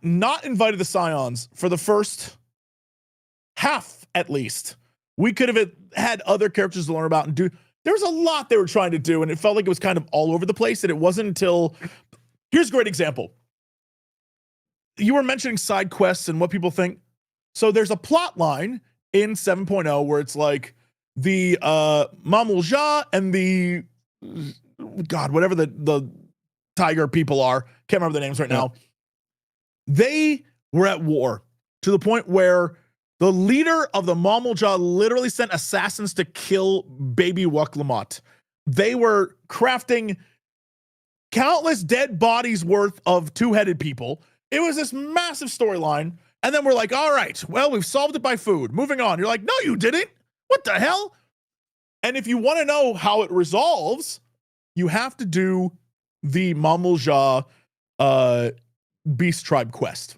not invited the Scions for the first half, at least, we could have had other characters to learn about and do. There was a lot they were trying to do, and it felt like it was kind of all over the place. And it wasn't until, here's a great example. You were mentioning side quests and what people think. So there's a plot line in 7.0 where it's like the Mamulja and the, God, whatever the tiger people are, can't remember the names right now. They were at war to the point where the leader of the Mamulja literally sent assassins to kill baby Wuklamot. They were crafting countless dead bodies worth of two-headed people. It was this massive storyline. And then we're like, all right, well, we've solved it by food. Moving on. You're like, no, you didn't. What the hell? And if you want to know how it resolves, you have to do the Mamulja Beast Tribe quest,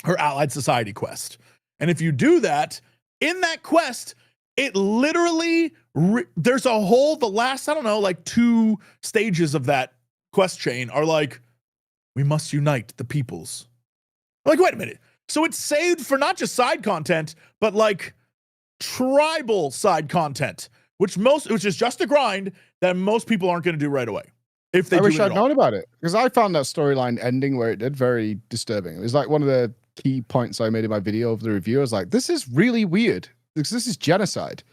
her Allied Society quest. And if you do that, in that quest, it literally, there's a whole, the last, I don't know, like 2 stages of that quest chain are like, we must unite the peoples. Like, wait a minute. So it's saved for not just side content, but like tribal side content, which is just a grind that most people aren't going to do right away. If they I wish I'd known about it, because I found that storyline ending where it did very disturbing. It was like one of the key points I made in my video of the review. I was like, this is really weird because this is genocide.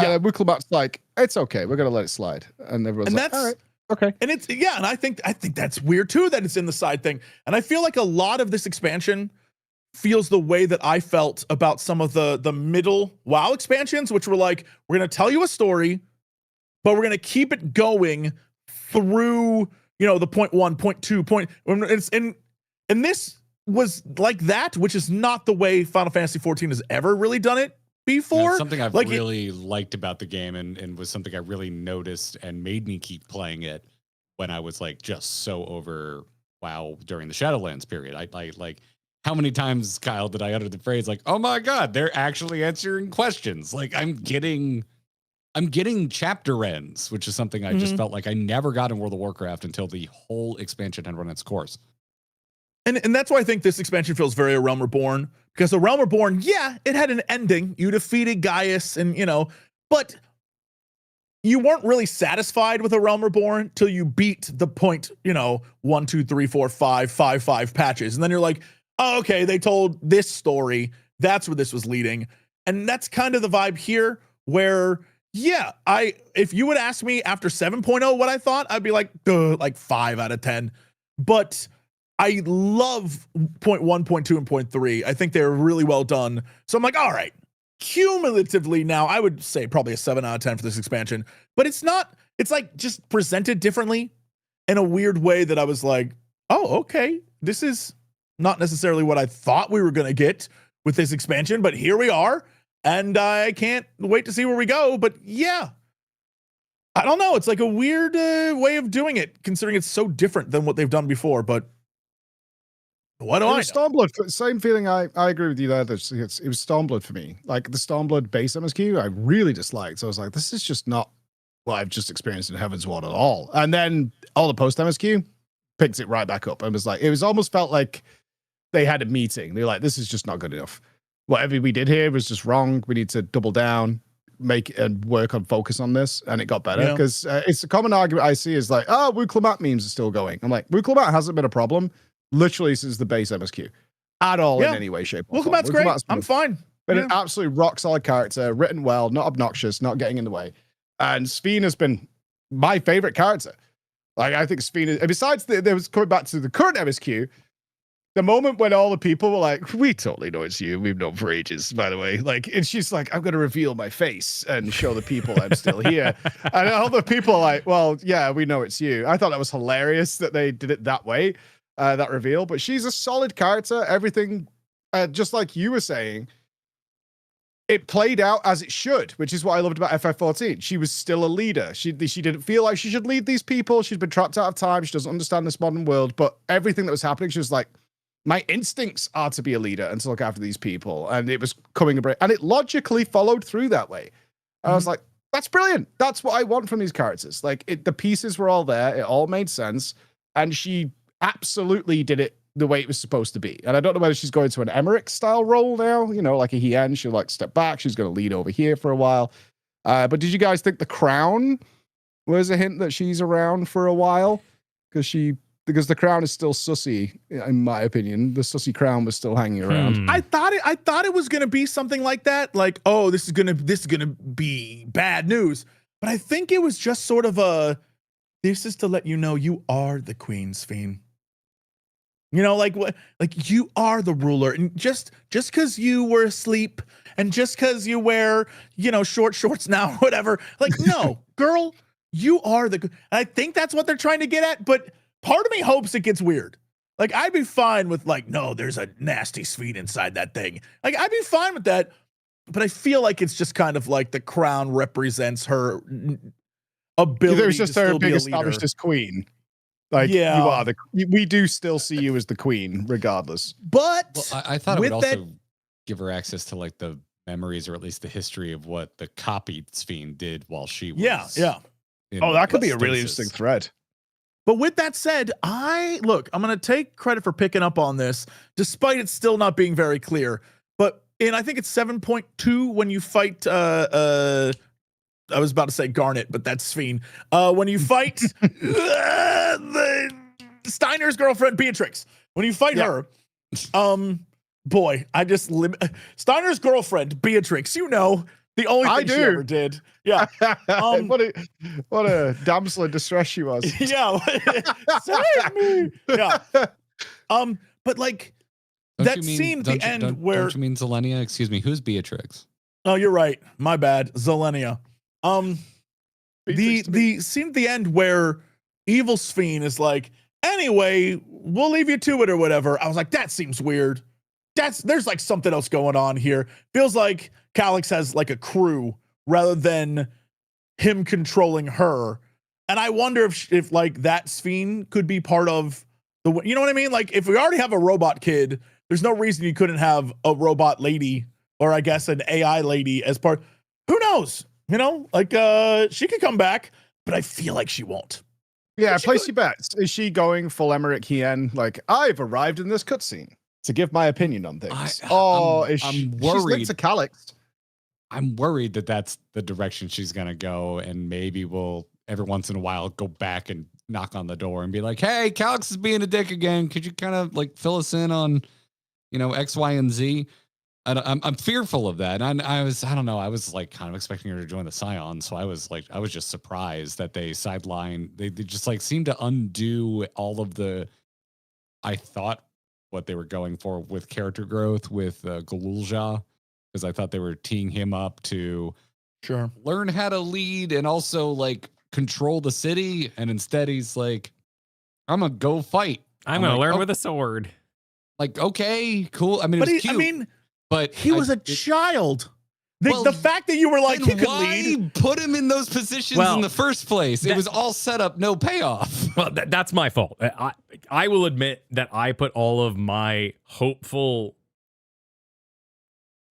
Yeah. And Wuklamot's like, it's okay, we're gonna let it slide, and everyone's like, all right, okay. And it's, yeah, and I think that's weird too that it's in the side thing. And I feel like a lot of this expansion feels the way that I felt about some of the middle WoW expansions, which were like, we're gonna tell you a story, but we're gonna keep it going through, the point 1, point 2, point. And this was like that, which is not the way Final Fantasy 14 has ever really done it before. It's something I've really liked about the game, and was something I really noticed and made me keep playing it when I was like just so over WoW during the Shadowlands period. I like, how many times, Kyle, did I utter the phrase like, "Oh my God, they're actually answering questions"? Like I'm getting chapter ends, which is something I just felt like I never got in World of Warcraft until the whole expansion had run its course. And that's why I think this expansion feels very A Realm Reborn, because A Realm Reborn, yeah, it had an ending. You defeated Gaius, and but you weren't really satisfied with A Realm Reborn till you beat the point, 1, 2, 3, 4, 5 patches, and then you're like, oh, okay, they told this story. That's where this was leading, and that's kind of the vibe here. Where, yeah, if you would ask me after 7.0 what I thought, I'd be like 5 out of 10, but I love point 1, point 2, and point 3. I think they're really well done. So I'm like, all right, cumulatively now, I would say probably a 7 out of 10 for this expansion. But it's like just presented differently in a weird way that I was like, oh, okay, this is not necessarily what I thought we were going to get with this expansion, but here we are. And I can't wait to see where we go. But yeah, I don't know. It's like a weird way of doing it, considering it's so different than what they've done before. But what do I know? Stormblood, same feeling. I agree with you there. It was Stormblood for me. Like the Stormblood base MSQ, I really disliked. So I was like, this is just not what I've just experienced in Heaven's Ward at all. And then all the post MSQ picked it right back up and was like, it was almost felt like they had a meeting. They were like, this is just not good enough. Whatever we did here was just wrong. We need to double down, make and work on focus on this. And it got better because it's a common argument I see is like, oh, Wukelamat memes are still going. I'm like, Wukelamat hasn't been a problem literally since the base MSQ at all in any way, shape, or form. Wukelamat's great. I'm fine. But an absolutely rock solid character, written well, not obnoxious, not getting in the way. And Sphene has been my favorite character. Like, I think Sphene is, besides there was coming back to the current MSQ, the moment when all the people were like, we totally know it's you. We've known for ages, by the way. Like, and she's like, I'm going to reveal my face and show the people I'm still here. And all the people are like, well, yeah, we know it's you. I thought that was hilarious that they did it that way. That reveal, but she's a solid character. Everything, just like you were saying, it played out as it should, which is what I loved about FF14. She was still a leader. She didn't feel like she should lead these people. She's been trapped out of time. She doesn't understand this modern world, but everything that was happening, she was like, my instincts are to be a leader and to look after these people. And it was coming a break, and it logically followed through that way. I was like, that's brilliant. That's what I want from these characters. Like, the pieces were all there. It all made sense. And she absolutely did it the way it was supposed to be. And I don't know whether she's going to an Emmerich style role now, like a Hien. She'll like step back. She's going to lead over here for a while. But did you guys think the crown was a hint that she's around for a while? Because the crown is still sussy, in my opinion. The sussy crown was still hanging around. I thought it was gonna be something like that. Like, oh, this is gonna be bad news. But I think it was just sort of this is to let you know you are the queen, Sphene. Like you are the ruler, and just because you were asleep, and just because you wear, short shorts now, or whatever. Like, no, girl, you are the. I think that's what they're trying to get at. But part of me hopes it gets weird. Like, I'd be fine with like, no, there's a nasty Sphene inside that thing. Like, I'd be fine with that. But I feel like it's just kind of like the crown represents her ability. There's just to her still big be a established leader. as queen. Like, you are we do still see you as the queen, regardless. But I thought it would also give her access to like the memories, or at least the history of what the copied Sphene did while she was. Yeah. Oh, that could be a really interesting thread. But with that said, I'm going to take credit for picking up on this, despite it still not being very clear. But I think it's 7.2 when you fight. I was about to say Garnet, but that's Sphene. When you fight the Steiner's girlfriend, Beatrix. When you fight her, boy, I just Steiner's girlfriend, Beatrix. The only thing she ever did. Yeah. What a damsel in distress she was. Yeah. Save me. Yeah. But like scene at the end where. Don't you mean Zelenia? Excuse me. Who's Beatrix? Oh, you're right. My bad. Zelenia. the scene at the end where evil Sphene is like, anyway, we'll leave you to it or whatever. I was like, that seems weird. There's like something else going on here. Feels like Calyx has like a crew rather than him controlling her. And I wonder if like that Sphene could be part of the, you know what I mean? Like if we already have a robot kid, there's no reason you couldn't have a robot lady, or I guess an AI lady as part. Who knows? You know, like she could come back, but I feel like she won't. Yeah, place your bets. Is she going full Emmerich Hien? Like, I've arrived in this cutscene to give my opinion on things. Is she, I'm worried. She's linked to Calyx. I'm worried that that's the direction she's gonna go, and maybe we'll every once in a while go back and knock on the door and be like, "Hey, Calyx is being a dick again. Could you kind of like fill us in on, you know, X, Y, and Z?" I'm fearful of that. And I don't know. I was like kind of expecting her to join the Scion, so I was just surprised that they sidelined. They just like seemed to undo all of the. I thought what they were going for with character growth with Galulja, because I thought they were teeing him up to learn how to lead and also like control the city, and instead he's like, I'm gonna go fight. I'm gonna learn with a sword. Like, okay, cool. I mean, But it's cute. But he was a child. The fact that you were like, he could lead. Put him in those positions in the first place? It was all set up, no payoff. Well, that's my fault. I will admit that I put all of my hopeful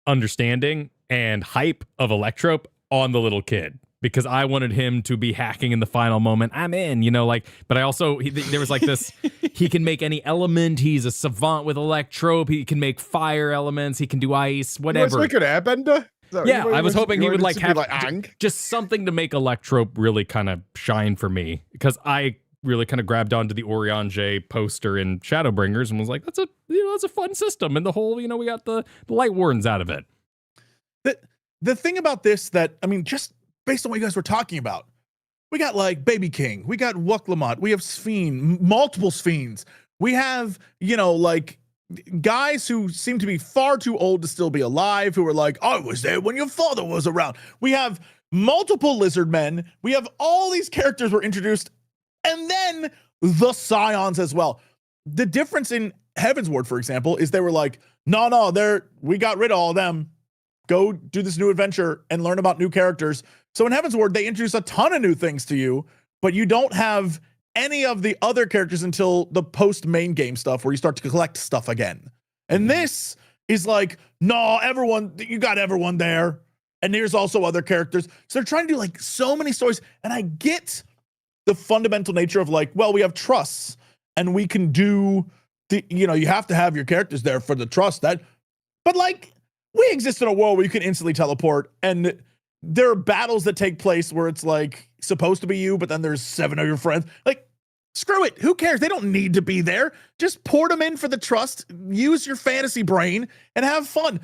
understanding and hype of Electrope on the little kid, because I wanted him to be hacking in the final moment. I'm in, you know, like, but I also, there was like this, he can make any element. He's a savant with Electrope. He can make fire elements. He can do ice, whatever. Like an airbender? Yeah, I was hoping he would like have Aang? just something to make Electrope really kind of shine for me, because I really kind of grabbed onto the Oriange poster in Shadowbringers and was like, that's a fun system. And the whole, you know, we got the Light Wardens out of it. The thing about this that, I mean, just based on what you guys were talking about, we got like Baby King, we got Wuklamot, we have Sphene, multiple Sphenes. We have, you know, like guys who seem to be far too old to still be alive, who are like, I was there when your father was around. We have multiple lizard men. We have all these characters were introduced, and then the Scions as well. The difference in Heavensward, for example, is they were like, no, we got rid of all of them. Go do this new adventure and learn about new characters. So in Heavensward, they introduce a ton of new things to you, but you don't have any of the other characters until the post-main game stuff where you start to collect stuff again. And this is like, no, you got everyone there. And there's also other characters. So they're trying to do like so many stories. And I get the fundamental nature of like, well, we have trusts and we can do you have to have your characters there for the trust but like, we exist in a world where you can instantly teleport, and there are battles that take place where it's like supposed to be you, but then there's 7 of your friends. Like, screw it. Who cares? They don't need to be there. Just port them in for the trust, use your fantasy brain, and have fun.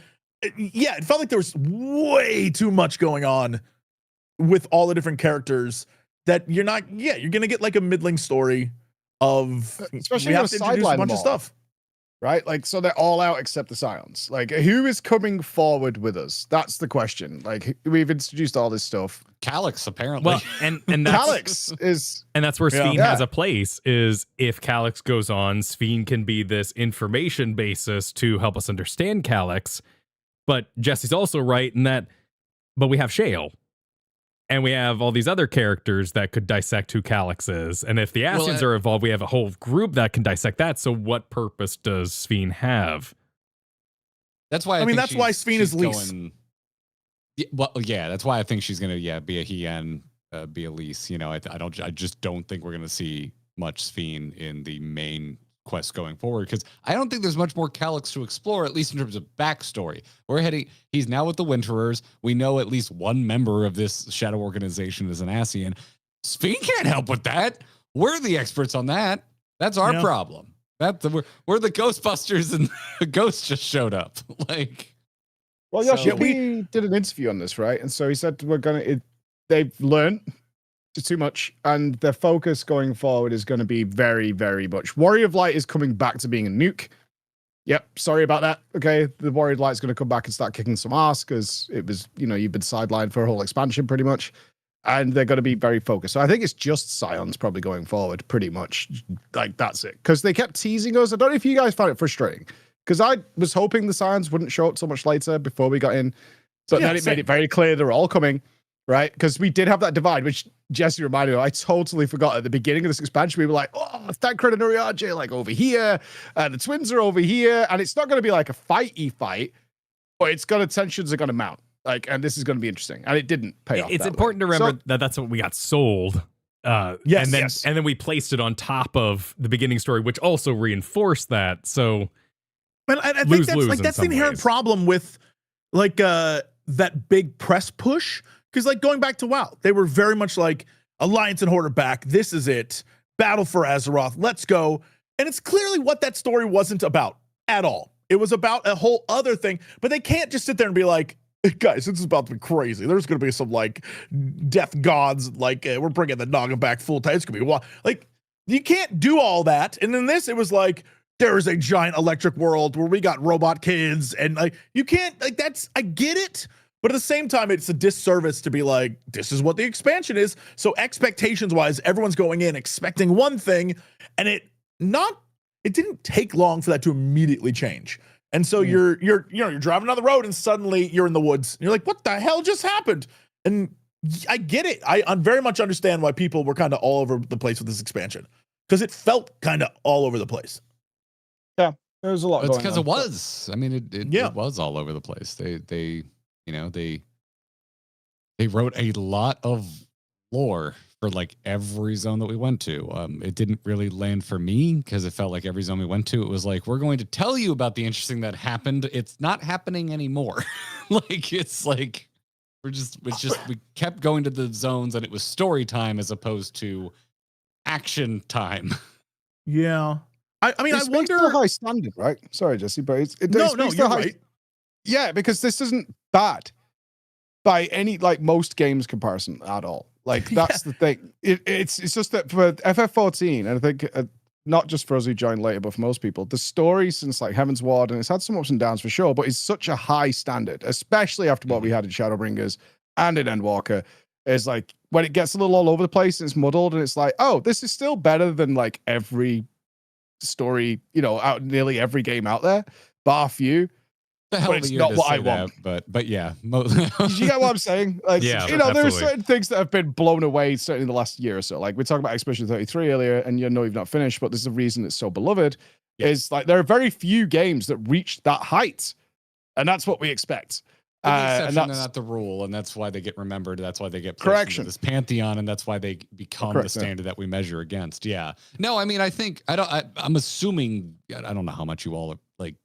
Yeah, it felt like there was way too much going on with all the different characters that you're going to get like a middling story of, especially we have to introduce a bunch of stuff. Right? Like, so they're all out except the Scions. Like, who is coming forward with us? That's the question. Like, we've introduced all this stuff. Calyx, apparently. Well, and that's, Calyx is... And that's where Sphene has a place, is if Calyx goes on, Sphene can be this information basis to help us understand Calyx. But Jesse's also right in that, but we have Shale. And we have all these other characters that could dissect who Calyx is. And if the Ascians are involved, we have a whole group that can dissect that. So what purpose does Sphene have? That's why that's why Sphene is least. That's why I think she's going to be a Hien, be a lease. You know, I just don't think we're going to see much Sphene in the main quest going forward, because I don't think there's much more Calyx to explore, at least in terms of backstory. He's now with the Winterers. We know at least one member of this shadow organization is an Ascian. Sphene can't help with that. We're the experts on that. That's our problem. We're the Ghostbusters, and the ghost just showed up. Like, well, Yoshi, we did an interview on this, right? And so he said they've learned too much, and their focus going forward is going to be very, very much. Warrior of Light is coming back to being a nuke. Yep, sorry about that. Okay, the Warrior of Light is going to come back and start kicking some ass, because it was, you've been sidelined for a whole expansion pretty much. and they're going to be very focused. So I think it's just Scions probably going forward, pretty much. Like, that's it. Because they kept teasing us. I don't know if you guys found it frustrating, because I was hoping the Scions wouldn't show up so much later before we got in. But then it made it very clear they're all coming, right? Because we did have that divide, which Jesse reminded me of. I totally forgot at the beginning of this expansion. We were like, oh, Thancred and Urianger, like over here. The twins are over here. And it's not going to be like a fighty fight, but it's going to, tensions are going to mount. Like, and this is going to be interesting. And it didn't pay off. It's important to remember that that's what we got sold. And then we placed it on top of the beginning story, which also reinforced that. So, and I think that's the inherent problem with like that big press push. Because like going back to WoW, they were very much like Alliance and Horde are back. This is it. Battle for Azeroth. Let's go. And it's clearly what that story wasn't about at all. It was about a whole other thing. But they can't just sit there and be like, guys, this is about to be crazy. There's going to be some like death gods. Like we're bringing the Naga back full time. It's going to be wild. Like you can't do all that. And in this, it was like, there is a giant electric world where we got robot kids. And like, you can't like, I get it. But at the same time, it's a disservice to be like, this is what the expansion is. So expectations wise, everyone's going in expecting one thing, and it didn't take long for that to immediately change. And so you're driving down the road and suddenly you're in the woods. And you're like, what the hell just happened? And I get it. I very much understand why people were kind of all over the place with this expansion, because it felt kind of all over the place. Yeah, there was a lot. It's because it was. I mean, it was all over the place. They wrote a lot of lore for like every zone that we went to. It didn't really land for me because it felt like every zone we went to, it was like, we're going to tell you about the interesting that happened. It's not happening anymore. Like, it's like, we kept going to the zones and it was story time as opposed to action time. Yeah. I mean, I wonder the high standard, right? Sorry, Jesse, but you're right. Yeah, because this isn't bad by any like most games comparison at all. Like that's the thing. It's just that for FF14, and I think not just for us who joined later, but for most people, the story since like Heaven's Ward, and it's had some ups and downs for sure, but it's such a high standard, especially after what we had in Shadowbringers and in Endwalker. Is like when it gets a little all over the place, and it's muddled, and it's like, oh, this is still better than like every story, out nearly every game out there, bar few. The hell but it's not what I want. But yeah. You get what I'm saying? Like, yeah, there are certain things that have been blown away, certainly in the last year or so. Like, we talked about Expedition 33 earlier, and you've not finished, but this is the reason it's so beloved, is like, there are very few games that reach that height. And that's what we expect. And that's not the rule, and that's why they get remembered. That's why they get placed into this pantheon, and that's why they become the standard that we measure against. Yeah. No, I mean, I'm assuming, I don't know how much you all like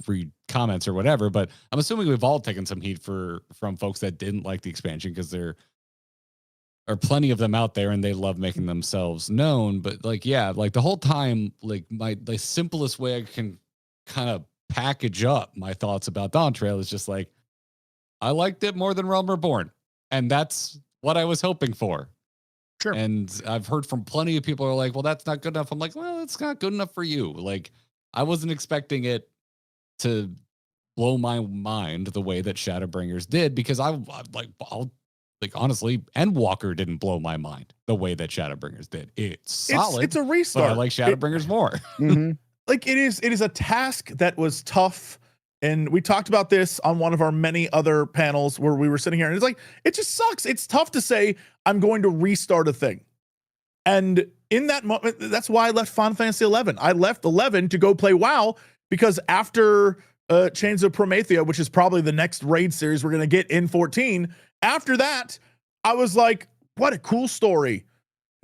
read comments or whatever, but I'm assuming we've all taken some heat from folks that didn't like the expansion, because there are plenty of them out there and they love making themselves known. But like, yeah, like the whole time, like the simplest way I can kind of package up my thoughts about Dawntrail is just like, I liked it more than Realm Reborn, and that's what I was hoping for. Sure. And I've heard from plenty of people who are like, well, that's not good enough. I'm like, well, it's not good enough for you. Like, I wasn't expecting it to blow my mind the way that Shadowbringers did, because I'll honestly, Endwalker didn't blow my mind the way that Shadowbringers did. It's solid. It's a restart. But I like Shadowbringers more. Mm-hmm. Like, it is a task that was tough. And we talked about this on one of our many other panels where we were sitting here, and it's like, it just sucks. It's tough to say, I'm going to restart a thing. And in that moment, that's why I left Final Fantasy 11. I left 11 to go play WoW, because after Chains of Promethea, which is probably the next raid series we're going to get in 14, after that, I was like, what a cool story.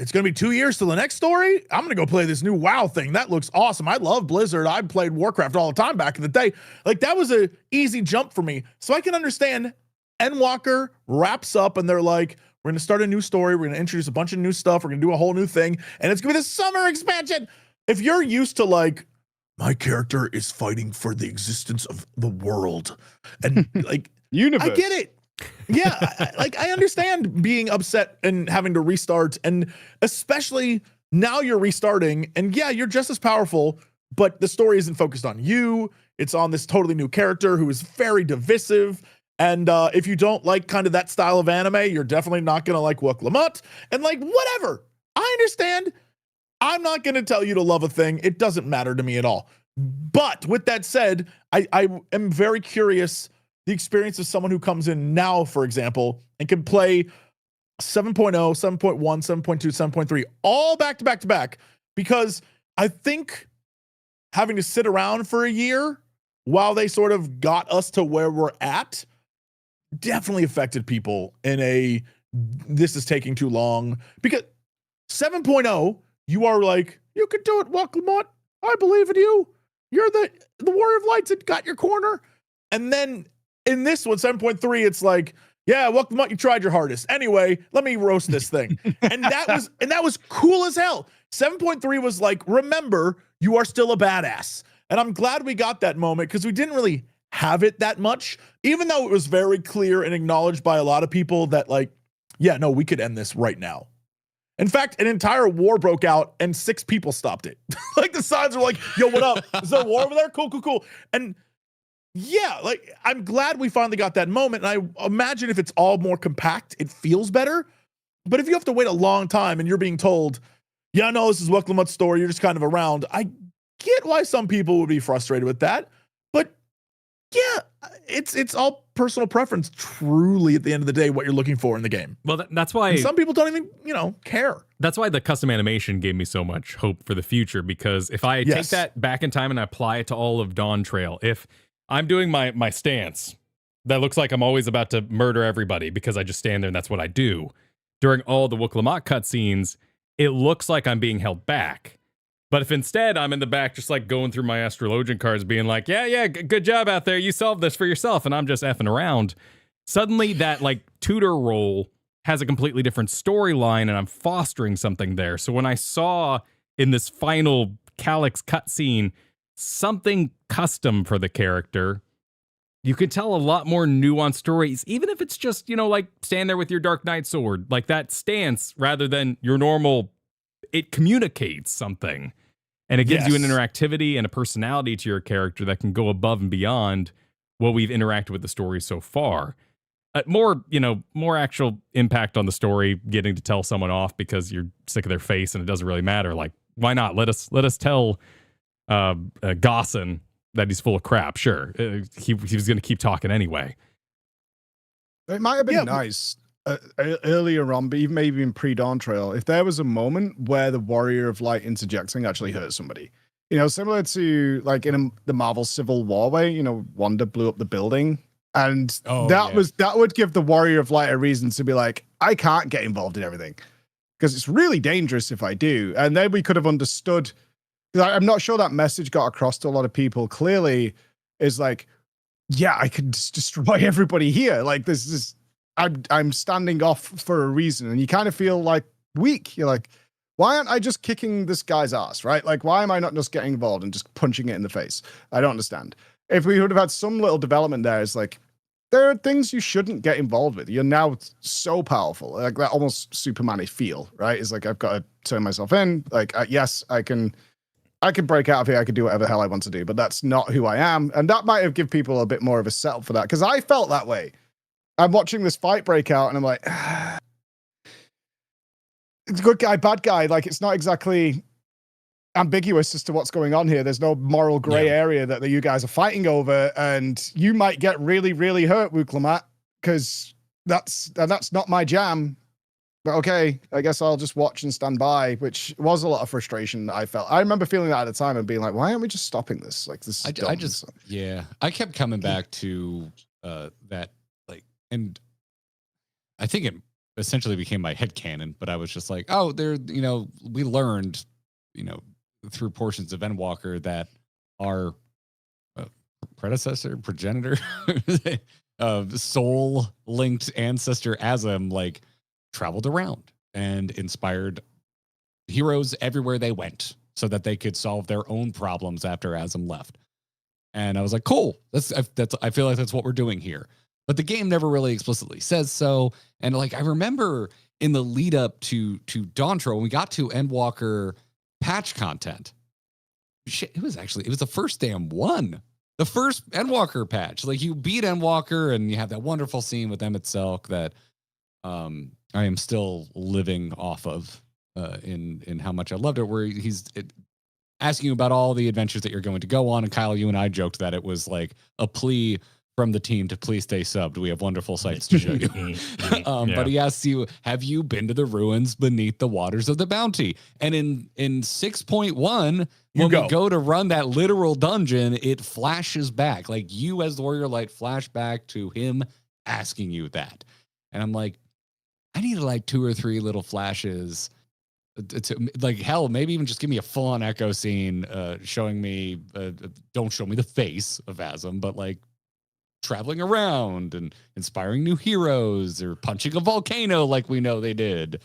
It's going to be 2 years to the next story. I'm going to go play this new WoW thing. That looks awesome. I love Blizzard. I played Warcraft all the time back in the day. Like, that was a easy jump for me. So I can understand Endwalker wraps up and they're like, we're going to start a new story. We're going to introduce a bunch of new stuff. We're going to do a whole new thing. And it's going to be the summer expansion. If you're used to like, my character is fighting for the existence of the world and like, universe. I get it. Yeah, I understand being upset and having to restart, and especially now you're restarting, and yeah, you're just as powerful, but the story isn't focused on you. It's on this totally new character who is very divisive, And if you don't like kind of that style of anime, you're definitely not going to like Wook Lamont. And like, whatever. I understand. I'm not going to tell you to love a thing. It doesn't matter to me at all. But with that said, I am very curious the experience of someone who comes in now, for example, and can play 7.0, 7.1, 7.2, 7.3, all back to back to back. Because I think having to sit around for a year while they sort of got us to where we're at definitely affected people in a, this is taking too long. Because 7.0, you are like, you can do it, Wook Lamont. I believe in you. You're the Warrior of Lights that got your corner. And then in this one, 7.3, it's like, yeah, Wook Lamont, you tried your hardest. Anyway, let me roast this thing. and that was cool as hell. 7.3 was like, remember, you are still a badass. And I'm glad we got that moment because we didn't really have it that much, even though it was very clear and acknowledged by a lot of people that like, yeah, no, we could end this right now. In fact, an entire war broke out and 6 people stopped it. Like the signs were like, yo, what up? Is there a war over there? Cool, cool, cool. And yeah, like I'm glad we finally got that moment. And I imagine if it's all more compact, it feels better. But if you have to wait a long time and you're being told, yeah, no, this is Wook Lamont's story, you're just kind of around, I get why some people would be frustrated with that. But yeah, it's all personal preference, truly, at the end of the day, what you're looking for in the game. Well, that's why and some people don't even, care. That's why the custom animation gave me so much hope for the future, because if I take that back in time and I apply it to all of Dawntrail, if I'm doing my stance that looks like I'm always about to murder everybody because I just stand there and that's what I do, during all the Wook Lamont cutscenes, it looks like I'm being held back. But if instead I'm in the back just like going through my astrologian cards being like, yeah, good job out there, you solved this for yourself, and I'm just effing around, suddenly that like tutor role has a completely different storyline and I'm fostering something there. So when I saw in this final Calyx cutscene something custom for the character, you could tell a lot more nuanced stories, even if it's just, like stand there with your Dark Knight sword, like that stance rather than your normal, it communicates something. And it gives you an interactivity and a personality to your character that can go above and beyond what we've interacted with the story so far. More actual impact on the story, getting to tell someone off because you're sick of their face and it doesn't really matter. Like, why not? Let us tell Gosson that he's full of crap. Sure, he was going to keep talking anyway. It might have been nice earlier on, but even maybe in pre-Dawntrail, if there was a moment where the Warrior of Light interjecting actually hurt somebody. Similar to like in the Marvel Civil War way, Wanda blew up the building. And that would give the Warrior of Light a reason to be like, I can't get involved in everything because it's really dangerous if I do. And then we could have understood. I'm not sure that message got across to a lot of people. Clearly, is like, yeah, I could just destroy everybody here. Like this is, I'm standing off for a reason, and you kind of feel like weak. You're like, why aren't I just kicking this guy's ass, right? Like, why am I not just getting involved and just punching it in the face? I don't understand. If we would have had some little development there, it's like, there are things you shouldn't get involved with. You're now so powerful, like that almost Superman-y feel, right? It's like, I've got to turn myself in. Like, yes, I can break out of here. I can do whatever the hell I want to do, but that's not who I am. And that might have given people a bit more of a setup for that, because I felt that way. I'm watching this fight break out, and I'm like, it's good guy, bad guy. Like, it's not exactly ambiguous as to what's going on here. There's no moral gray area that you guys are fighting over, and you might get really, really hurt, Wook Lamont, because that's not my jam. But okay, I guess I'll just watch and stand by, which was a lot of frustration that I felt. I remember feeling that at the time and being like, why aren't we just stopping this? Like, this is dumb. I kept coming back to that, like, and I think it essentially became my headcanon, but I was just like, oh, we learned, through portions of Endwalker that our progenitor, soul-linked ancestor Azam, like, traveled around and inspired heroes everywhere they went so that they could solve their own problems after Azam left. And I was like, cool. I feel like that's what we're doing here. But the game never really explicitly says so. And like, I remember in the lead up to Dawntrail, when we got to Endwalker patch content, it was the first damn one the first Endwalker patch. Like you beat Endwalker and you have that wonderful scene with Emmett Selk that I am still living off of in how much I loved it, where he's asking you about all the adventures that you're going to go on. And Kyle, you and I joked that it was like a plea from the team to please stay subbed. We have wonderful sights to show you. But he asks you, have you been to the ruins beneath the waters of the bounty? And in 6.1, when we go to run that literal dungeon, it flashes back. Like you as the Warrior Light flash back to him asking you that. And I'm like, I need like 2 or 3 little flashes. To, like hell, maybe even just give me a full-on echo scene showing me, don't show me the face of Asm, but like traveling around and inspiring new heroes or punching a volcano like we know they did.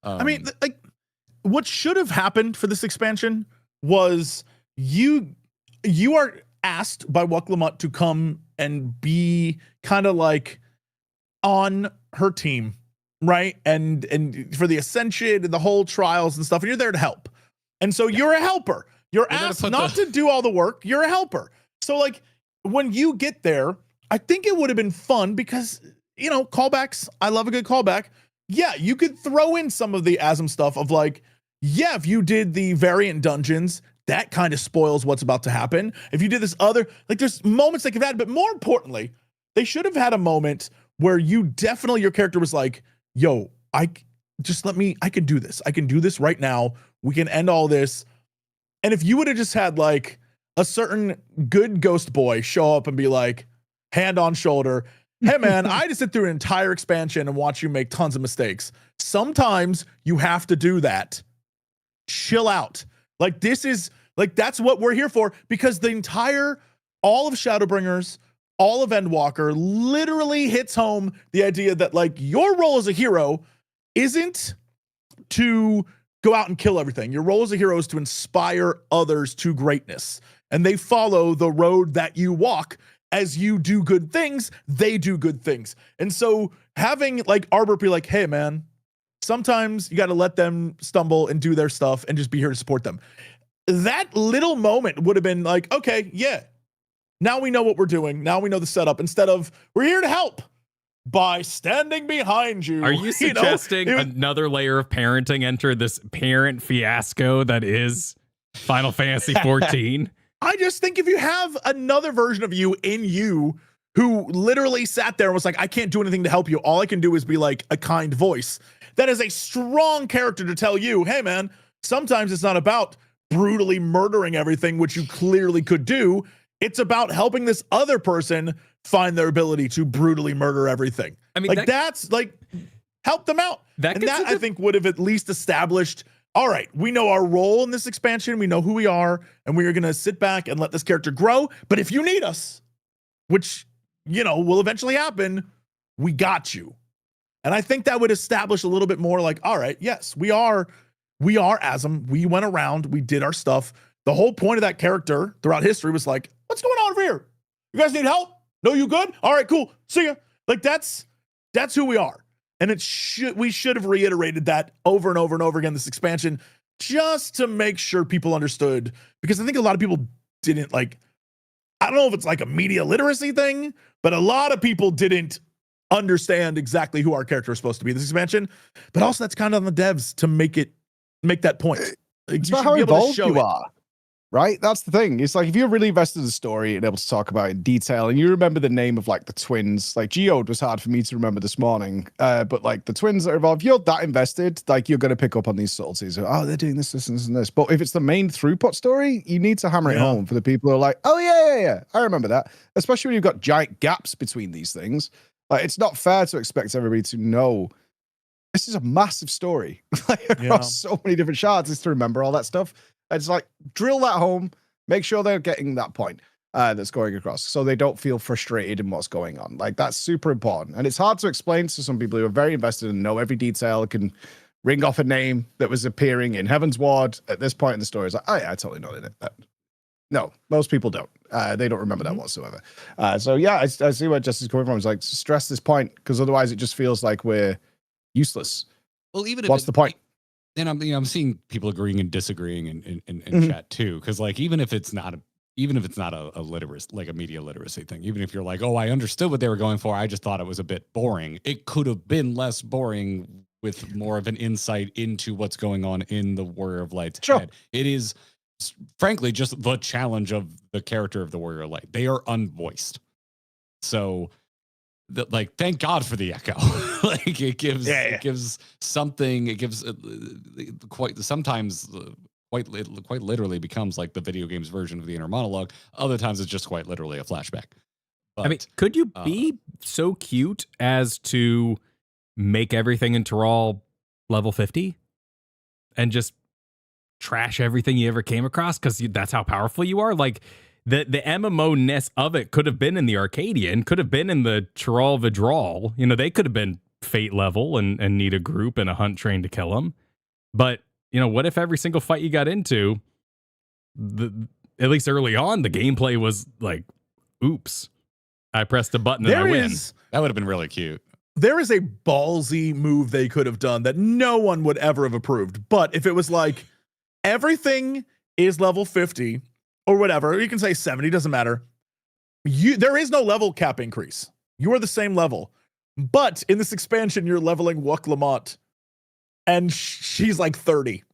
I mean, like what should have happened for this expansion was you are asked by Waklamut to come and be kind of like on her team, right? And for the Ascension and the whole trials and stuff, and you're there to help. And so you're a helper. You're asked not to do all the work. You're a helper. So like when you get there, I think it would have been fun because, you know, callbacks, I love a good callback. Yeah, you could throw in some of the Asm stuff of like, yeah, if you did the variant dungeons, that kind of spoils what's about to happen. If you did this other, like there's moments they could have had, but more importantly, they should have had a moment where your character was like, yo, I can do this. I can do this right now. We can end all this. And if you would have just had like a certain good ghost boy show up and be like, hand on shoulder, hey man, I just sit through an entire expansion and watch you make tons of mistakes. Sometimes you have to do that. Chill out. Like this is like, that's what we're here for, because all of Shadowbringers, all of Endwalker literally hits home the idea that like your role as a hero isn't to go out and kill everything. Your role as a hero is to inspire others to greatness. And they follow the road that you walk. As you do good things, they do good things. And so having like Arbor be like, hey man, sometimes you got to let them stumble and do their stuff and just be here to support them. That little moment would have been like, okay, yeah, now we know what we're doing. Now we know the setup, instead of we're here to help by standing behind you. Are you suggesting another layer of parenting entered this parent fiasco that is Final Fantasy 14? I just think if you have another version of you in you who literally sat there and was like, I can't do anything to help you. All I can do is be like a kind voice. That is a strong character to tell you, hey man, sometimes it's not about brutally murdering everything, which you clearly could do. It's about helping this other person find their ability to brutally murder everything. I mean, like that's like, help them out. That I think would have at least established, all right, we know our role in this expansion. We know who we are, and we are going to sit back and let this character grow. But if you need us, which, you know, will eventually happen, we got you. And I think that would establish a little bit more like, all right, yes, we are Asm. We went around, we did our stuff. The whole point of that character throughout history was like, what's going on over here? You guys need help? No, you good? All right, cool. See ya. Like that's who we are. And we should have reiterated that over and over and over again, this expansion, just to make sure people understood, because I think a lot of people didn't like, I don't know if it's like a media literacy thing, but a lot of people didn't understand exactly who our character is supposed to be in this expansion. But also that's kind of on the devs to make that point. Like, it's about how involved you are. Right? That's the thing. It's like if you're really invested in the story and able to talk about it in detail, and you remember the name of like the twins, like Geode was hard for me to remember this morning. But like the twins that are involved, if you're that invested, like you're going to pick up on these subtleties. Oh, they're doing this, this, and this. But if it's the main throughput story, you need to hammer it home for the people who are like, oh yeah, I remember that. Especially when you've got giant gaps between these things. Like it's not fair to expect everybody to know this is a massive story like across so many different shards, is to remember all that stuff. It's like drill that home, make sure they're getting that point that's going across, so they don't feel frustrated in what's going on. Like that's super important, and it's hard to explain to some people who are very invested and know every detail, can ring off a name that was appearing in Heaven's Ward at this point in the story. It's like, oh yeah, I totally know that. No, most people don't. They don't remember that whatsoever. So yeah, I see where Jesse's coming from. It's like stress this point, because otherwise it just feels like we're useless. Well, even what's the point? And I'm seeing people agreeing and disagreeing in chat too, because like even if it's not even if it's not a literacy, like a media literacy thing, even if you're like, oh, I understood what they were going for, I just thought it was a bit boring. It could have been less boring with more of an insight into what's going on in the Warrior of Light's head. It is, frankly, just the challenge of the character of the Warrior of Light. They are unvoiced. So, like, thank God for the echo. Like, it gives something, it gives quite sometimes... quite literally becomes like the video game's version of the inner monologue. Other times it's just quite literally a flashback. But, I mean, could you be so cute as to make everything in Tyrol level 50 and just trash everything you ever came across? Because that's how powerful you are. Like the MMO-ness of it could have been in the Arcadian, could have been in the Tyrol Vidral. You know, they could have been Fate level and need a group and a hunt train to kill them. But you know, what if every single fight you got into, at least early on, the gameplay was like, oops, I pressed a button and I win. That would have been really cute. There is a ballsy move they could have done that no one would ever have approved. But if it was like, everything is level 50 or whatever, you can say 70, doesn't matter. There is no level cap increase. You are the same level. But in this expansion, you're leveling Wuk Lamont. And she's like 30.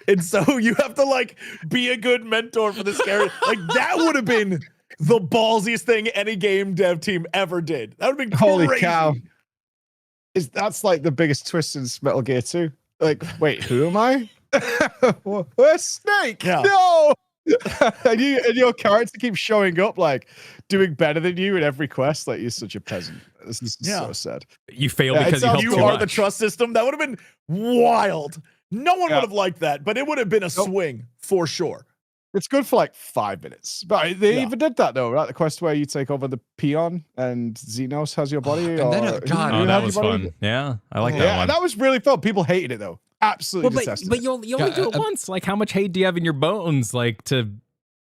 And so you have to like be a good mentor for this character. Like that would have been the ballsiest thing any game dev team ever did. That would have been holy crazy. Cow. That's like the biggest twist in Metal Gear 2. Like, wait, who am I? We're Snake. Yeah. No. and your character keeps showing up like doing better than you in every quest. Like you're such a peasant. This is so sad. You failed because you helped you too are much. the trust system. That would have been wild. No one would have liked that, but it would have been a swing for sure. It's good for like 5 minutes. But they even did that though, right? The quest where you take over the peon and Xenos has your body. And then, God, that was fun. Yeah, I like that one. Yeah, that was really fun. People hated it though. Absolutely detested but you only do it once. Like, how much hate do you have in your bones? Like,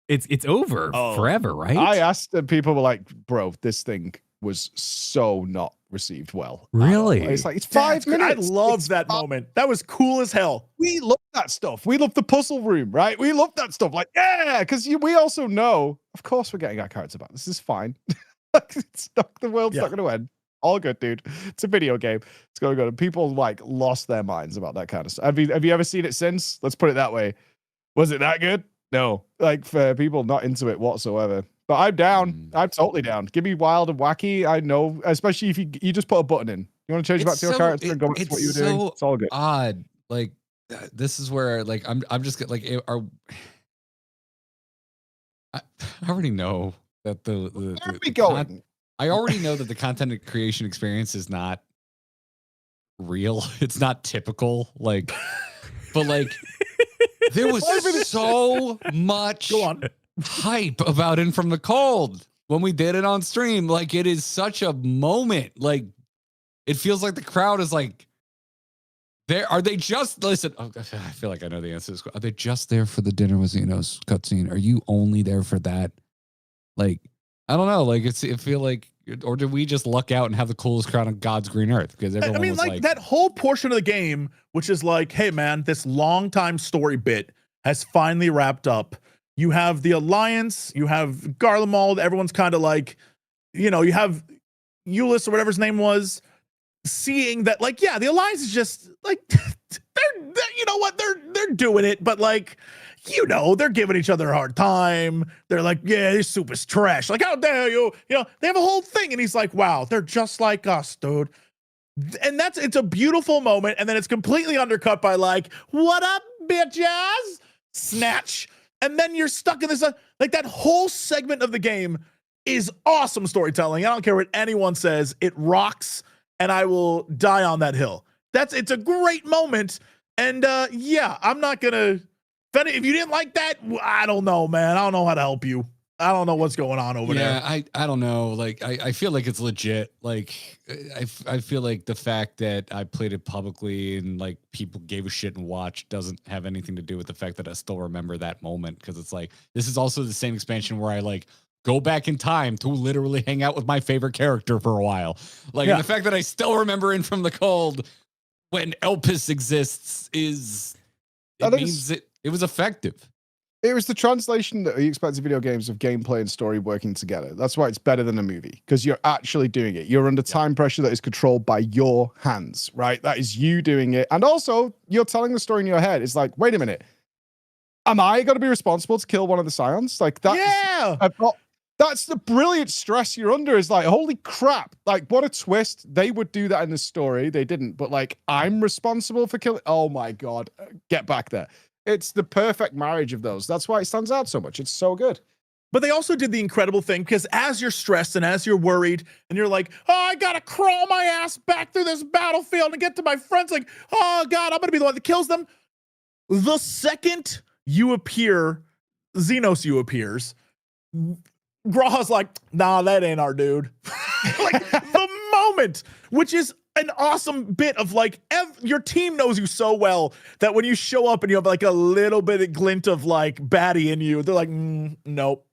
it's over forever, right? I asked and people were like, bro, this thing was so not received well. Really? It's like, it's 5 minutes. I loved that moment. That was cool as hell. We love that stuff. We love the puzzle room, right? We love that stuff. Like, yeah, because we also know, of course, we're getting our characters back. This is fine. The world's not going to end. All good, dude. It's a video game. It's going to go. People like lost their minds about that kind of stuff. Have you ever seen it since? Let's put it that way. Was it that good? No. Like for people not into it whatsoever. But I'm down. I'm totally down. Give me wild and wacky. I know, especially if you just put a button in. You want to change back to your character and go back to what you were doing? It's all good. Odd. Like this is where like I'm just like I already know that I already know that the content creation experience is not real. It's not typical. Like, but like there was so much hype about In From the Cold when we did it on stream. Like it is such a moment. Like it feels like the crowd is like, are they just listen? Oh, I feel like I know the answer to this. Are they just there for the dinner with Xenos cutscene? Are you only there for that? Like, I don't know. Like it feel like, or did we just luck out and have the coolest crowd on God's green earth? Because everyone I mean, was like that whole portion of the game, which is like, hey man, this long time story bit has finally wrapped up. You have the Alliance, you have Garlemald, everyone's kind of like, you know, you have Euless or whatever his name was, seeing that, like, yeah, the Alliance is just like, they're you know what, they're doing it, but like, you know, they're giving each other a hard time. They're like, yeah, this soup is trash. Like, how dare you? You know, they have a whole thing, and he's like, wow, they're just like us, dude. And it's a beautiful moment, and then it's completely undercut by like, what up, bitches? Snatch. And then you're stuck in this, like that whole segment of the game is awesome storytelling. I don't care what anyone says. It rocks, and I will die on that hill. It's a great moment. And yeah, I'm not gonna, if you didn't like that, I don't know, man. I don't know how to help you. I don't know what's going on over there. Yeah, I don't know. Like, I feel like it's legit. Like, I feel like the fact that I played it publicly and like people gave a shit and watched doesn't have anything to do with the fact that I still remember that moment. Because it's like, this is also the same expansion where I like go back in time to literally hang out with my favorite character for a while. Like, and the fact that I still remember In From the Cold when Elpis exists means it was effective. It was the translation that he expects video games of gameplay and story working together. That's why it's better than a movie, because you're actually doing it. You're under time pressure that is controlled by your hands, right? That is you doing it. And also, you're telling the story in your head. It's like, wait a minute. Am I going to be responsible to kill one of the Scions? Like, that's the brilliant stress you're under. Is like, holy crap. Like, what a twist. They would do that in the story. They didn't. But like, I'm responsible for killing. Oh my God. Get back there. It's the perfect marriage of those. That's why it stands out so much. It's so good. But they also did the incredible thing, because as you're stressed and as you're worried and you're like, oh, I gotta crawl my ass back through this battlefield and get to my friends, like, oh God, I'm gonna be the one that kills them. The second you appear, Xenos appears, Graha's like, nah, that ain't our dude. Like, the moment, which is an awesome bit of like, your team knows you so well that when you show up and you have like a little bit of glint of like baddie in you, they're like, nope.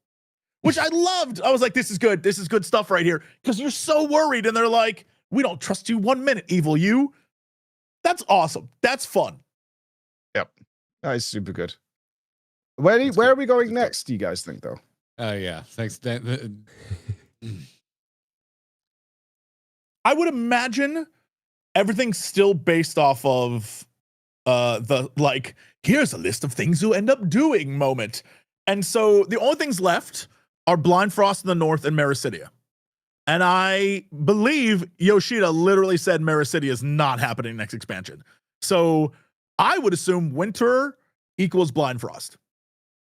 Which I loved. I was like, this is good. This is good stuff right here. Because you're so worried and they're like, we don't trust you 1 minute, evil you. That's awesome. That's fun. Yep. That is super good. Where are we going next, do you guys think, though? Yeah. Thanks. I would imagine everything's still based off of the like, here's a list of things you'll end up doing moment. And so the only things left are Blind Frost in the north and Mericidia. And I believe Yoshida literally said Mericidia is not happening next expansion. So I would assume winter equals Blind Frost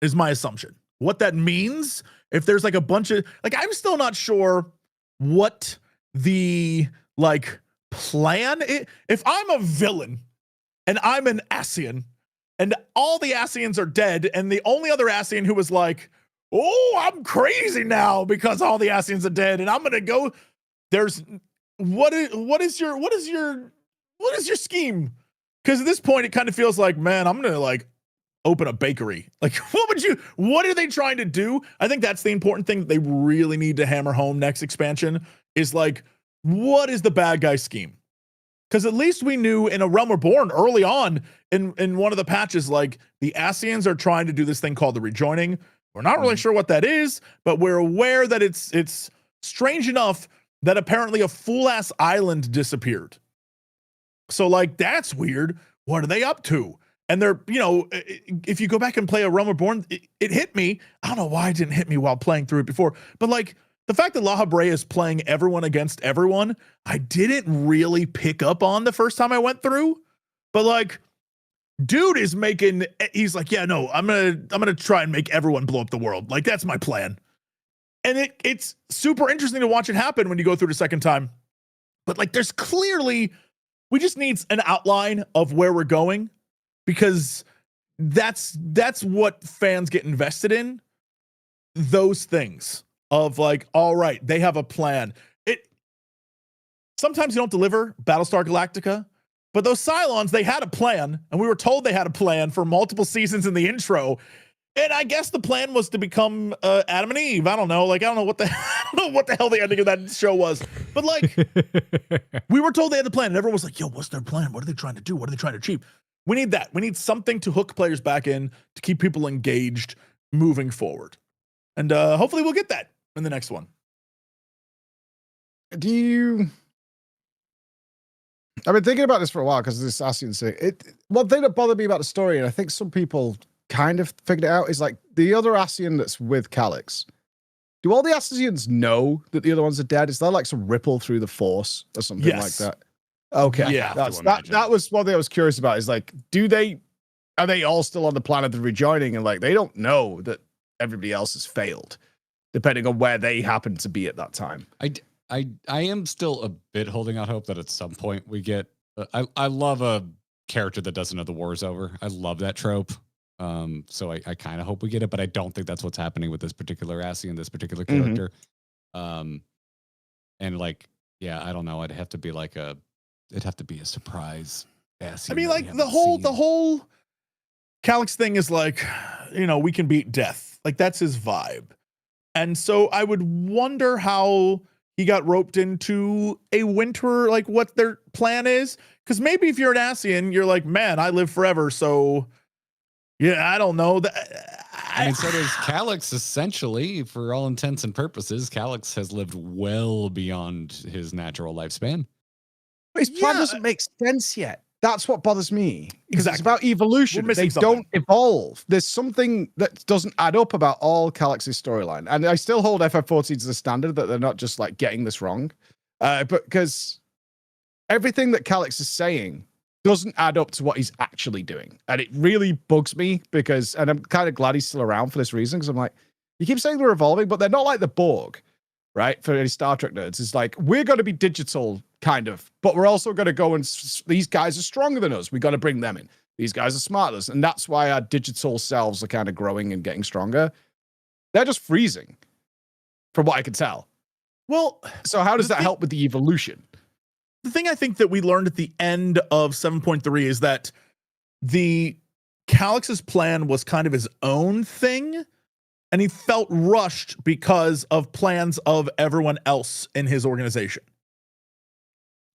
is my assumption. What that means, if there's like a bunch of, like, I'm still not sure what the like plan is. If I'm a villain and I'm an Ascian and all the Ascians are dead and the only other Ascian who was like, oh, I'm crazy now because all the Ascians are dead and I'm gonna go, there's what is your scheme? Because at this point it kind of feels like, man, I'm gonna like open a bakery. Like, what are they trying to do? I think that's the important thing that they really need to hammer home next expansion is like, what is the bad guy scheme? Because at least we knew in A Realm Reborn early on in one of the patches, like the Ascians are trying to do this thing called the rejoining. We're not really sure what that is, but we're aware that it's strange enough that apparently a full-ass island disappeared. So like, that's weird. What are they up to? And they're, you know, if you go back and play A Realm Reborn, it hit me. I don't know why it didn't hit me while playing through it before, but like the fact that La Habrea is playing everyone against everyone, I didn't really pick up on the first time I went through. But like, dude is making, he's like, yeah, no, I'm gonna try and make everyone blow up the world. Like, that's my plan. And it's super interesting to watch it happen when you go through the second time. But like, there's clearly, we just need an outline of where we're going, because that's what fans get invested in. Those things of like, all right, they have a plan. Sometimes you don't deliver Battlestar Galactica, but those Cylons, they had a plan, and we were told they had a plan for multiple seasons in the intro. And I guess the plan was to become Adam and Eve. I don't know. Like, I don't know what the hell the ending of that show was. But like, we were told they had a plan, and everyone was like, yo, what's their plan? What are they trying to do? What are they trying to achieve? We need that. We need something to hook players back in to keep people engaged moving forward. And hopefully we'll get that in the next one. I've been thinking about this for a while because this Ascian thing. One thing that bothered me about the story, and I think some people kind of figured it out, is like the other Ascian that's with Calyx. Do all the Ascians know that the other ones are dead? Is there like some ripple through the Force or something like that? Okay, yeah, that was one thing I was curious about. Is like, are they all still on the planet of rejoining, and like they don't know that everybody else has failed, depending on where they happen to be at that time. I am still a bit holding out hope that at some point we get. I love a character that doesn't know the war is over. I love that trope. So I kind of hope we get it, but I don't think that's what's happening with this particular Ascian, this particular character. And like, yeah, I don't know. It'd have to be a surprise Ascian. I mean, like the whole Calyx thing is like, you know, we can beat death. Like, that's his vibe. And so I would wonder how he got roped into a winter, like what their plan is. Because maybe if you're an Ascian, you're like, man, I live forever. So yeah, I don't know. I mean, so does Calyx. Essentially, for all intents and purposes, Calyx has lived well beyond his natural lifespan. But his plan doesn't make sense yet. That's what bothers me. Because it's Exactly. about evolution. They don't evolve. There's something that doesn't add up about all Calyx's storyline. And I still hold FF14 as a standard that they're not just like getting this wrong. But because everything that Calyx is saying doesn't add up to what he's actually doing. And it really bugs me because, and I'm kind of glad he's still around for this reason, because I'm like, you keep saying they're evolving, but they're not like the Borg, right? For any Star Trek nerds, it's like, we're going to be digital, kind of, but we're also going to go and these guys are stronger than us. We got to bring them in. These guys are smarter than us. And that's why our digital selves are kind of growing and getting stronger. They're just freezing, from what I can tell. Well, so how does that help with the evolution? The thing I think that we learned at the end of 7.3 is that the Calyx's plan was kind of his own thing, and he felt rushed because of plans of everyone else in his organization.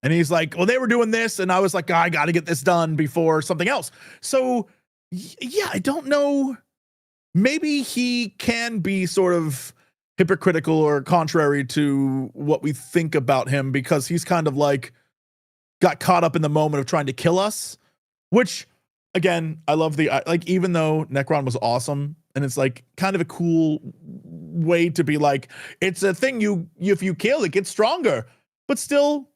And he's like, well, they were doing this, and I was like, I got to get this done before something else. So, yeah, I don't know. Maybe he can be sort of hypocritical or contrary to what we think about him, because he's kind of like got caught up in the moment of trying to kill us, which again, I love like, even though Necron was awesome and it's like kind of a cool way to be like, it's a thing if you kill, it gets stronger, but still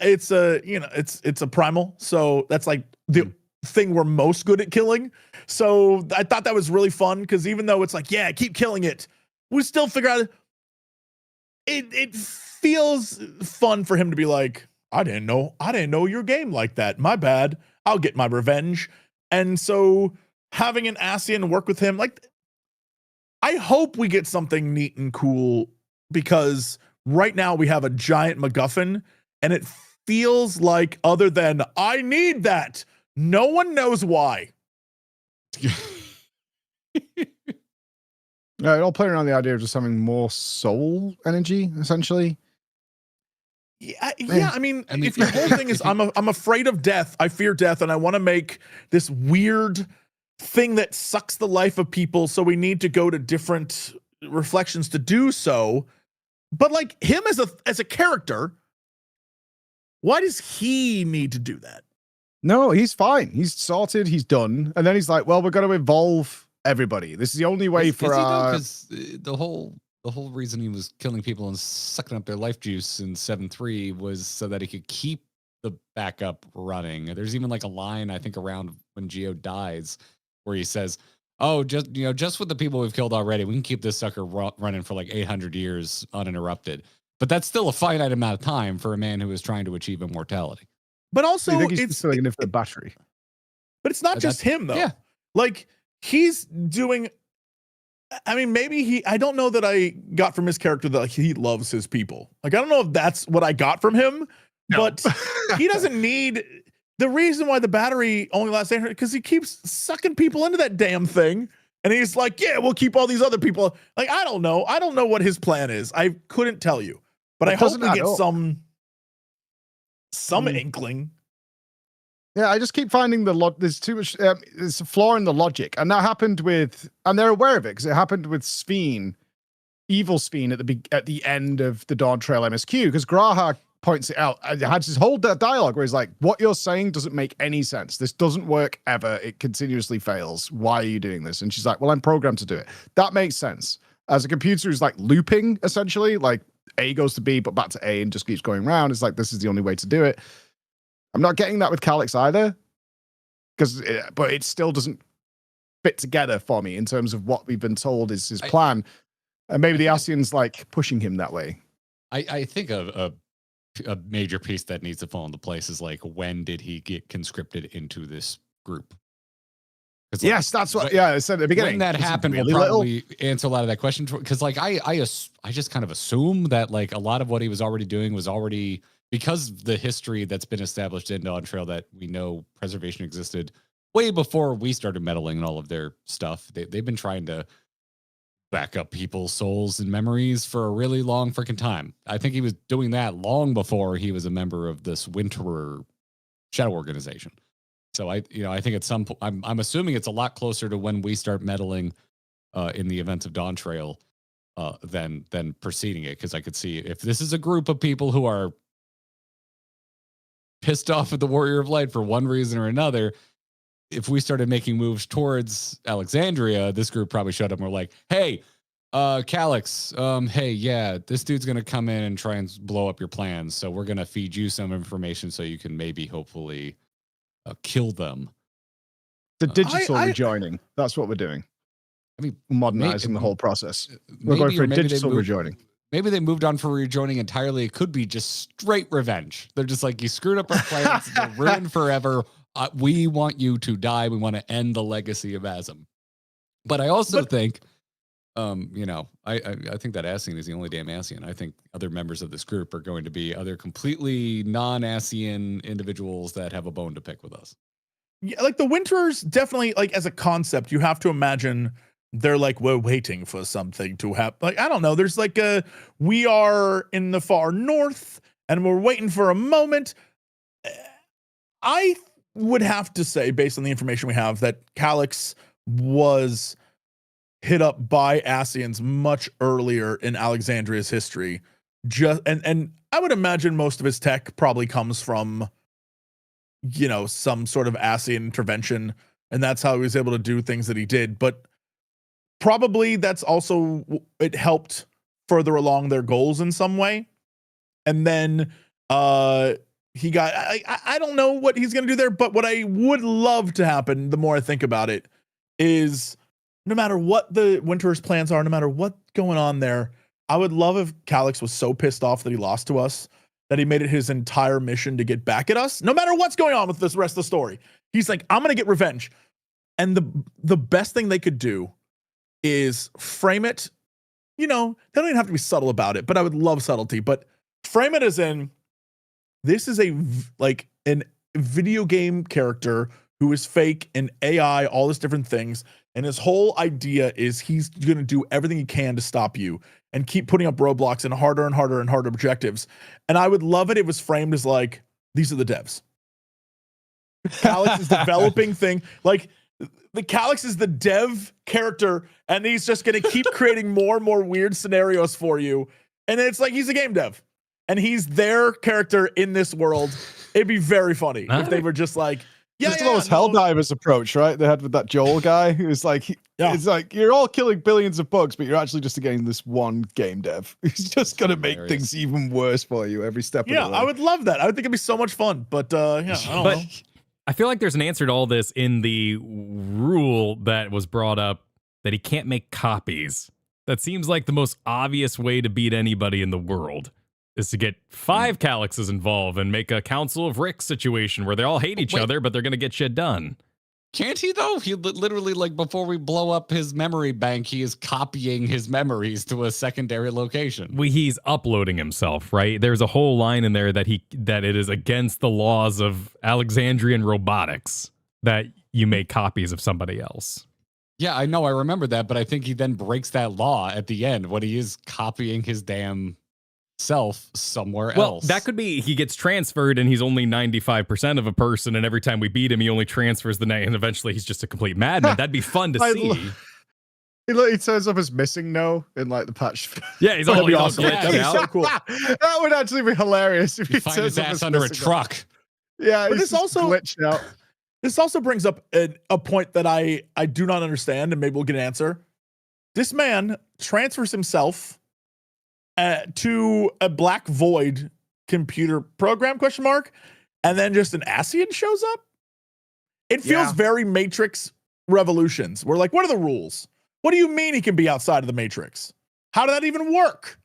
it's a, it's a primal. So that's like the thing we're most good at killing. So I thought that was really fun, because even though it's like, yeah, keep killing it, we still figure out it feels fun for him to be like, I didn't know your game like that. My bad. I'll get my revenge. And so having an Ascian work with him, like, I hope we get something neat and cool, because right now we have a giant MacGuffin, and it feels like, other than I need that, no one knows why. It all playing around the idea of just having more soul energy, essentially. Yeah. I mean, if your whole thing is I'm afraid of death, I fear death, and I want to make this weird thing that sucks the life of people, so we need to go to different reflections to do so. But like, him as a character, why does he need to do that? No, he's fine. He's sorted. He's done. And then he's like, well, we're going to evolve everybody. This is the only way for our... Because the whole reason he was killing people and sucking up their life juice in 7.3 was so that he could keep the backup running. There's even like a line, I think, around when Geo dies, where he says, oh, just with the people we've killed already, we can keep this sucker running for like 800 years uninterrupted. But that's still a finite amount of time for a man who is trying to achieve immortality. But also, I think he's filling in for the battery. But it's not just him, though. Yeah. Like, he's doing... I mean, maybe I don't know that I got from his character that he loves his people. Like, I don't know if that's what I got from him, but he doesn't need... The reason why the battery only lasts 800, because he keeps sucking people into that damn thing. And he's like, yeah, we'll keep all these other people. Like, I don't know. I don't know what his plan is. I couldn't tell you. But I hope we get some inkling. Yeah, I just keep finding there's too much, there's a flaw in the logic. And that happened with, and they're aware of it, because it happened with Sphene, evil Sphene at the end of the Dawntrail MSQ, because Graha points it out. It had this whole dialogue where he's like, what you're saying doesn't make any sense. This doesn't work ever. It continuously fails. Why are you doing this? And she's like, well, I'm programmed to do it. That makes sense. As a computer who's like looping, essentially, like A goes to B, but back to A and just keeps going around. It's like, this is the only way to do it. I'm not getting that with Calyx either, but it still doesn't fit together for me in terms of what we've been told is his plan. And maybe the Ascian's like pushing him that way. I think a major piece that needs to fall into place is like, when did he get conscripted into this group? Like, yes, that's what. Yeah, I said at the beginning. When that happened, really we'll probably answer a lot of that question. Because like I just kind of assume that like a lot of what he was already doing was already, because of the history that's been established in Dawntrail, that we know preservation existed way before we started meddling in all of their stuff. They've been trying to back up people's souls and memories for a really long freaking time. I think he was doing that long before he was a member of this Winterer shadow organization. So I think at some point, I'm assuming it's a lot closer to when we start meddling in the events of Dawntrail than preceding it, because I could see if this is a group of people who are pissed off at the Warrior of Light for one reason or another. If we started making moves towards Alexandria, this group probably showed up and were like, hey, Calyx, hey, yeah, this dude's going to come in and try and blow up your plans. So we're going to feed you some information so you can maybe, hopefully, kill them. The digital rejoining. That's what we're doing. I mean, modernizing the whole process. We're going for a digital rejoining. Maybe they moved on for rejoining entirely. It could be just straight revenge. They're just like, you screwed up our plans. They're ruined forever. We want you to die. We want to end the legacy of Asm. But I also think, I think that Ascian is the only damn Ascian. I think other members of this group are going to be other completely non-Ascian individuals that have a bone to pick with us. Yeah, like the Winters, definitely, like as a concept, you have to imagine they're like, we're waiting for something to happen. Like, I don't know. There's like we are in the far north and we're waiting for a moment. I would have to say, based on the information we have, that Calyx was hit up by Ascians much earlier in Alexandria's history. And I would imagine most of his tech probably comes from, some sort of Ascian intervention, and that's how he was able to do things that he did. But probably that's also, it helped further along their goals in some way. And then he got, I don't know what he's going to do there, but what I would love to happen, the more I think about it, is no matter what the Winter's plans are, no matter what's going on there, I would love if Calyx was so pissed off that he lost to us, that he made it his entire mission to get back at us, no matter what's going on with this rest of the story. He's like, I'm going to get revenge. And the best thing they could do is frame it, they don't even have to be subtle about it, but I would love subtlety, but frame it as in, this is an video game character who is fake and AI, all these different things. And his whole idea is he's going to do everything he can to stop you and keep putting up roadblocks and harder and harder and harder objectives. And I would love it if it was framed as like, these are the devs. Calyx is developing thing. Like, the Calyx is the dev character, and he's just going to keep creating more and more weird scenarios for you. And it's like, he's a game dev, and he's their character in this world. It'd be very funny if they were just like, It's almost Helldivers approach, right? They had with that Joel guy who's like, it's like, you're all killing billions of bugs, but you're actually just getting this one game dev. He's just going to make things even worse for you every step of the way. I would love that. I would think it'd be so much fun, but I don't know. I feel like there's an answer to all this in the rule that was brought up that he can't make copies. That seems like the most obvious way to beat anybody in the world is to get 5 Calyxes involved and make a Council of Rick situation where they all hate each other, but they're going to get shit done. Can't he, though? He literally, like, before we blow up his memory bank, he is copying his memories to a secondary location. He's uploading himself, right? There's a whole line in there that it is against the laws of Alexandrian robotics that you make copies of somebody else. Yeah, I know. I remember that, but I think he then breaks that law at the end when he is copying his damn self somewhere else. Well, that could be he gets transferred and he's only 95% of a person, and every time we beat him, he only transfers the and eventually he's just a complete madman. That'd be fun to see. He turns up as missing in like the patch. Yeah, he's all awesome. That'd be so cool. That would actually be hilarious if he find his ass under a truck. Yeah, but this also glitched out. This also brings up a point that I do not understand, and maybe we'll get an answer. This man transfers himself to a black void computer program ? And then just an Ascian shows up. It feels very Matrix Revolutions. We're like, what are the rules? What do you mean he can be outside of the Matrix? How did that even work?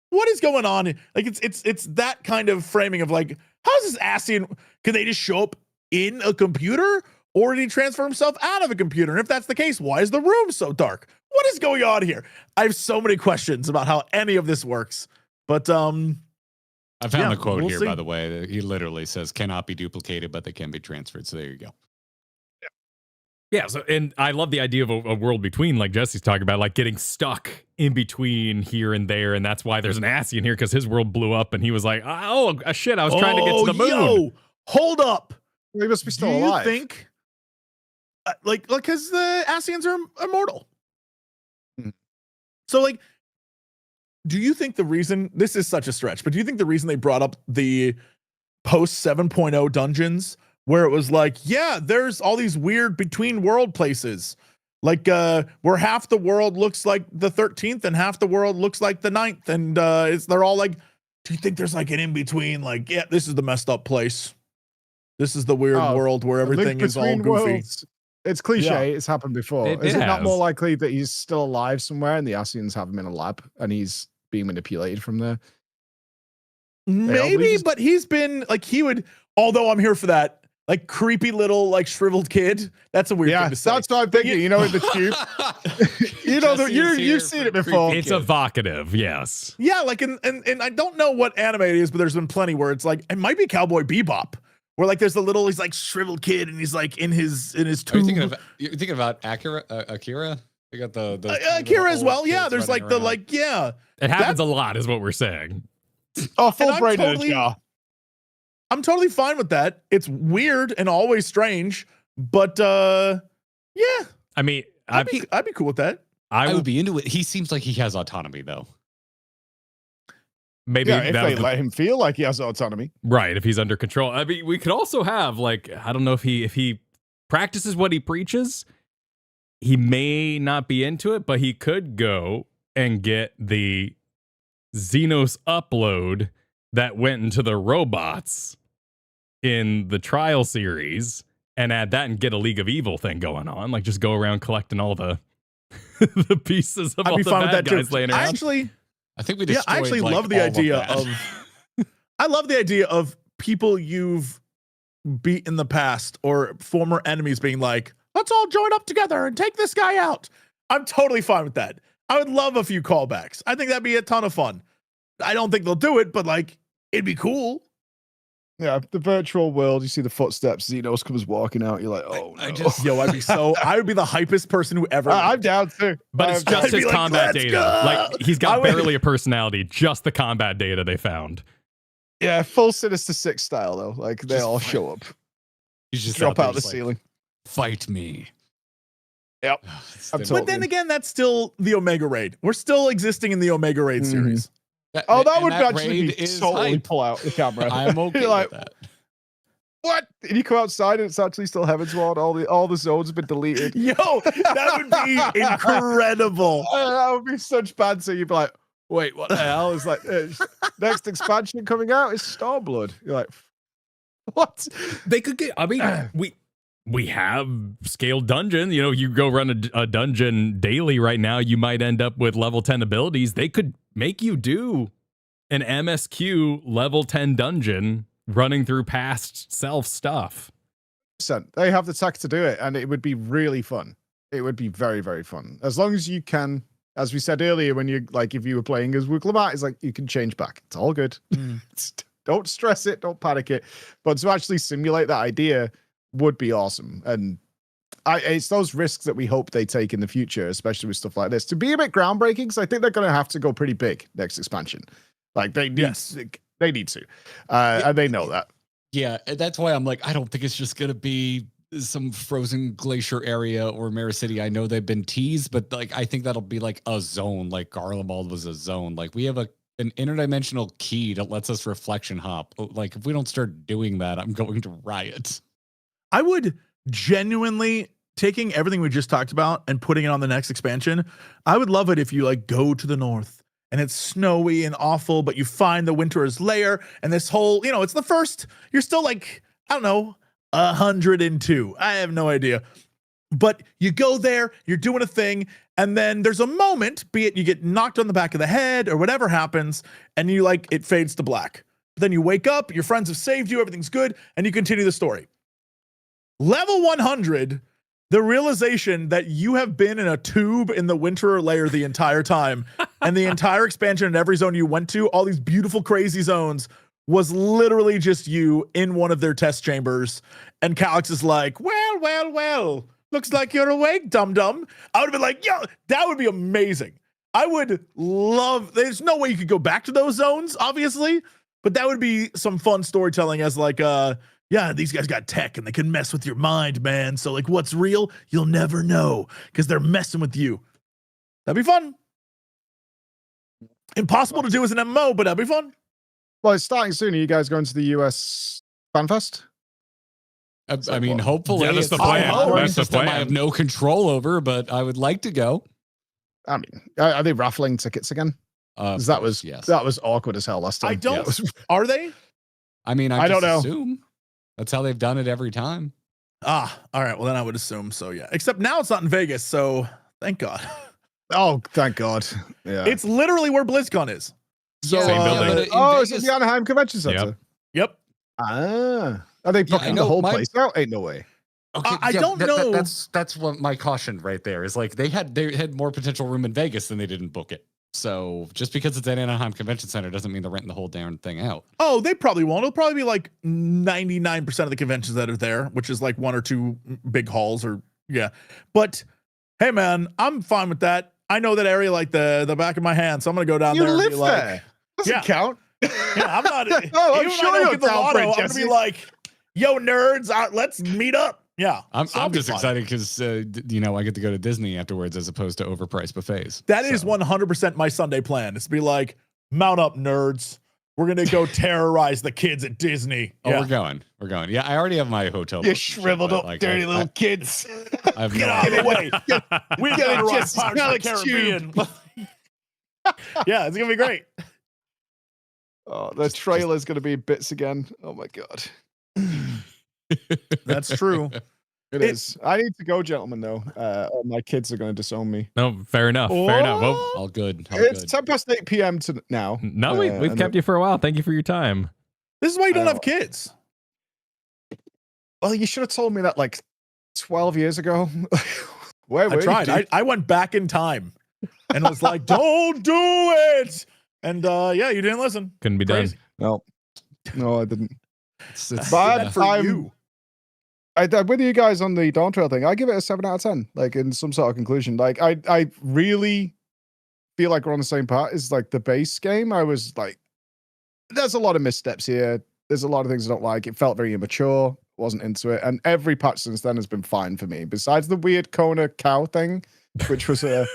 What is going on? Like, it's that kind of framing of like, how's this Ascian? Can they just show up in a computer, or did he transfer himself out of a computer? And if that's the case, why is the room so dark? What is going on here? I have so many questions about how any of this works. But I found the quote here, by the way. He literally says, cannot be duplicated, but they can be transferred. So there you go. Yeah, so, and I love the idea of a world between, like Jesse's talking about, like getting stuck in between here and there, and that's why there's an Ascian here, because his world blew up, and he was like, oh, shit, I was trying to get to the moon. Yo, hold up. He must be still alive. Do you think, because the Ascians are immortal? So like, do you think the reason, this is such a stretch, but do you think the reason they brought up the post 7.0 dungeons where it was like, yeah, there's all these weird between world places, like where half the world looks like the 13th and half the world looks like the 9th, and they're all like, do you think there's like an in between, like, yeah, this is the messed up place, this is the weird world where everything is all goofy. Worlds. It's cliche. It's happened before. Is it not more likely that he's still alive somewhere and the Ascians have him in a lab and he's being manipulated from there? Maybe, but he's been like, he would, although I'm here for that, like creepy little like shriveled kid. That's a weird thing to say. That's what I'm thinking. You know, in the tube. You know, you've seen it before. It's evocative, yes. Yeah, like and I don't know what anime it is, but there's been plenty where it's like, it might be Cowboy Bebop, where like there's he's like shriveled kid and he's like in his tube. You're thinking about Akira? You got the Akira as well. Yeah, there's like around. It happens a lot, is what we're saying. Oh, full brain in a jar. I'm totally fine with that. It's weird and always strange, but yeah. I mean, I'd be cool with that. I would be into it. He seems like he has autonomy, though. Maybe if they let him feel like he has autonomy, right? If he's under control. I mean, we could also have like, I don't know if he practices what he preaches. He may not be into it, but he could go and get the Xenos upload that went into the robots in the trial series and add that and get a League of Evil thing going on. Like, just go around collecting all the the pieces of all the bad guys laying around. I think we destroyed, I actually love the idea of I love the idea of people you've beat in the past or former enemies being like, let's all join up together and take this guy out. I'm totally fine with that. I would love a few callbacks. I think that'd be a ton of fun. I don't think they'll do it, but like, it'd be cool. Yeah, the virtual world, you see the footsteps, Xenos comes walking out, you're like, oh no. I would be the hypest person who ever I'm down too. But it's just his combat data. Go! Like, he's got barely a personality, just the combat data they found. Yeah, full Sinister Six style though. Like, they all show up. You just drop out the ceiling. Fight me. Yep. But then again, that's still the Omega Raid. We're still existing in the Omega Raid series. That would actually be totally pull out the camera. I'm okay with that. What? And you come outside and it's actually still Heavensward. All the zones have been deleted. Yo, that would be incredible. That would be such bad. So you'd be like, wait, what the hell? It's like, next expansion coming out is Starblood. You're like, what? They could get, I mean, we have scaled dungeon. You know, you go run a dungeon daily right now, you might end up with level 10 abilities. They could make you do an MSQ level 10 dungeon running through past self stuff. They have the tech to do it, and it would be really fun. It would be very, very fun. As long as you can, as we said earlier, when you like, if you were playing as Wuklamart, it's like you can change back. It's all good. Don't stress it, don't panic it. But to actually simulate that idea would be awesome. And it's those risks that we hope they take in the future, especially with stuff like this, to be a bit groundbreaking, because I think they're going to have to go pretty big next expansion. Like, they need to. And they know that. Yeah, that's why I'm like, I don't think it's just going to be some frozen glacier area or Mara City. I know they've been teased, but like, I think that'll be like a zone, like Garlemald was a zone. Like, we have an interdimensional key that lets us reflection hop. Like, if we don't start doing that, I'm going to riot. I would genuinely, taking everything we just talked about and putting it on the next expansion, I would love it if you like go to the north and it's snowy and awful, but you find the Winter's Lair and this whole, you know, it's the first, you're still like, I don't know, 102. I have no idea. But you go there, you're doing a thing, and then there's a moment, be it you get knocked on the back of the head or whatever happens, and you like, it fades to black. Then you wake up, your friends have saved you, everything's good, and you continue the story. Level 100, the realization that you have been in a tube in the Winter Lair the entire time, and the entire expansion in every zone you went to, all these beautiful, crazy zones, was literally just you in one of their test chambers. And Calyx is like, well, looks like you're awake, dum-dum. I would have been like, yo, that would be amazing. I would love, there's no way you could go back to those zones, obviously, but that would be some fun storytelling as like, yeah, these guys got tech and they can mess with your mind, man. So like, what's real? You'll never know because they're messing with you. That'd be fun. Impossible to do as an MMO, but that'd be fun. Well, it's starting soon. Are you guys going to the US FanFest? I mean, hopefully. Yeah, that's the It's plan. a That's the system plan. I have no control over, but I would like to go. I mean, are they raffling tickets again? 'Cause that was awkward as hell last time. I don't. Yeah. Are they? I mean, I don't know. Assume that's how they've done it every time. All right. Well, then I would assume so. Yeah. Except now it's not in Vegas, so thank God. Oh, thank God. Yeah. It's literally where BlizzCon is. So, Same building. but it's in the Anaheim Convention Center. Yep. Ah. Are they blocking I the know, whole my- place out? Ain't no way. Okay, I don't know. That's what my caution right there is. Like they had more potential room in Vegas than they didn't book it. So just because it's at Anaheim Convention Center doesn't mean they're renting the whole damn thing out. Oh, they probably won't. It'll probably be like 99% of the conventions that are there, which is like 1 or 2 big halls or yeah. But hey, man, I'm fine with that. I know that area like the back of my hand, so I'm gonna go down You there. live and be like, there. Doesn't Yeah. count. Yeah, I'm not. Oh, I'm even sure when I you're don't get the down for it, lotto, I'm gonna Jesse. be like, "Yo, nerds, let's meet up." Yeah, I'm so I'll be just fine. excited because I get to go to Disney afterwards as opposed to overpriced buffets. That is 100% my Sunday plan. Is to be like, mount up, nerds. We're gonna go terrorize the kids at Disney. Oh, Yeah. we're going. Yeah, I already have my hotel. You booked and shit, shriveled but, up, like, dirty little kids. I have Get no out of the way. We Get gotta it, ride Jesse Pirates of the Calyx Caribbean. Yeah, it's gonna be great. Oh, the trailer's going to be bits again. Oh, my God. That's true. It is. I need to go, gentlemen, though. Or my kids are going to disown me. No, fair enough. Fair enough. Well, all good. All It's good. 10 past 8 p.m. to now. no, we've kept you for a while. Thank you for your time. This is why you don't I have kids. Well, you should have told me that like 12 years ago. Where I were tried. you? I went back in time and was like, "Don't do it." And yeah, you didn't listen. Couldn't be Crazy. No, I didn't. It's, Bad Good for I'm- you. I'm with you guys on the Dawntrail thing. I give it a 7 out of 10, like in some sort of conclusion. Like I really feel like we're on the same part as like the base game. I was like, there's a lot of missteps here. There's a lot of things I don't like. It felt very immature. Wasn't into it. And every patch since then has been fine for me. Besides the weird Kona cow thing, which was a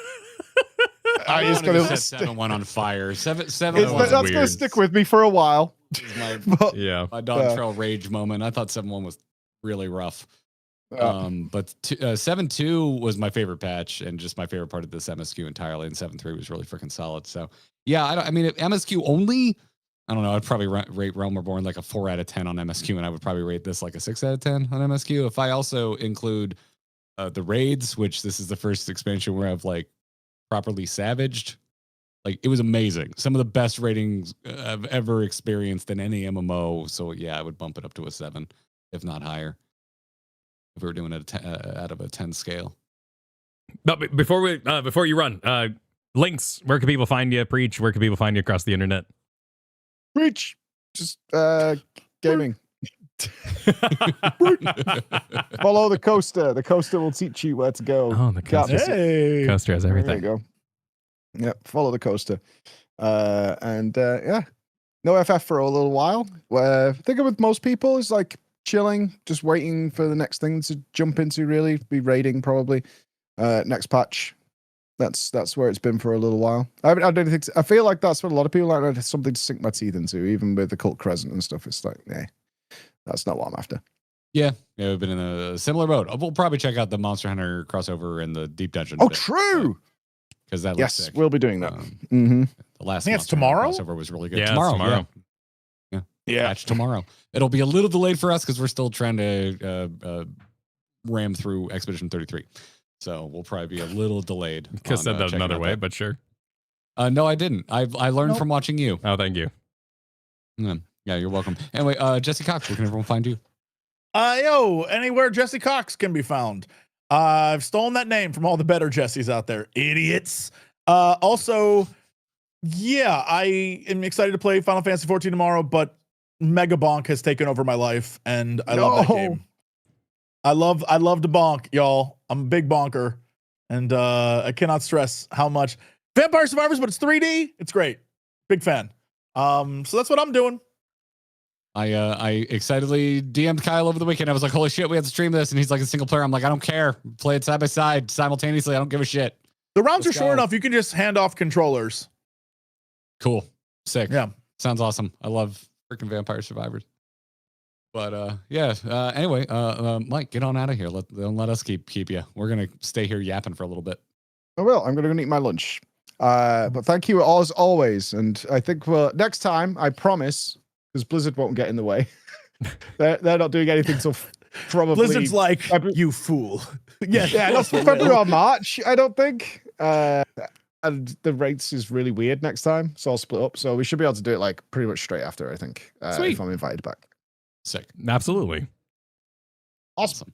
I just just gonna set stick- 7-1 on fire. 7 that's was going to weird. stick with me for a while. my, But, Yeah. my Dawntrail rage moment. I thought 7-1 was really rough. But 7.2 was my favorite patch and just my favorite part of this MSQ entirely. And 7.3 was really freaking solid. So yeah, I mean, if MSQ only, I don't know, I'd probably rate Realm Reborn like a 4 out of 10 on MSQ, and I would probably rate this like a 6 out of 10 on MSQ. If I also include the raids, which this is the first expansion where I've like properly savaged, like it was amazing. Some of the best ratings I've ever experienced in any MMO. So yeah, I would bump it up to a 7, if not higher, if we were doing it out of a 10 scale. But before you run, links. Where can people find you? Preach. Where can people find you across the internet? Preach. Just gaming. Follow the coaster. The coaster will teach you where to go. Oh, the Can't coaster. miss it. Hey. Coaster has There everything. you go. Yep, follow the coaster. Yeah, no FF for a little while. I think with most people is like chilling, just waiting for the next thing to jump into. Really, be raiding probably. Next patch. That's where it's been for a little while. I don't think. I feel like that's what a lot of people like. I had something to sink my teeth into, even with the Cult Crescent and stuff. It's like, nah, that's not what I'm after. Yeah, we've been in a similar boat. We'll probably check out the Monster Hunter crossover and the Deep Dungeon. Oh, true. Because that looks Yes, sick. we'll be doing that. The last I think it's Monster Hunter tomorrow? crossover was really good. Yeah, tomorrow. tomorrow. Yeah. Patch tomorrow. It'll be a little delayed for us because we're still trying to ram through Expedition 33. So we'll probably be a little delayed. Could have said that checking another out way, that. but sure. No, I didn't. I learned Nope. from watching you. Oh, thank you. Yeah, you're welcome. Anyway, Jesse Cox, where can everyone find you? Anywhere Jesse Cox can be found. I've stolen that name from all the better Jessies out there. Idiots. Also, yeah, I am excited to play Final Fantasy 14 tomorrow, but Mega Bonk has taken over my life, and I love that No. game. I love to bonk, y'all. I'm a big bonker, and I cannot stress how much Vampire Survivors, but it's 3D. It's great. Big fan. So that's what I'm doing. I excitedly DM'd Kyle over the weekend. I was like, holy shit, we have to stream this. And he's like, a single player. I'm like, I don't care. Play it side by side simultaneously. I don't give a shit. The rounds Let's are short go. enough. You can just hand off controllers. Cool. Sick. Yeah. Sounds awesome. I love freaking Vampire Survivors. But yeah. Anyway, Mike, get on out of here. Don't let us keep you. We're gonna stay here yapping for a little bit. I will. I'm gonna go eat my lunch. But thank you as always. And I think next time, I promise, because Blizzard won't get in the way. they're not doing anything till probably Blizzard's like, you fool. yeah, not February or March, I don't think. And the rates is really weird next time, so I'll split up. So we should be able to do it like pretty much straight after, I think. Sweet. If I'm invited back. Sick. Absolutely. Awesome.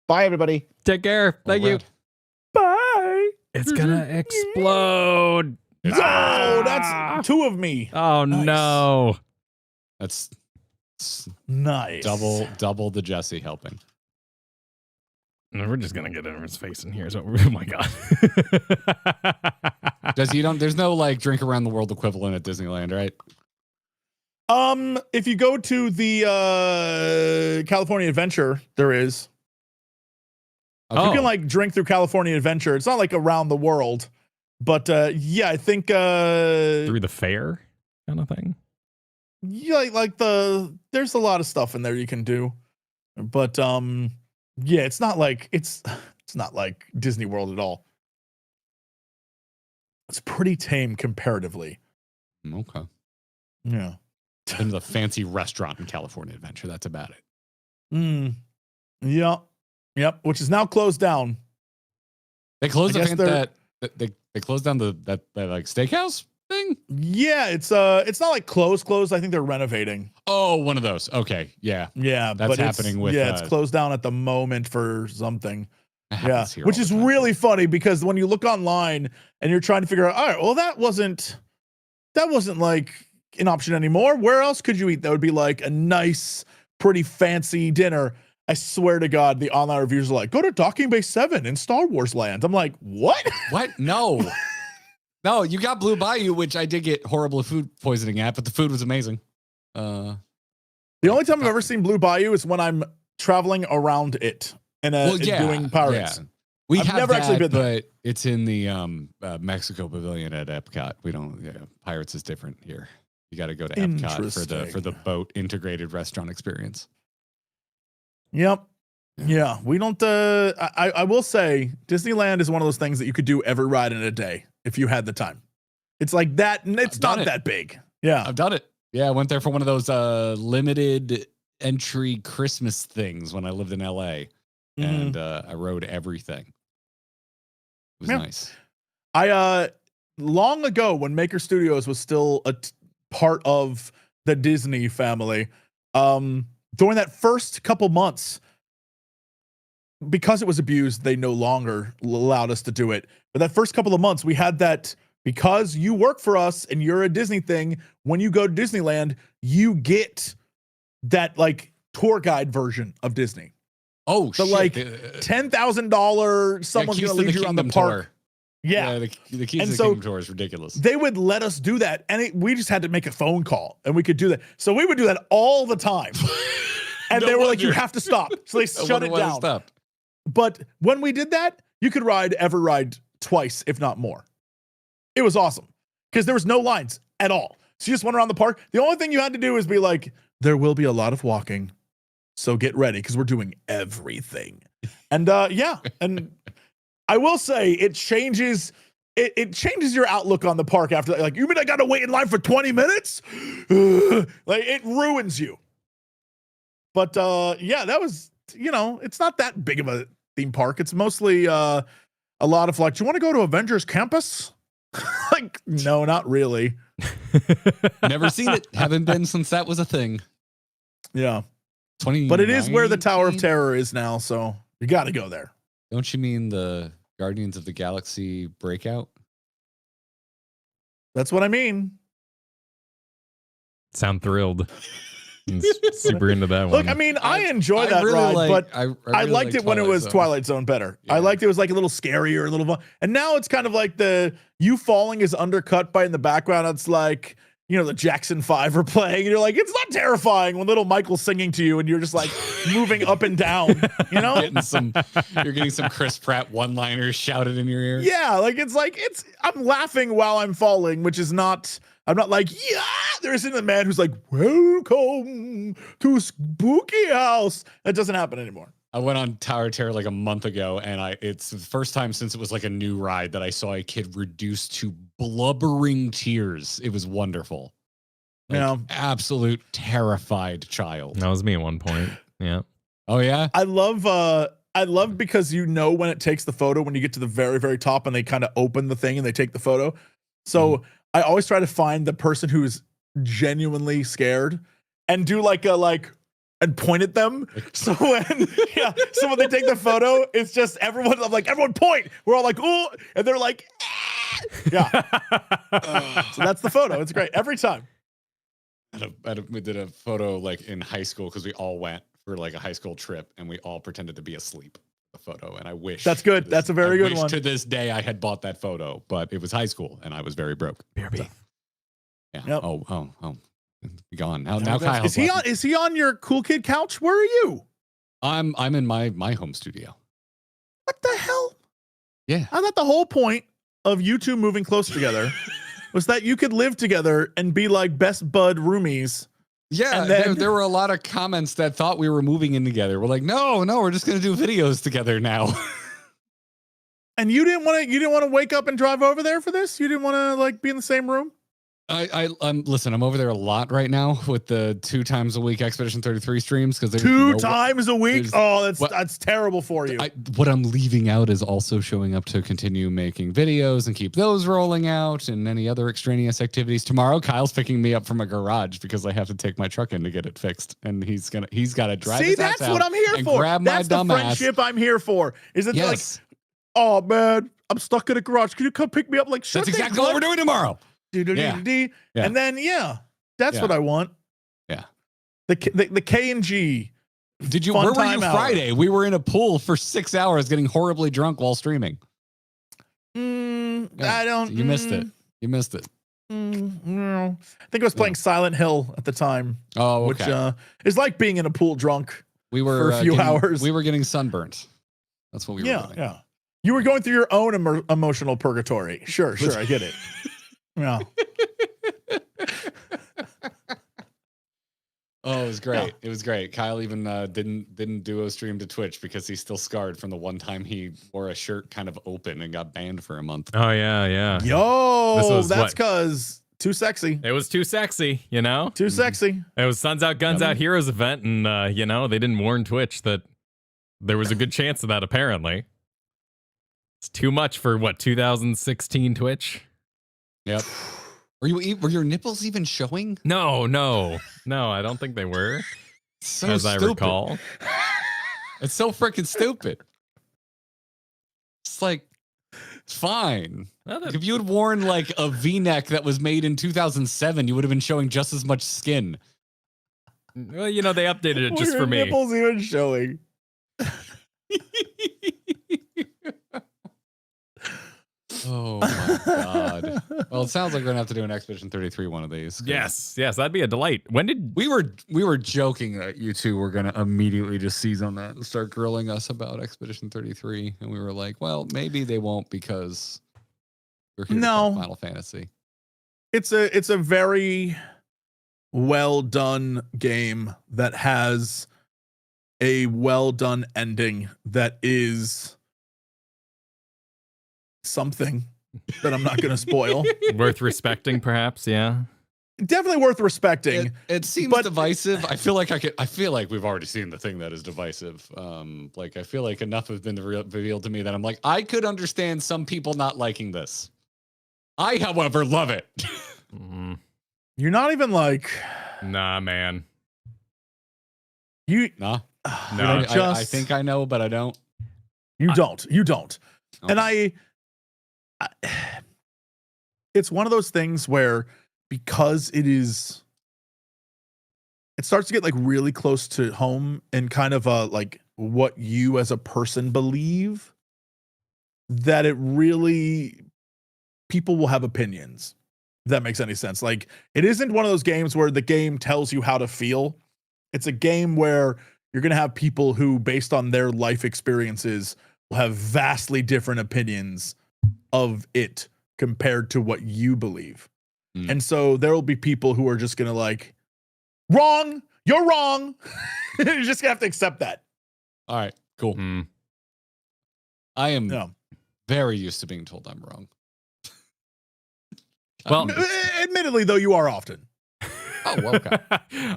Bye, everybody. Take care. Thank you. Bye. It's gonna explode. No, that's 2 of me. Oh Nice. no. That's Nice. double the Jesse helping. No, we're just gonna get everyone's face in here. So, oh my god. Jesse, there's no like drink around the world equivalent at Disneyland, right? If you go to the California Adventure, there is. Okay. You can like drink through California Adventure. It's not like around the world, but yeah, I think Through the fair kind of thing. yeah, there's a lot of stuff in there you can do, but yeah, it's not like Disney World at all. It's pretty tame comparatively. Okay. Yeah. In the fancy restaurant in California Adventure, that's about it. Yeah. Yep. Which is now closed down. They closed they closed down that like steakhouse thing. Yeah, it's not like closed. I think they're renovating. Oh, one of those. Okay, yeah, Yeah, that's but happening with. it's closed down at the moment for something. It Yeah, happens here which all is the time. really funny because when you look online and you're trying to figure out, all right, well that wasn't like an option anymore. Where else could you eat that would be like a nice, pretty fancy dinner? I swear to God, the online reviews are like, go to Docking Bay 7 in Star Wars Land. I'm like, what? What? No. No, you got Blue Bayou, which I did get horrible food poisoning at, but the food was amazing. The only time I've ever seen Blue Bayou is when I'm traveling around it and doing pirates. Yeah. I've never actually been there. But it's in the Mexico Pavilion at Epcot. We don't. Yeah, Pirates is different here. You got to go to Epcot for the boat integrated restaurant experience. Yep. Yeah, we don't. I will say Disneyland is one of those things that you could do every ride in a day if you had the time. It's like that. It's not that big. Yeah, I've done it. Yeah, I went there for one of those limited entry Christmas things when I lived in LA, and I rode everything. It was nice. I long ago when Maker Studios was still a part of the Disney family, during that first couple months, because it was abused, they no longer allowed us to do it. But that first couple of months, we had that because you work for us and you're a Disney thing. When you go to Disneyland, you get that like tour guide version of Disney. Oh, so shit. like $10,000, someone's going to lead you around the park. Tour. Yeah. The Keys to the Kingdom tour is ridiculous. They would let us do that. And we just had to make a phone call and we could do that. So we would do that all the time. And they were like, you have to stop. So they shut it down. Stopped. But when we did that, you could ride twice, if not more. It was awesome because there was no lines at all. So you just went around the park. The only thing you had to do is be like, there will be a lot of walking. So get ready because we're doing everything. And yeah. And I will say it changes your outlook on the park after that. Like, you mean I got to wait in line for 20 minutes? Like, it ruins you. But yeah, that was, it's not that big of a theme park. It's mostly a lot of like, do you want to go to Avengers Campus? Like, no, not really. Never seen it. Haven't been since that was a thing. Yeah. But it is where the Tower of Terror is now, so you got to go there. Don't you mean the Guardians of the Galaxy breakout? That's what I mean. Sound thrilled. Super into that one. Look, I mean, I enjoy that really ride, but I really liked it when it was Twilight Zone better. Yeah. I liked it was like a little scarier, a little fun. And now it's kind of like you falling is undercut by in the background. It's like, the Jackson 5 are playing, and you're like, it's not terrifying when little Michael's singing to you and you're just like moving up and down, you're getting some Chris Pratt one-liners shouted in your ear. Yeah, like I'm laughing while I'm falling, which is not I'm not like, yeah, there isn't a man who's like, welcome to Spooky House. That doesn't happen anymore. I went on Tower Terror like a month ago, and it's the first time since it was like a new ride that I saw a kid reduced to blubbering tears. It was wonderful. Like, absolute terrified child. That was me at one point. Yeah. Oh yeah. I love because you know when it takes the photo when you get to the very, very top and they kind of open the thing and they take the photo. So I always try to find the person who's genuinely scared and do and point at them. So when they take the photo, it's just everyone. I'm like, everyone point. We're all like, ooh, and they're like, ah. Yeah. So that's the photo. It's great every time. We did a photo like in high school because we all went for like a high school trip and we all pretended to be asleep. The photo, and I wish that's good. That's a very good one. To this day, I had bought that photo, but it was high school and I was very broke. BRB. Yeah. Yep. Oh. Gone now. Kyle, is he on your cool kid couch? Where are you? I'm in my home studio. What the hell? Yeah. I thought the whole point of you two moving close together was that you could live together and be like best bud roomies. Yeah, and then, there were a lot of comments that thought we were moving in together. We're like, no, we're just gonna do videos together now. And you didn't want to wake up and drive over there for this? You didn't want to like be in the same room? Listen, I'm over there a lot right now with the 2 times a week Expedition 33 streams because there's 2 times a week. Oh, that's terrible for you. What I'm leaving out is also showing up to continue making videos and keep those rolling out and any other extraneous activities. Tomorrow, Kyle's picking me up from a garage because I have to take my truck in to get it fixed, and he's got to drive. See, that's what I'm here for. Grab that's my the friendship I'm here for. Is it like, oh man, I'm stuck in a garage. Can you come pick me up? Like, that's exactly what we're doing tomorrow. And then that's what I want. Yeah, the K and G. Did you? Where were you Friday? We were in a pool for 6 hours, getting horribly drunk while streaming. I don't. You missed it. You missed it. No, I think I was playing Silent Hill at the time. Oh, okay. Which is like being in a pool drunk. We were for a few hours. We were getting sunburnt. That's what we were doing. Yeah. You were going through your own emotional purgatory. Sure, I get it. Yeah. Oh, it was great. Yeah. It was great. Kyle even didn't duo stream to Twitch because he's still scarred from the one time he wore a shirt kind of open and got banned for a month. Oh yeah. Yo, that's because too sexy. It was too sexy, you know? Too sexy. It was Suns Out, Guns Out Heroes event, and they didn't warn Twitch that there was a good chance of that, apparently. It's too much for 2016 Twitch? Yep. Were your nipples even showing? No, I don't think they were. So as stupid. I recall. It's so freaking stupid. It's like, it's fine. Like if you had worn like a V-neck that was made in 2007, you would have been showing just as much skin. Well, they updated it just for me. Nipples even showing. Oh my god! Well, it sounds like we're gonna have to do an Expedition 33 one of these. Yes, that'd be a delight. When did we were joking that you two were gonna immediately just seize on that and start grilling us about Expedition 33, and we were like, well, maybe they won't because we're here to talk Final Fantasy. It's a very well done game that has a well done ending that is something that I'm not going to spoil. Worth respecting, perhaps. Yeah, definitely worth respecting. It seems divisive. I feel like we've already seen the thing that is divisive. I feel like enough has been revealed to me that I'm like, I could understand some people not liking this. I, however, love it. You're not even like, nah, man. No. I think I know, but I don't. You don't. Okay. And it's one of those things where because it starts to get like really close to home and kind of like what you as a person believe, that it really, people will have opinions. If that makes any sense. Like, it isn't one of those games where the game tells you how to feel. It's a game where you're going to have people who, based on their life experiences, will have vastly different opinions of it compared to what you believe. And so there will be people who are just going to like, wrong, you're wrong. You're just going to have to accept that. All right, cool. I am very used to being told I'm wrong. Well, admittedly, though, you are often. Oh, okay.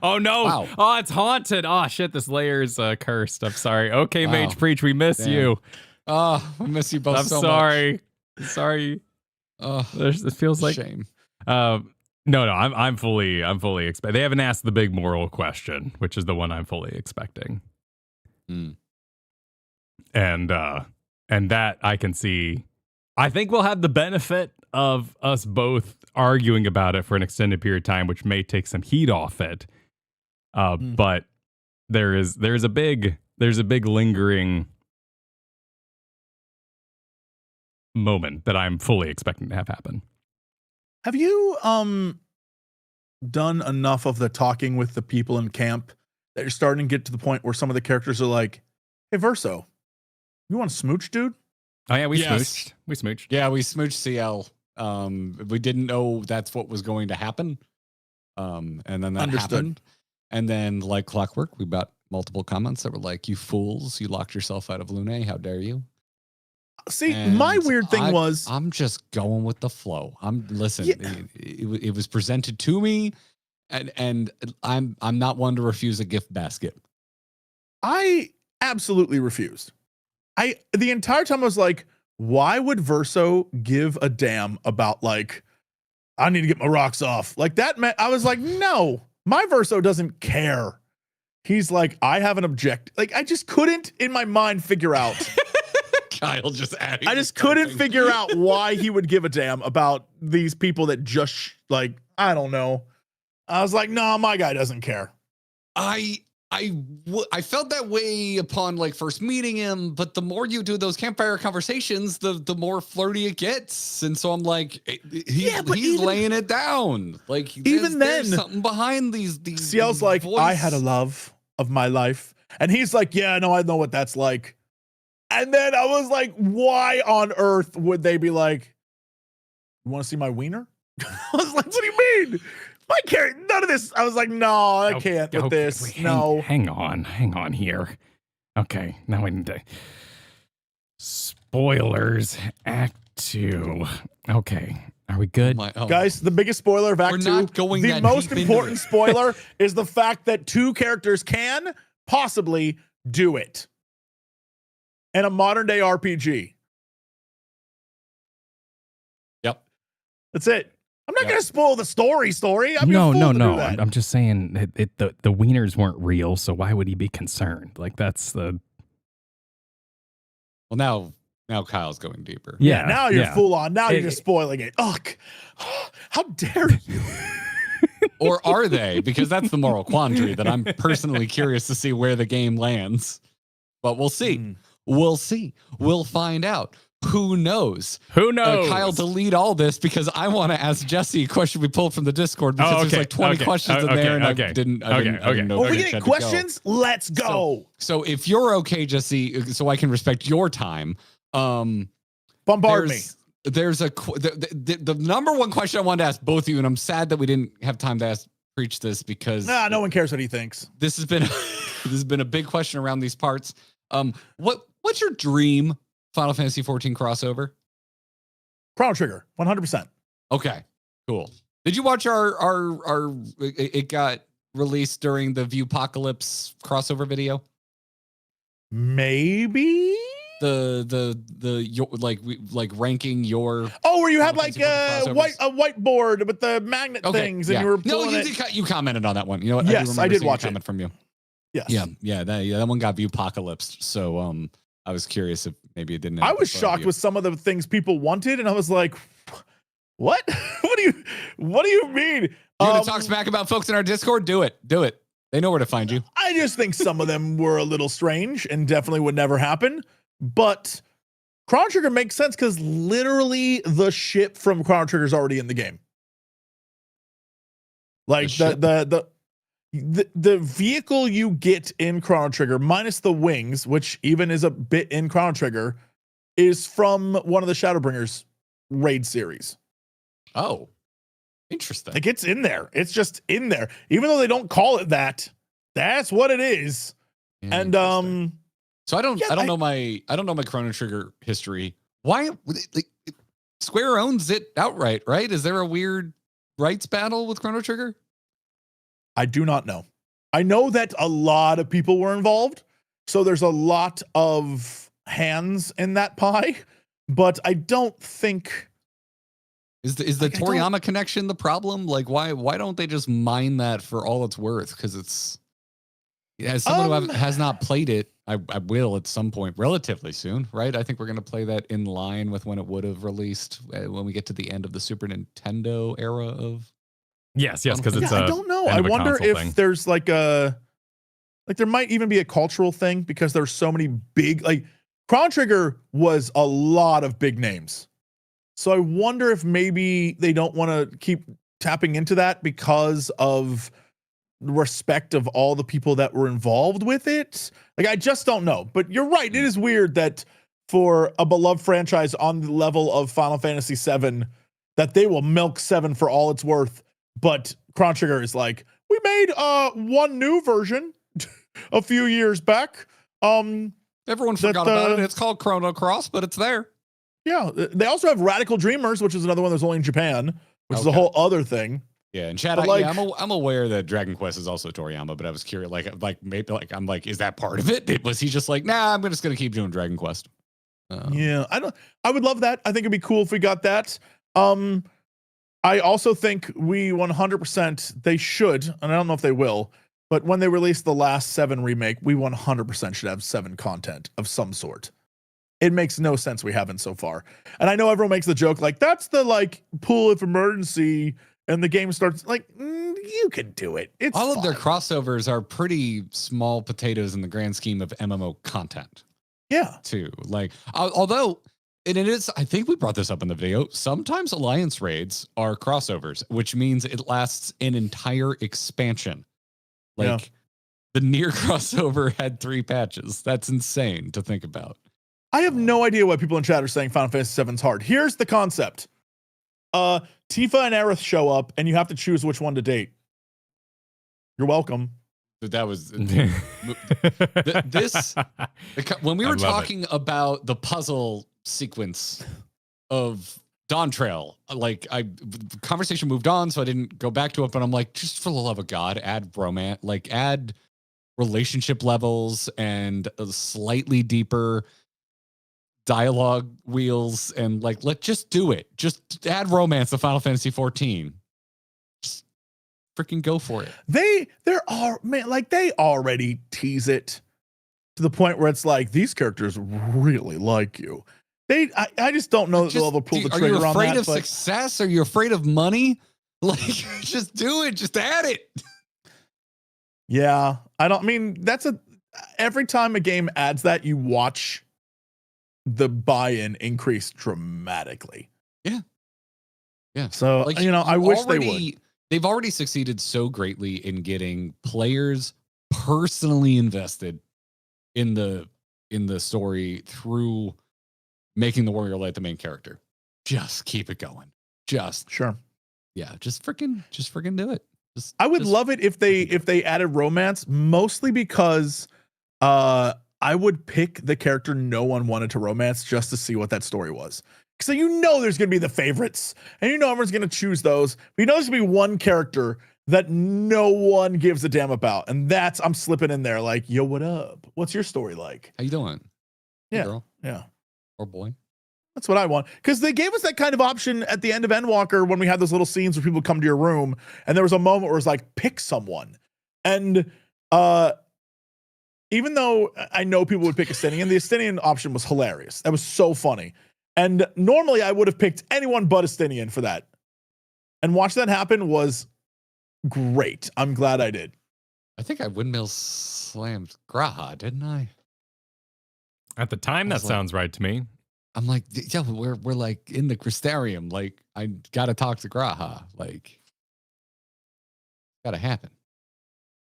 Oh, no. Wow. Oh, it's haunted. Oh, shit. This layer is cursed. I'm sorry. Okay, Wow. Mage Preach, we miss Damn. you. Oh, I miss you both I'm so sorry. Sorry. It feels like shame. No, I'm fully expecting. They haven't asked the big moral question, which is the one I'm fully expecting. And that I can see. I think we'll have the benefit of us both arguing about it for an extended period of time, which may take some heat off it. But there's a big lingering moment that I'm fully expecting to have happen. Have you done enough of the talking with the people in camp that you're starting to get to the point where some of the characters are like, "Hey, Verso, you want to smooch, dude?" Oh yeah, we Yes. smooched. We smooched. Yeah, we smooched CL. We didn't know that's what was going to happen. And then that happened. And then, like clockwork, we got multiple comments that were like, "You fools, you locked yourself out of Lune. How dare you?" See, And my weird thing was, I'm just going with the flow. Listen, Yeah. it was presented to me, and I'm not one to refuse a gift basket. I absolutely refused. The entire time I was like, why would Verso give a damn about like, I need to get my rocks off? Like that meant I was like, no, my Verso doesn't care. He's like, I have an object. Like I just couldn't in my mind figure out. Kyle just adding. I just couldn't figure out why he would give a damn about these people that just like, I don't know. I was like, no, my guy doesn't care. I felt that way upon like first meeting him, but the more you do those campfire conversations, the more flirty it gets. And so I'm like, he's laying it down. Like there's something behind these CL's like, I had a love of my life. And he's like, yeah, no, I know what that's like. And then I was like, why on earth would they be like, you want to see my wiener? I was like, what do you mean? I can't, none of this. I was like, no, I can't with this. Wait, no. Hang on here. Okay, now we need to. Spoilers, Act 2. Okay, are we good? Guys, the biggest spoiler of Act 2, not going the that most deep into important it. spoiler is the fact that two characters can possibly do it in a modern day RPG. Yep. That's it. I'm not going to spoil the story. I'd be No. a fool to do that. I'm just saying the wieners weren't real, so why would he be concerned? Like that's the. Well, now Kyle's going deeper. Yeah. Now you're full on. Now you're just spoiling it. Ugh. How dare you? Or are they? Because that's the moral quandary that I'm personally curious to see where the game lands. But we'll see. We'll see. We'll find out. Who knows? Kyle, delete all this because I want to ask Jesse a question we pulled from the Discord because there's like 20 questions in there and I didn't know. Well, we get questions. Let's go. So if you're okay, Jesse, so I can respect your time. Bombard me. There's the number one question I wanted to ask both of you, and I'm sad that we didn't have time to preach this because no one cares what he thinks. This has been a big question around these parts. What's your dream Final Fantasy 14 crossover? Chrono Trigger, 100%. Okay, cool. Did you watch our it got released during the Viewpocalypse crossover video? Maybe your ranking your where you had like a whiteboard with the magnet things and you were pulling you commented on that one. You know what? Yes, I did watch it. Comment from you. Yes. Yeah. That one got Viewpocalypse. So I was curious if maybe it didn't. I was shocked with some of the things people wanted, and I was like, "What? What do you mean? You want to talk smack about folks in our Discord? Do it. They know where to find you. I just think some of them were a little strange and definitely would never happen. But Chrono Trigger makes sense because literally the ship from Chrono Trigger is already in the game. Like the vehicle you get in Chrono Trigger, minus the wings, which even is a bit in Chrono Trigger, is from one of the Shadowbringers raid series. Oh. Interesting. Like it's in there. It's just in there. Even though they don't call it that, that's what it is. And so I don't know my Chrono Trigger history. Why like, Square owns it outright, right? Is there a weird rights battle with Chrono Trigger? I do not know. I know that a lot of people were involved, so there's a lot of hands in that pie, but I don't think is the Toriyama connection the problem? Like why don't they just mine that for all it's worth? Because it's as someone who has not played it, I will at some point relatively soon, right? I think we're going to play that in line with when it would have released when we get to the end of the Super Nintendo era of. Yes, because it's I don't know. I wonder if there's like there might even be a cultural thing because there's so many big, like Chrono Trigger was a lot of big names. So I wonder if maybe they don't want to keep tapping into that because of respect of all the people that were involved with it. Like, I just don't know. But you're right. It is weird that for a beloved franchise on the level of Final Fantasy VII, that they will milk 7 for all it's worth. But Chrono Trigger is like, we made one new version a few years back. Everyone forgot about it. It's called Chrono Cross, but it's there. Yeah. They also have Radical Dreamers, which is another one that's only in Japan, which is a whole other thing. Yeah, and Chad, I'm aware that Dragon Quest is also Toriyama, but I was curious, I'm like, is that part of it? Was he just like, nah, I'm just gonna keep doing Dragon Quest? Yeah, I would love that. I think it'd be cool if we got that. I also think we 100% they should, and I don't know if they will, but when they release the last 7 remake, we 100% should have 7 content of some sort. It makes no sense we haven't so far. And I know everyone makes the joke like that's the like pool of emergency. And the game starts like, you can do it. It's all fine. Of their crossovers are pretty small potatoes in the grand scheme of MMO content. Yeah. Too. Like, although, and it is, I think we brought this up in the video, sometimes Alliance raids are crossovers, which means it lasts an entire expansion. Like, the Nier crossover had 3 patches. That's insane to think about. I have no idea why people in chat are saying Final Fantasy VII is hard. Here's the concept. Tifa and Aerith show up, and you have to choose which one to date. You're welcome. That was when we were talking about the puzzle sequence of Dawntrail. Like, conversation moved on, so I didn't go back to it. But I'm like, just for the love of God, add romance, like add relationship levels and a slightly deeper dialogue wheels, and like, let's just do it. Just add romance to Final Fantasy 14. Just freaking go for it. They already tease it to the point where it's like, these characters really like you. I just don't know the level of pull the trigger on that. Are you afraid of success? Are you afraid of money? Like, just do it. Just add it. Yeah. Every time a game adds that, you watch the buy-in increase dramatically. Yeah. So, like, I wish they would. They've already succeeded so greatly in getting players personally invested in the story through making the warrior light the main character. Just keep it going. Just freaking do it. I would love it if they added romance, mostly because I would pick the character no one wanted to romance just to see what that story was. So there's going to be the favorites, and everyone's going to choose those. But there's going to be one character that no one gives a damn about, and I'm slipping in there like, yo, what up? What's your story like? How you doing? Yeah, girl? Yeah. Or boy? That's what I want. Because they gave us that kind of option at the end of Endwalker when we had those little scenes where people come to your room, and there was a moment where it was like, pick someone. And even though I know people would pick Estinian, the Estinian option was hilarious. That was so funny. And normally I would have picked anyone but Estinian for that. And watch that happen was great. I'm glad I did. I think I windmill slammed Graha, didn't I? At the time, that sounds right to me. I'm like, yeah, we're like in the Crystarium. Like, I gotta talk to Graha. Like, gotta happen.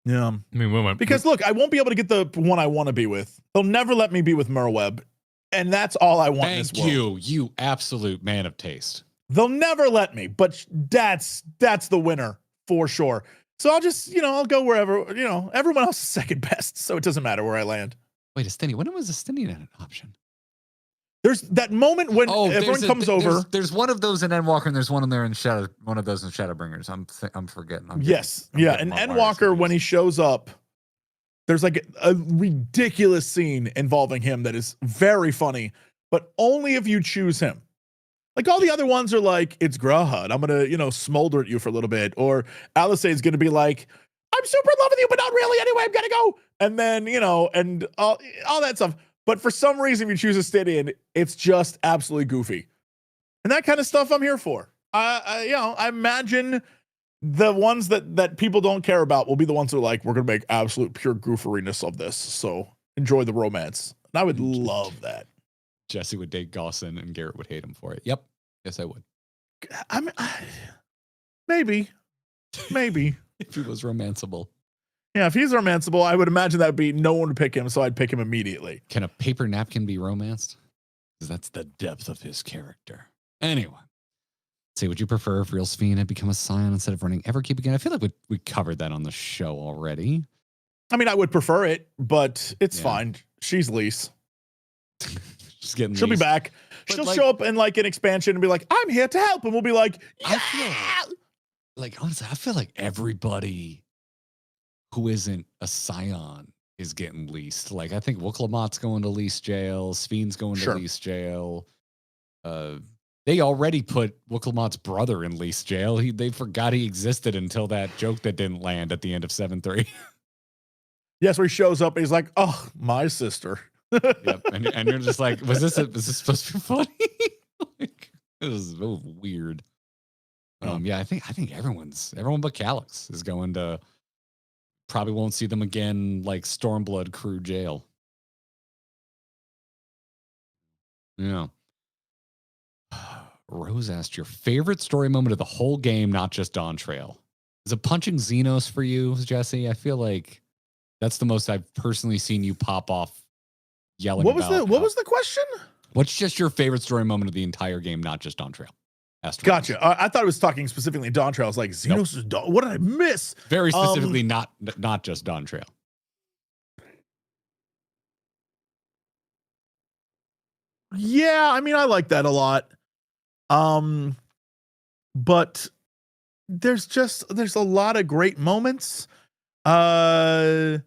Yeah. I mean, because look, I won't be able to get the one I want to be with. They'll never let me be with Merweb. And that's all I want in this world. You absolute man of taste. They'll never let me, but that's the winner for sure. So I'll just, I'll go wherever, everyone else is second best, so it doesn't matter where I land. Wait, a Sphene. When was a Sphene an option? There's that moment when everyone comes over. There's one of those in Endwalker, and there's one in there in Shadow. One of those in Shadowbringers. I'm forgetting. Yes, and Endwalker, when he shows up, there's like a ridiculous scene involving him that is very funny, but only if you choose him. Like all the other ones are like, it's Grahad, I'm gonna, smolder at you for a little bit, or Alice is gonna be like, I'm super in love with you, but not really. Anyway, I'm gonna go, and then and all that stuff. But for some reason, if you choose a Stydian, it's just absolutely goofy. And that kind of stuff I'm here for. I imagine the ones that people don't care about will be the ones that are like, we're going to make absolute pure gooferiness of this. So enjoy the romance. And I would love that. Jesse would date Gaussen and Garrett would hate him for it. Yep. Yes, I would. Maybe. If he was romanceable. Yeah, if he's romanceable, I would imagine that would be no one would pick him, so I'd pick him immediately. Can a paper napkin be romanced? Because that's the depth of his character. Anyway, say, would you prefer if real Sphene had become a Scion instead of running Everkeep again? I feel like we covered that on the show already. I mean, I would prefer it, but it's fine. She's Lise. She'll be back. But she'll show up in like an expansion and be like, I'm here to help. And we'll be like, yeah! Honestly, I feel like everybody who isn't a Scion is getting leased. Like, I think Wooklamott's going to lease jail. Sphene's going to lease jail. They already put Wooklamott's brother in lease jail. They forgot he existed until that joke that didn't land at the end of 7-3. Yes, where he shows up and he's like, oh, my sister. Yep. And you're just like, was this supposed to be funny? Like, it was weird. Yeah, I think everyone but Calyx is going to, probably won't see them again, like Stormblood crew jail. Yeah. Rose asked, your favorite story moment of the whole game, not just Dawntrail. Is it punching Xenos for you, Jesse? I feel like that's the most I've personally seen you pop off yelling. What was the question? What's just your favorite story moment of the entire game, not just Dawntrail? Gotcha. I thought it was talking specifically Dawntrail. I was like, Xenos is what did I miss? Very specifically, not just Dawntrail. Yeah, I mean, I like that a lot. But there's a lot of great moments. Yeah,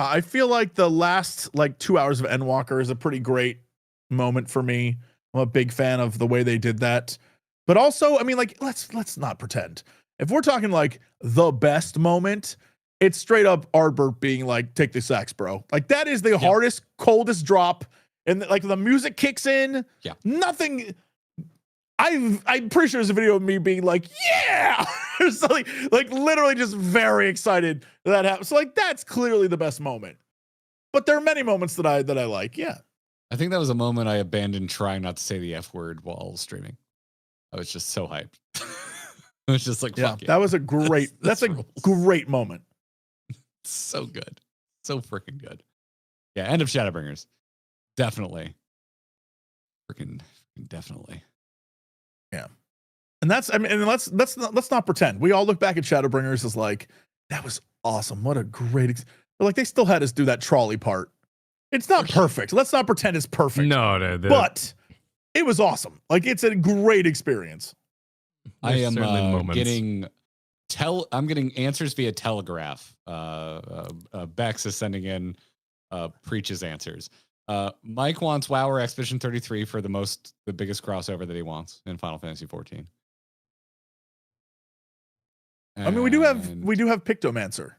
I feel like the last 2 hours of Endwalker is a pretty great moment for me. I'm a big fan of the way they did that. But also, I mean, let's not pretend. If we're talking like the best moment, it's straight up Ardbert being like, take the sacks, bro. Like that is the hardest, coldest drop. And like the music kicks in. Yeah. Nothing. I'm pretty sure there's a video of me being like, yeah, or something, like literally just very excited that happened. So like that's clearly the best moment. But there are many moments that I like. Yeah. I think that was a moment I abandoned trying not to say the F word while streaming. I was just so hyped. I was just like, fuck yeah. That was a great, that's a great moment. So good. So freaking good. Yeah. End of Shadowbringers. Definitely. Freaking definitely. Yeah. And that's, I mean, and let's not pretend. We all look back at Shadowbringers as like, that was awesome. What a great, but like they still had us do that trolley part. It's not perfect. Let's not pretend it's perfect. No. But it was awesome. Like it's a great experience. I am getting answers via Telegraph. Bex is sending in Preach's answers. Mike wants WoW or Expedition 33 for the biggest crossover that he wants in Final Fantasy 14. I mean, we do have Pictomancer.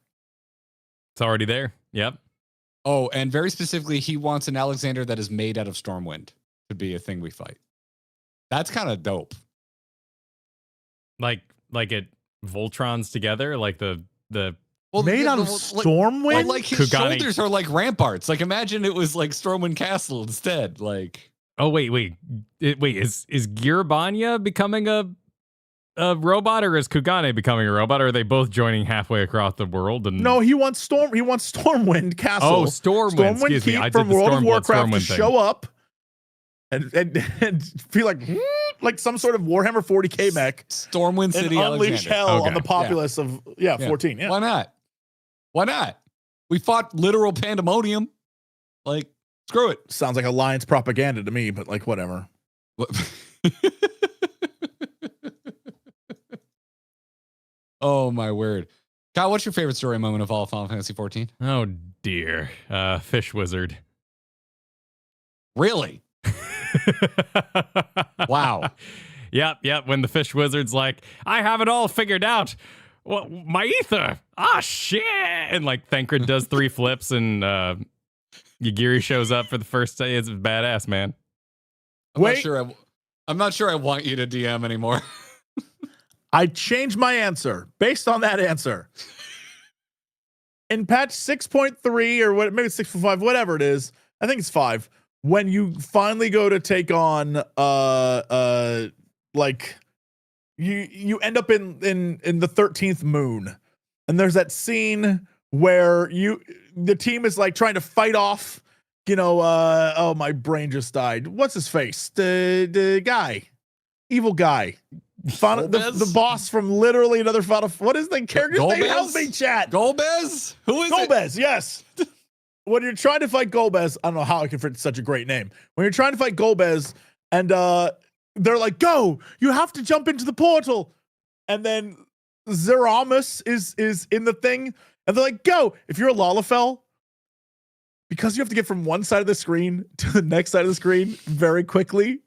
It's already there. Yep. Oh, and very specifically, he wants an Alexander that is made out of Stormwind to be a thing we fight. That's kind of dope. Like it Voltrons together, like the made out of Stormwind. Like his shoulders are like ramparts. Like imagine it was like Stormwind Castle instead. Like wait, is Girabanya becoming a robot, or is Kugane becoming a robot? Or are they both joining halfway across the world? And no, he wants Stormwind Castle. Oh, Stormwind. Excuse me, I from World of Warcraft to show up, and feel like some sort of Warhammer 40K mech Stormwind and City, unleash Alexander. hell on Okay. the populace of 14. Yeah. Why not? Why not? We fought literal pandemonium. Like, screw it. Sounds like alliance propaganda to me, but like whatever. Oh my word. Kyle, what's your favorite story moment of all of Final Fantasy 14? Oh dear. Fish wizard. Really? Wow. Yep. When the fish wizard's like, I have it all figured out. Well, my ether. Ah, shit. And like Thancred does 3 flips and Yagiri shows up for the first day. It's badass, man. I'm not sure I want you to DM anymore. I changed my answer based on that answer. In patch 6.3 or what, maybe 6.5, whatever it is, I think it's 5. When you finally go to take on like you end up in the 13th moon, and there's that scene where the team is like trying to fight off, oh, my brain just died. What's his face? The guy, evil guy. The boss from literally another Final. What is the character's name? Help me, chat. Golbez? Who is it? Golbez, yes. When you're trying to fight Golbez, I don't know how I can fit such a great name. When you're trying to fight Golbez, and they're like, "Go! You have to jump into the portal," and then Zeramus is in the thing, and they're like, "Go!" If you're a Lalafell, because you have to get from one side of the screen to the next side of the screen very quickly.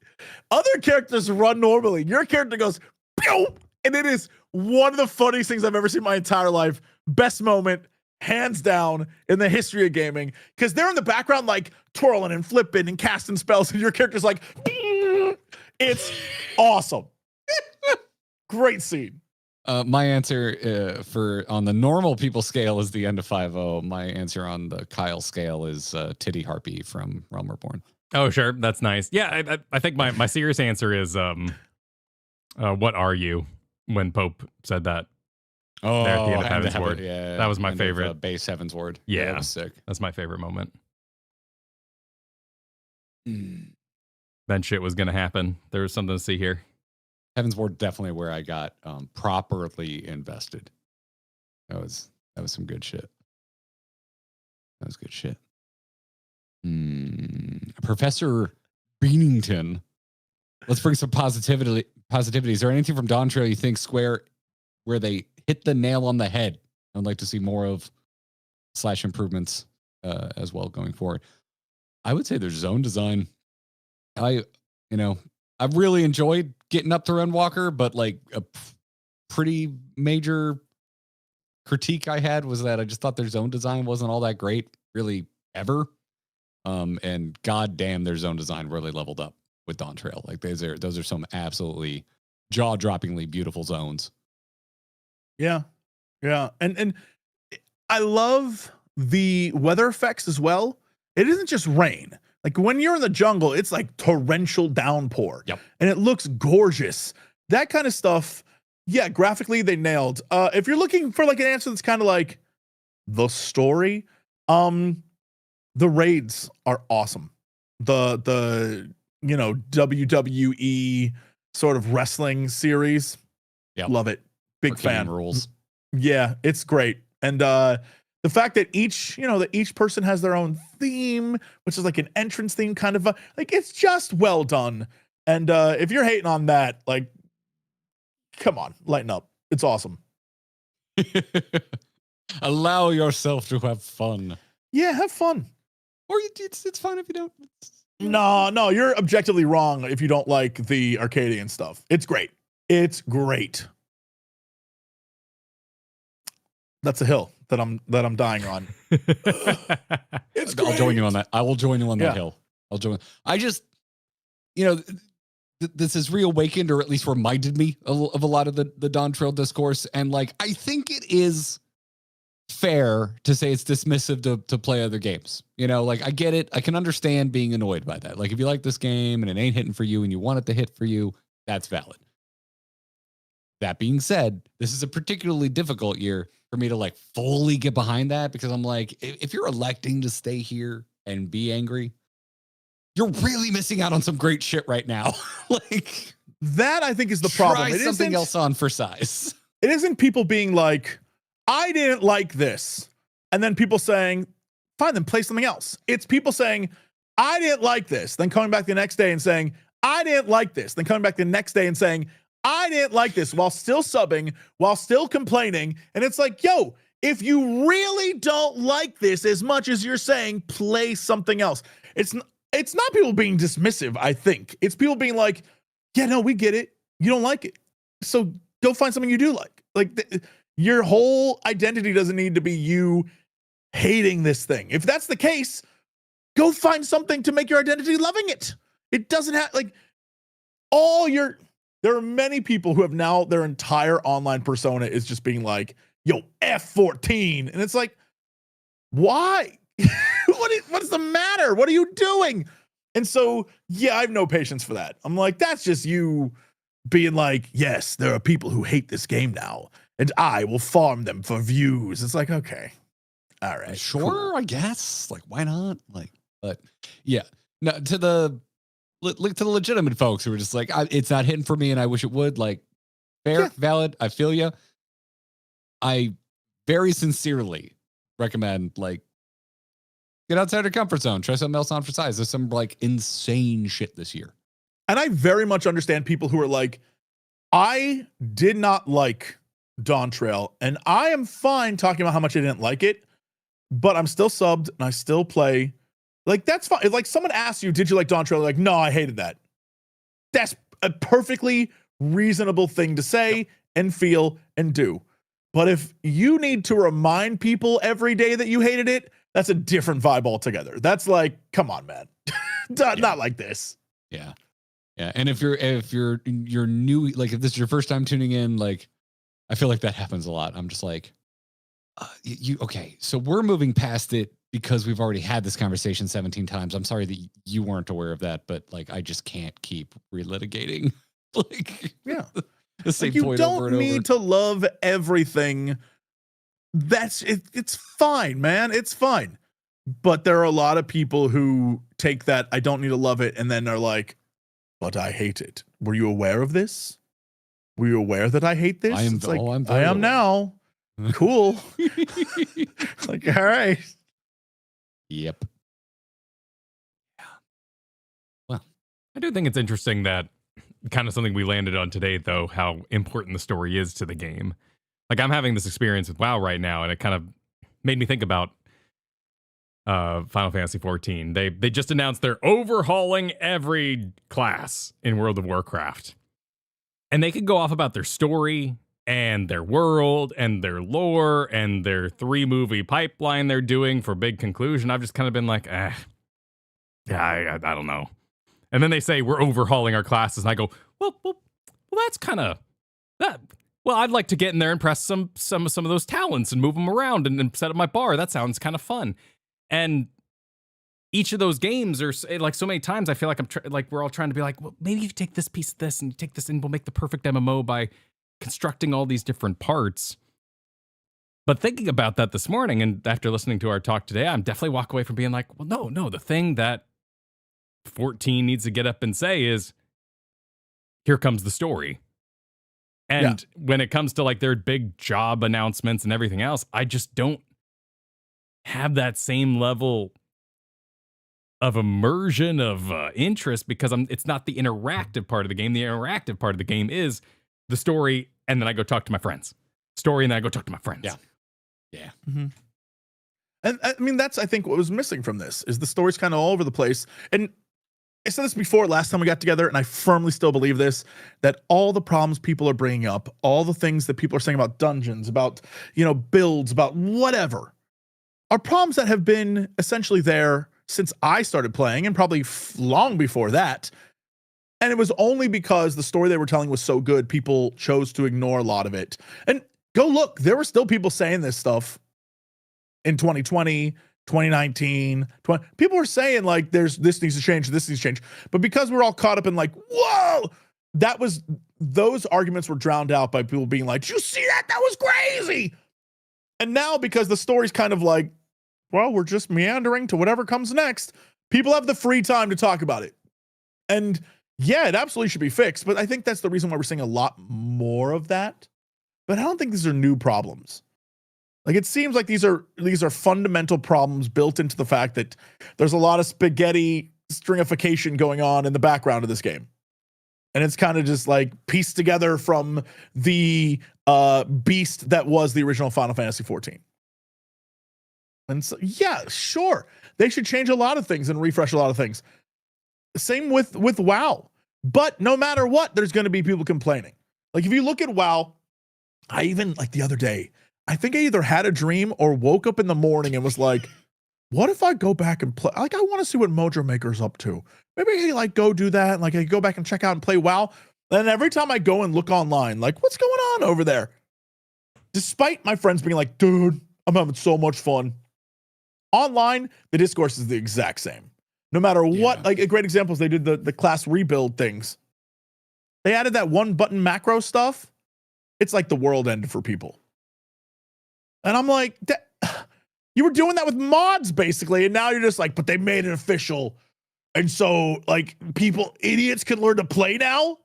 Other characters run normally. Your character goes, pew! And it is one of the funniest things I've ever seen in my entire life. Best moment, hands down, in the history of gaming. Because they're in the background, like twirling and flipping and casting spells, and your character's like, it's awesome. Great scene. My answer for on the normal people scale is the end of 5.0. My answer on the Kyle scale is Titty Harpy from Realm Reborn. Oh, sure. That's nice. Yeah, I think my serious answer is what are you? When Pope said that. Oh, There at the end of Heaven's Word. Yeah, That was my end favorite. Of, base Heaven's Word. Yeah. That was sick. That's my favorite moment. Mm. Then shit was gonna happen. There was something to see here. Heaven's Ward definitely where I got properly invested. That was some good shit. That was good shit. Professor Beanington. Let's bring some positivity. Is there anything from Dawntrail you think Square where they hit the nail on the head? I'd like to see more of / improvements as well going forward. I would say there's zone design. I've really enjoyed getting up to Runwalker, but like a pretty major critique I had was that I just thought their zone design wasn't all that great, really ever. And goddamn, their zone design really leveled up with Dawntrail. Like those are some absolutely jaw-droppingly beautiful zones. Yeah. And I love the weather effects as well. It isn't just rain. Like when you're in the jungle, it's like torrential downpour. Yep. And it looks gorgeous. That kind of stuff, yeah, graphically they nailed. If you're looking for like an answer that's kind of like the story, the raids are awesome. The WWE sort of wrestling series. Yep. Love it. Big Arcane fan. rules. Yeah, it's great. And the fact that each person has their own theme, which is like an entrance theme kind of like it's just well done. And if you're hating on that, like come on, lighten up. It's awesome. Allow yourself to have fun. Yeah, have fun. Or it's fine if you don't. No, you're objectively wrong if you don't like the Arcadian stuff. It's great. It's great. That's a hill that I'm dying on. It's I'll join you on that. I will join you on that Yeah. hill. I'll join. I just, this has reawakened or at least reminded me of a lot of the Dawntrail discourse. And like, I think it is fair to say it's dismissive to play other games. Like I get it. I can understand being annoyed by that. Like if you like this game and it ain't hitting for you and you want it to hit for you, that's valid. That being said, this is a particularly difficult year for me to like fully get behind that because I'm like, if you're electing to stay here and be angry, you're really missing out on some great shit right now. Like that I think is the problem. Try something else on for size. It isn't people being like, I didn't like this. And then people saying, fine, then play something else. It's people saying, I didn't like this. Then coming back the next day and saying, I didn't like this. Then coming back the next day and saying, I didn't like this, while still subbing, while still complaining. And it's like, yo, if you really don't like this as much as you're saying, play something else. It's not people being dismissive, I think. It's people being like, yeah, no, we get it. You don't like it. So go find something you do like. Like your whole identity doesn't need to be you hating this thing. If that's the case, go find something to make your identity loving it. It doesn't have like there are many people who have now their entire online persona is just being like, yo, F14. And it's like, why? What's the matter? What are you doing? And so, yeah, I have no patience for that. I'm like, that's just you being like, yes, there are people who hate this game now, and I will farm them for views. It's like, okay, all right, sure, cool. I guess. Like, why not? Like, but yeah, no, to the legitimate folks who are just like, it's not hitting for me, and I wish it would. Like, fair, valid. I feel you. I very sincerely recommend like get outside your comfort zone, try something else on for size. There's some like insane shit this year. And I very much understand people who are like, I did not like Dawntrail, and I am fine talking about how much I didn't like it, but I'm still subbed and I still play. Like, that's fine. If like someone asks you, did you like Dawntrail? Like, no, I hated that. That's a perfectly reasonable thing to say and feel and do. But if you need to remind people every day that you hated it, that's a different vibe altogether. That's like, come on, man. Not like this. Yeah. Yeah. And if you're new, like if this is your first time tuning in, like I feel like that happens a lot. I'm just like, okay, so we're moving past it because we've already had this conversation 17 times. I'm sorry that you weren't aware of that, but like I just can't keep relitigating. Like, yeah. The same like you point don't over and need to love everything. That's it. It's fine, man. It's fine. But there are a lot of people who take that I don't need to love it and then are like, but I hate it. Were you aware of this? Were you aware that I hate this? I am. It's like, I am now. Cool. Like, all right. Yep. Yeah. Well, I do think it's interesting that kind of something we landed on today, though, how important the story is to the game. Like, I'm having this experience with WoW right now, and it kind of made me think about Final Fantasy XIV. They just announced they're overhauling every class in World of Warcraft. And they could go off about their story and their world and their lore and their 3-movie pipeline they're doing for big conclusion. I've just kind of been like, yeah, I don't know. And then they say we're overhauling our classes, and I go, well, that's kind of that. Well, I'd like to get in there and press some of those talents and move them around and set up my bar. That sounds kind of fun. And each of those games are like so many times I feel like we're all trying to be like, well, maybe you take this piece of this and you take this and we'll make the perfect MMO by constructing all these different parts. But thinking about that this morning and after listening to our talk today, I'm definitely walk away from being like, well, no, the thing that 14 needs to get up and say is, here comes the story. And when it comes to like their big job announcements and everything else, I just don't have that same level of immersion of interest because it's not the interactive part of the game. The interactive part of the game is the story, and then I go talk to my friends. Story, and then I go talk to my friends. Yeah. Mm-hmm. And I mean, that's I think what was missing from this is the story's kind of all over the place. And I said this before last time we got together, and I firmly still believe this, that all the problems people are bringing up, all the things that people are saying about dungeons, about, builds, about whatever, are problems that have been essentially there since I started playing and probably long before that. And it was only because the story they were telling was so good, people chose to ignore a lot of it. And go look, there were still people saying this stuff in 2020, 2019, people were saying like, this needs to change, this needs to change. But because we're all caught up in like, whoa, those arguments were drowned out by people being like, did you see that? That was crazy. And now because the story's kind of like, well, we're just meandering to whatever comes next, People have the free time to talk about it. And yeah, it absolutely should be fixed, but I think that's the reason why we're seeing a lot more of that. But I don't think these are new problems. Like, it seems like these are fundamental problems built into the fact that there's a lot of spaghetti stringification going on in the background of this game. And it's kind of just like pieced together from the beast that was the original Final Fantasy XIV. And so, yeah, sure, they should change a lot of things and refresh a lot of things. Same with WoW. But no matter what, there's going to be people complaining. Like, if you look at WoW, I even, like, the other day, I think I either had a dream or woke up in the morning and was like, what if I go back and play? Like, I want to see what Mojo Maker's up to. Maybe I like go do that. And like, I go back and check out and play WoW. And every time I go and look online, like, what's going on over there? Despite my friends being like, dude, I'm having so much fun. Online, the discourse is the exact same. No matter what, like, a great example is they did the class rebuild things. They added that one button macro stuff. It's like the world ended for people. And I'm like, you were doing that with mods basically. And now you're just like, but they made it official. And so, like, idiots can learn to play now?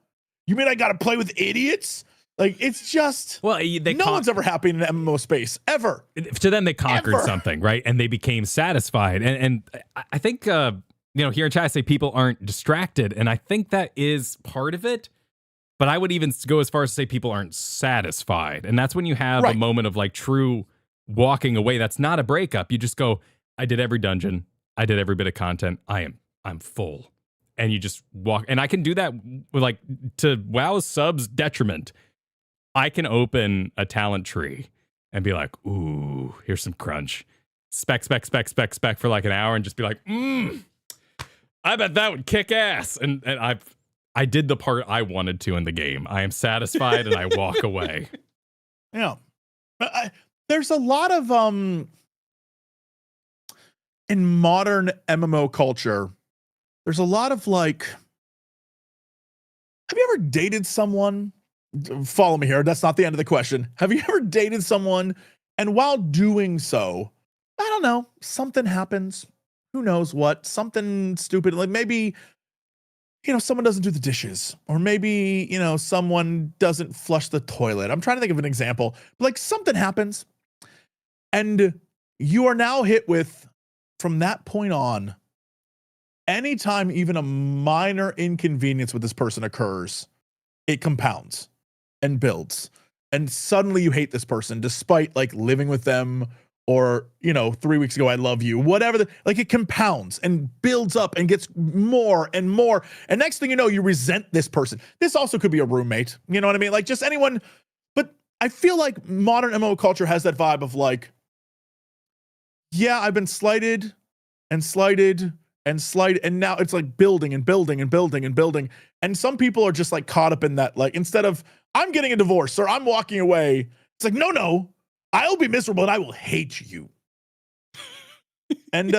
You mean I got to play with idiots? Like, it's just, well, no one's ever happy in an MMO space, ever. To them, they conquered something, right? And they became satisfied. And I think, here in chat, I say people aren't distracted. And I think that is part of it. But I would even go as far as to say people aren't satisfied. And that's when you have a moment of, like, true walking away. That's not a breakup. You just go, I did every dungeon. I did every bit of content. I'm full. And you just walk. And I can do that with, like, to WoW's subs' detriment. I can open a talent tree and be like, ooh, here's some crunch. Spec for like an hour and just be like, I bet that would kick ass. And I did the part I wanted to in the game. I am satisfied and I walk away. Yeah. There's a lot of, in modern MMO culture, there's a lot of, like, have you ever dated someone? Follow me here. That's not the end of the question. Have you ever dated someone and while doing so, I don't know, something happens. Who knows what? Something stupid. Like, maybe, someone doesn't do the dishes, or maybe, someone doesn't flush the toilet. I'm trying to think of an example. But, like, something happens and you are now hit with, from that point on, anytime even a minor inconvenience with this person occurs, it compounds and builds. And suddenly you hate this person despite, like, living with them, or, 3 weeks ago, I love you, whatever. Like, it compounds and builds up and gets more and more. And next thing you know, you resent this person. This also could be a roommate. You know what I mean? Like, just anyone. But I feel like modern MMO culture has that vibe of, like, yeah, I've been slighted and slighted and slighted. And now it's like building and building and building and building. And some people are just, like, caught up in that. Like, instead of, I'm getting a divorce or I'm walking away, it's like, no, I'll be miserable and I will hate you. And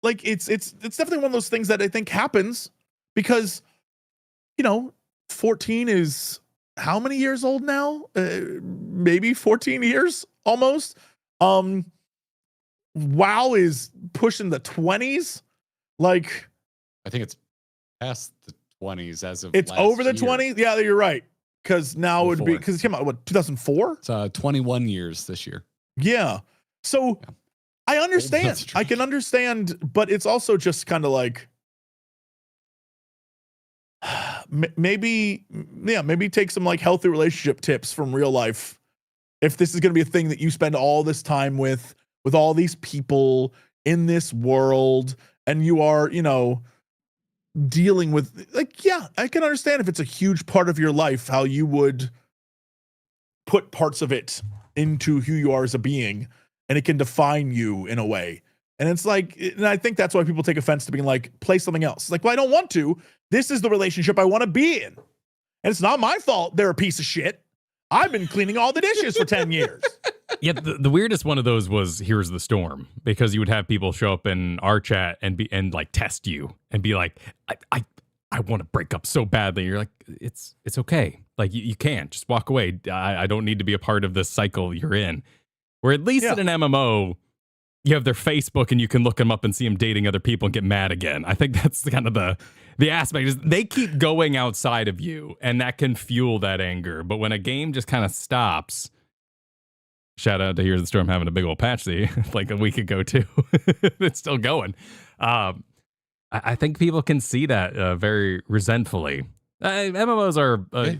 like, it's definitely one of those things that I think happens because, 14 is how many years old now? Maybe 14 years almost. WoW is pushing the 20s. Like, I think it's past the 20s as of it's over the year. 20s. Yeah, you're right. Because now it would be, because it came out, what, 2004? It's 21 years this year. Yeah. So I understand. I can understand, but it's also just kind of like, maybe take some, like, healthy relationship tips from real life. If this is going to be a thing that you spend all this time with all these people in this world, and you are, dealing with, like, yeah, I can understand if it's a huge part of your life, how you would put parts of it into who you are as a being, and it can define you in a way. And it's like, and I think that's why people take offense to being like, play something else. It's like, well, I don't want to. This is the relationship I want to be in. And it's not my fault they're a piece of shit. I've been cleaning all the dishes for 10 years. Yeah, the weirdest one of those was Here's the Storm, because you would have people show up in our chat and like test you and be like, I want to break up so badly. You're like, it's okay. Like, you can't just walk away. I don't need to be a part of this cycle you're in. Or at least in an MMO, you have their Facebook and you can look them up and see them dating other people and get mad again. I think that's kind of the aspect is they keep going outside of you and that can fuel that anger. But when a game just kind of stops, shout out to Here's the Storm having a big old patch like a week ago too. It's still going. I think people can see that very resentfully. MMOs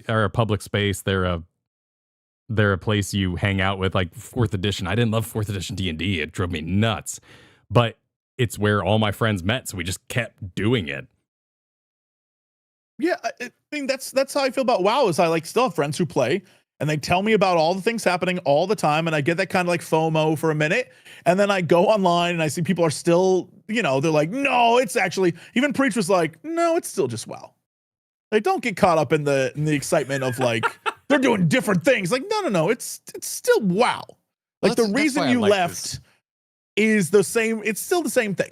are a public space. They're a place you hang out with, like 4th edition. I didn't love 4th edition D&D. It drove me nuts. But it's where all my friends met, so we just kept doing it. Yeah, I mean that's how I feel about WoW. Is I like still have friends who play, and they tell me about all the things happening all the time, and I get that kind of like FOMO for a minute, and then I go online and I see people are still, they're like, no, it's actually, even Preach was like, no, it's still just WoW. Like, don't get caught up in the excitement of like they're doing different things. Like, no, it's still WoW. Like the reason you left is the same. It's still the same thing.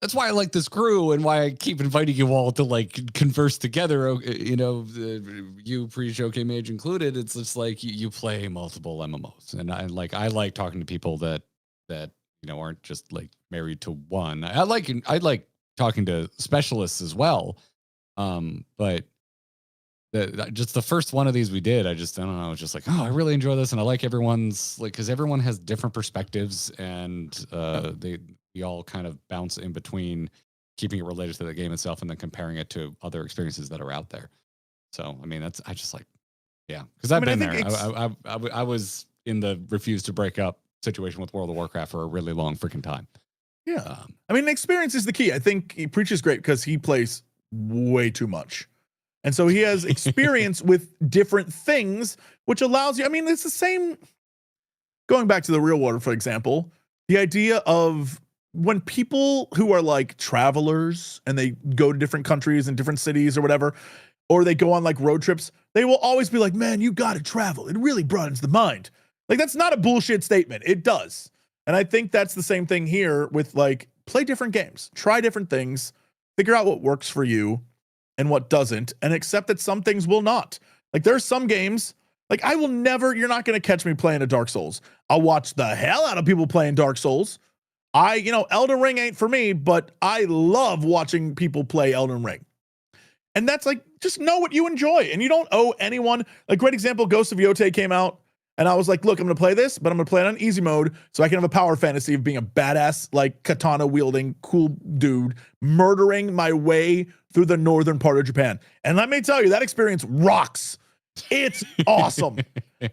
That's why I like this crew and why I keep inviting you all to like converse together. You Preach, Okaymage included. It's just like you play multiple MMOs, and I like talking to people that aren't just like married to one. I like talking to specialists as well. But just the first one of these we did, I don't know. I was just like, oh, I really enjoy this, and I like everyone's like because everyone has different perspectives, and we all kind of bounce in between keeping it related to the game itself and then comparing it to other experiences that are out there. So, I mean, I just like, yeah, because I've been there. I was in the refuse to break up situation with World of Warcraft for a really long freaking time. Yeah. I mean, experience is the key. I think he preaches great because he plays way too much. And so he has experience with different things, which allows you, I mean, it's the same, going back to the real world, for example, the idea of when people who are like travelers and they go to different countries and different cities or whatever, or they go on like road trips, they will always be like, man, you got to travel. It really broadens the mind. Like, that's not a bullshit statement. It does. And I think that's the same thing here with like, play different games, try different things, figure out what works for you and what doesn't, and accept that some things will not. Like, there's some games, like you're not going to catch me playing a Dark Souls. I'll watch the hell out of people playing Dark Souls. Elden Ring ain't for me, but I love watching people play Elden Ring. And that's like, just know what you enjoy, and you don't owe anyone. A great example, Ghost of Yotei came out, and I was like, look, I'm going to play this, but I'm going to play it on easy mode so I can have a power fantasy of being a badass, like katana wielding, cool dude, murdering my way through the northern part of Japan. And let me tell you, that experience rocks. It's awesome.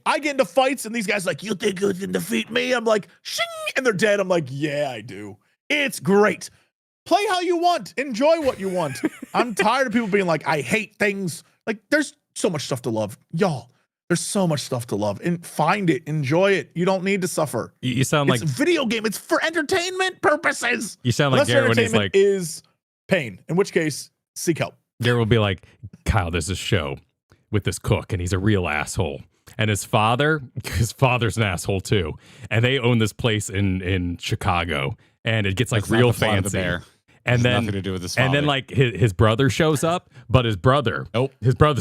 I get into fights and these guys are like, you think you can defeat me? I'm like, shing, and they're dead. I'm like, yeah, I do. It's great. Play how you want. Enjoy what you want. I'm tired of people being like, I hate things. Like, there's so much stuff to love. Y'all, there's so much stuff to love. And find it. Enjoy it. You don't need to suffer. You sound like... It's a video game. It's for entertainment purposes. You sound like Garrett when he's like... is pain. In which case, seek help. Garrett will be like, Kyle, there's this show with this cook, and he's a real asshole. And his father's an asshole too. And they own this place in Chicago, and it gets like real fancy. And then nothing to do with his father. And then like his brother shows up, but his brother's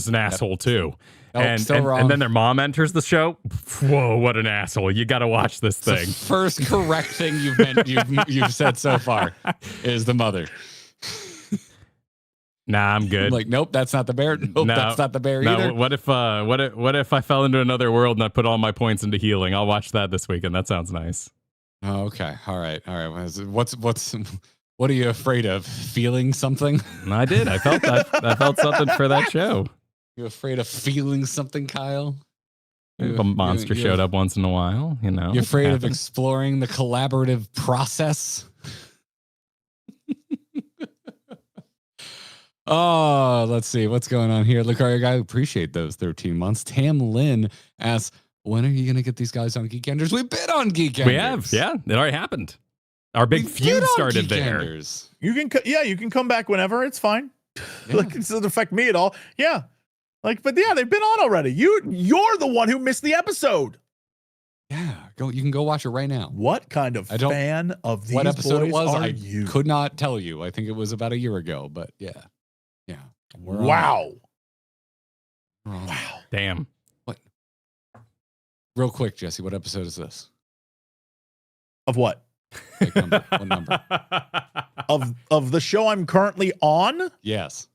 an asshole too. And then their mom enters the show. Whoa, what an asshole. You got to watch this thing. The first correct thing you've said so far is the mother. Nah, I'm good. Like, nope, that's not the bear. Nope, that's not the bear either. What if I fell into another world and I put all my points into healing? I'll watch that this weekend. That sounds nice. Oh, okay. All right. What are you afraid of? Feeling something? I did. I felt that. I felt something for that show. You afraid of feeling something, Kyle? A monster showed up once in a while, you know. You're afraid of exploring the collaborative process? Oh, let's see what's going on here. Lucario guy, appreciate those 13 months. Tam Lin asks, when are you going to get these guys on Geekenders? We've been on Geekenders. We have, yeah. It already happened. Our big feud started there. You can come back whenever. It's fine. Yeah. Like, it doesn't affect me at all. Yeah. Like, but yeah, they've been on already. You're the one who missed the episode. Yeah, you can go watch it right now. What kind of fan of these what episode boys it was? are I you? Could not tell you. I think it was about a year ago, but yeah. Wow. Wow. Damn. What? Real quick, Jesse, what episode is this? Of what? Like number, what number? Of the show I'm currently on, Yes.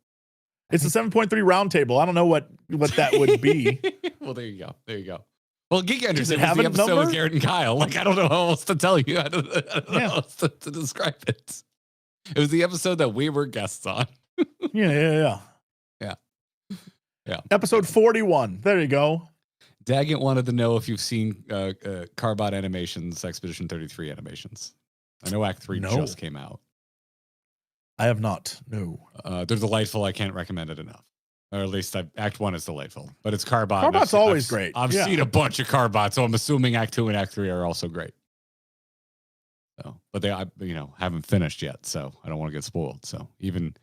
it's a 7.3 Roundtable. I don't know what that would be. Well, there you go. There you go. Well, Geek Enders, Does it it was have the a episode number? with Garrett and Kyle. Like, I don't know how else to tell you. I don't know how else to describe it. It was the episode that we were guests on. Yeah. Episode 41. There you go. Daggett wanted to know if you've seen Carbot Animations, Expedition 33 animations. I know Act 3 just came out. I have not. No. They're delightful. I can't recommend it enough. Or at least Act 1 is delightful. But it's Carbot. Carbot's always great. I've seen a bunch of Carbots, so I'm assuming Act 2 and Act 3 are also great. So, but they, haven't finished yet, so I don't want to get spoiled. So even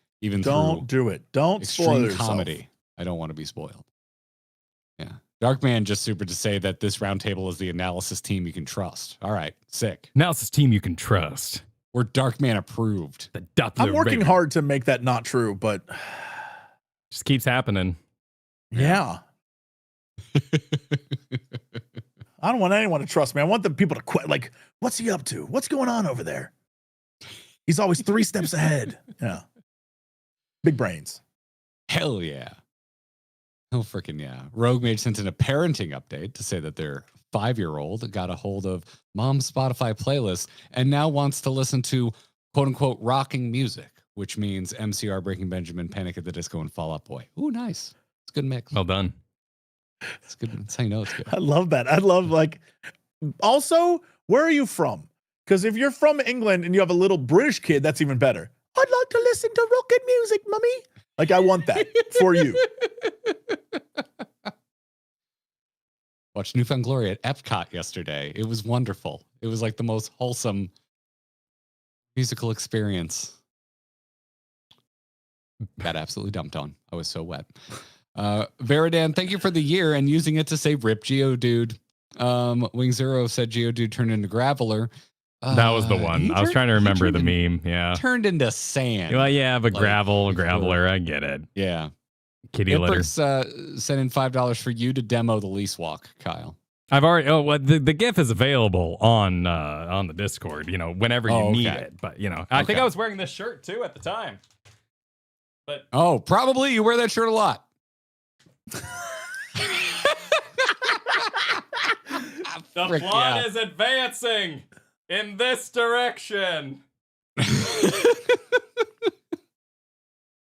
don't do it. Don't spoil yourself. Comedy. I don't want to be spoiled. Yeah. Darkman just super to say that this roundtable is the analysis team you can trust. All right. Sick. Analysis team you can trust. We're Darkman approved. The Doppler I'm working Raven. hard to make that not true, but Just keeps happening. yeah. I don't want anyone to trust me. I want the people to quit. Like, what's he up to? What's going on over there? He's always 3 steps ahead. Yeah. Big brains. Hell yeah. Oh, freaking yeah. Roguemage sent in a parenting update to say that their 5-year-old got a hold of mom's Spotify playlist and now wants to listen to quote unquote rocking music, which means MCR, Breaking Benjamin, Panic at the Disco, and Fall Out Boy. Ooh, nice. It's a good mix. Well done. It's good. That's how you know it's good. I love that. I love, like, also, where are you from? Because if you're from England and you have a little British kid, that's even better. I'd like to listen to rockin' music, mummy. Like, I want that for you. Watched Newfound Glory at Epcot yesterday. It was wonderful. It was like the most wholesome musical experience. Got absolutely dumped on. I was so wet. Veridan, thank you for the year and using it to say rip Geodude. Wing Zero said Geodude turned into Graveler. That was the one. I was trying to remember the meme. Yeah. Turned into sand. Well, yeah, but Like, graveler, I get it. Yeah. Kitty litter. Sent in $5 for you to demo the lease walk, Kyle. I've already. Oh, well, the GIF is available on the Discord. Whenever you need it. But I think I was wearing this shirt too at the time. But Probably you wear that shirt a lot. the plot is advancing in this direction.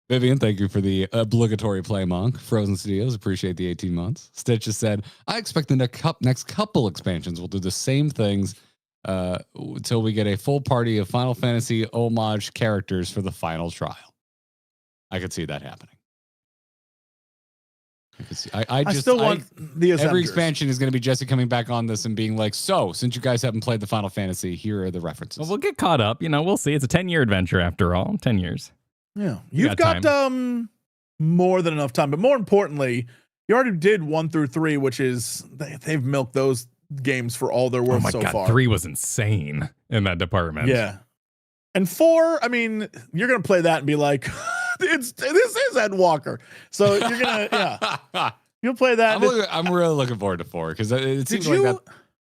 Vivian, thank you for the obligatory play, Monk. Frozen Studios, appreciate the 18 months. Stitch has said, I expect the next couple expansions will do the same things until we get a full party of Final Fantasy homage characters for the final trial. I could see that happening. I still want the Ascenders. Every expansion is going to be Jesse coming back on this and being like, so, since you guys haven't played the Final Fantasy, here are the references. Well, we'll get caught up. We'll see. It's a 10-year adventure after all. 10 years. Yeah. You've got more than enough time. But more importantly, you already did 1 through 3, which is, they've milked those games for all they're worth so far. 3 was insane in that department. Yeah. And 4, I mean, you're going to play that and be like, this is Ed Walker. So you're going to, yeah. You'll play that. I'm really looking forward to 4 because it seems like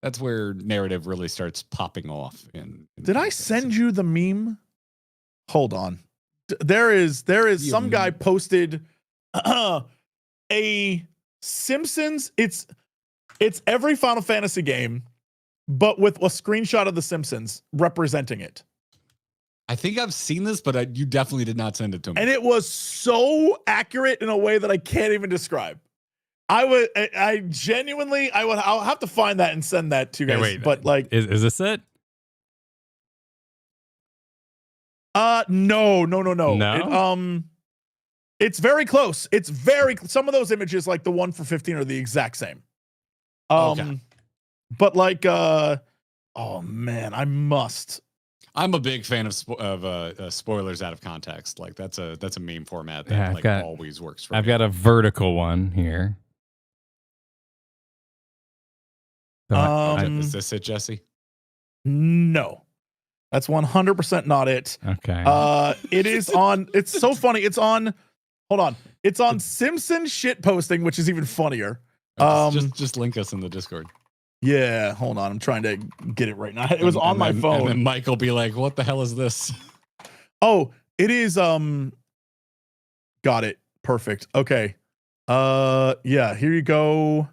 that's where narrative really starts popping off. Did I send you the meme? Hold on. There is some guy posted a Simpsons. It's every Final Fantasy game, but with a screenshot of the Simpsons representing it. I think I've seen this, but you definitely did not send it to me. And it was so accurate in a way that I can't even describe. I'll have to find that and send that to you guys. Wait, but like, is this it? No. It's very close. Some of those images, like the one for 15, are the exact same. Okay. But like, oh man, I'm a big fan of spoilers out of context. Like that's a meme format that always works for me. I've got a vertical one here. Is this it, Jesse? No. That's 100% not it. Okay. It is on. It's so funny. It's on. Hold on. It's on Simpson shit posting, which is even funnier. Just link us in the Discord. Yeah, hold on. I'm trying to get it right now. It was on my phone. And then Mike will be like, "What the hell is this?" Oh, it is. Got it. Perfect. Okay. Yeah. Here you go.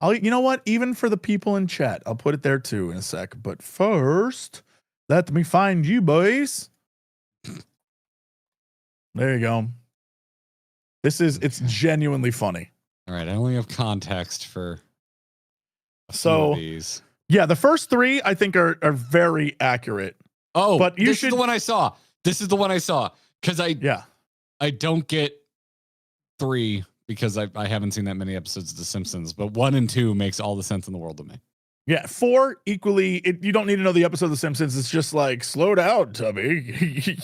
You know what? Even for the people in chat, I'll put it there too in a sec. But first, let me find you, boys. There you go. It's genuinely funny. All right, I only have context for a few So of these. yeah, the first three I think are very accurate. Oh, but you this should. is the one I saw. This is the one I saw because I don't get 3 because I haven't seen that many episodes of The Simpsons. But 1 and 2 makes all the sense in the world to me. Yeah, 4 equally. You don't need to know the episode of The Simpsons. It's just like, slow down, Tubby.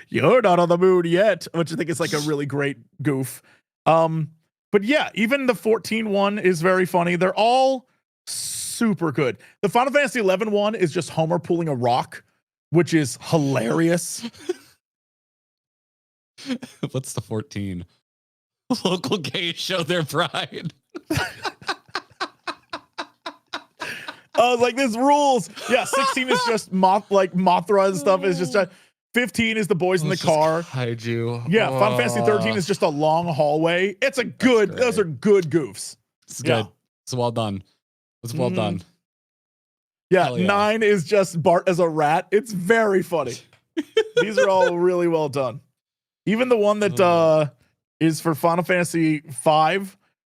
You're not on the moon yet, which I think is like a really great goof. But yeah, even the 14 one is very funny. They're all super good. The Final Fantasy 11 one is just Homer pulling a rock, which is hilarious. What's the 14? Local gays show their pride. Like this rules. Yeah, 16 is just Mothra and stuff. Is just 15 is the boys in the car. Hide you. Yeah, Final Fantasy 13 is just a long hallway. It's a good. Those are good goofs. It's good. It's well done. It's well done. Yeah, 9 is just Bart as a rat. It's very funny. These are all really well done. Even the one that is for Final Fantasy V,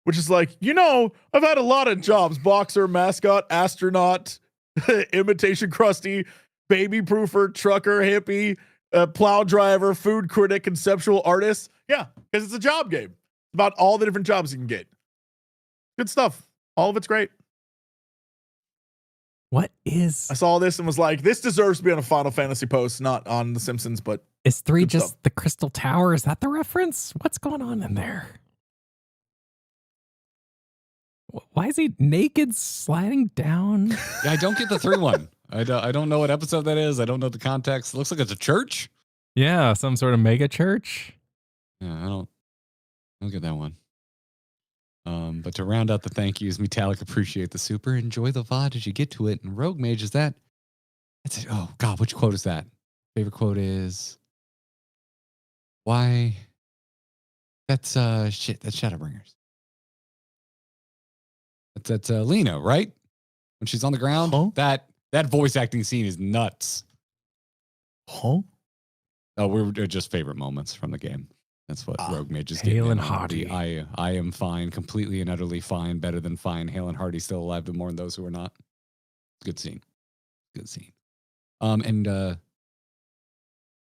which is like, I've had a lot of jobs: boxer, mascot, astronaut, imitation Krusty, baby proofer, trucker, hippie, plow driver, food critic, conceptual artist. Yeah, because it's a job game about all the different jobs you can get. Good stuff. All of it's great. What is? I saw this and was like, this deserves to be on a Final Fantasy post, not on The Simpsons, but is 3 good just stuff. the Crystal Tower? Is that the reference? What's going on in there? Why is he naked sliding down? Yeah, I don't get the 3 one. I don't know what episode that is. I don't know the context. It looks like it's a church. Yeah, some sort of mega church. Yeah, I don't get that one. But to round out the thank yous, Metallic appreciate the super. Enjoy the VOD as you get to it. And Rogue Mage, is that? That's it. Oh God, which quote is that? Favorite quote is, why? That's shit. That's Shadowbringers. That's Lena, right? When she's on the ground. Huh? That voice acting scene is nuts. Huh? Oh, we're just favorite moments from the game. That's what Rogue Mage is getting. Hale and in on. Hardy. I am fine, completely and utterly fine, better than fine. Hale and Hardy still alive, but more than those who are not. Good scene. Good scene. And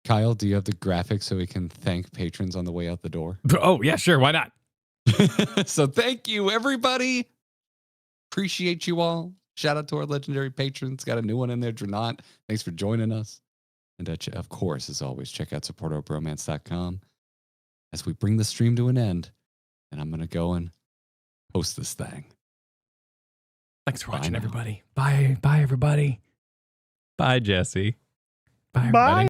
Kyle, do you have the graphics so we can thank patrons on the way out the door? Oh, yeah, sure. Why not? So thank you, everybody. Appreciate you all. Shout out to our legendary patrons. Got a new one in there, Dranot. Thanks for joining us. And of course, as always, check out supportopromance.com as we bring the stream to an end. And I'm going to go and post this thing. Thanks for watching, everybody. Bye. Bye, everybody. Bye, Jesse. Bye, everybody. Bye.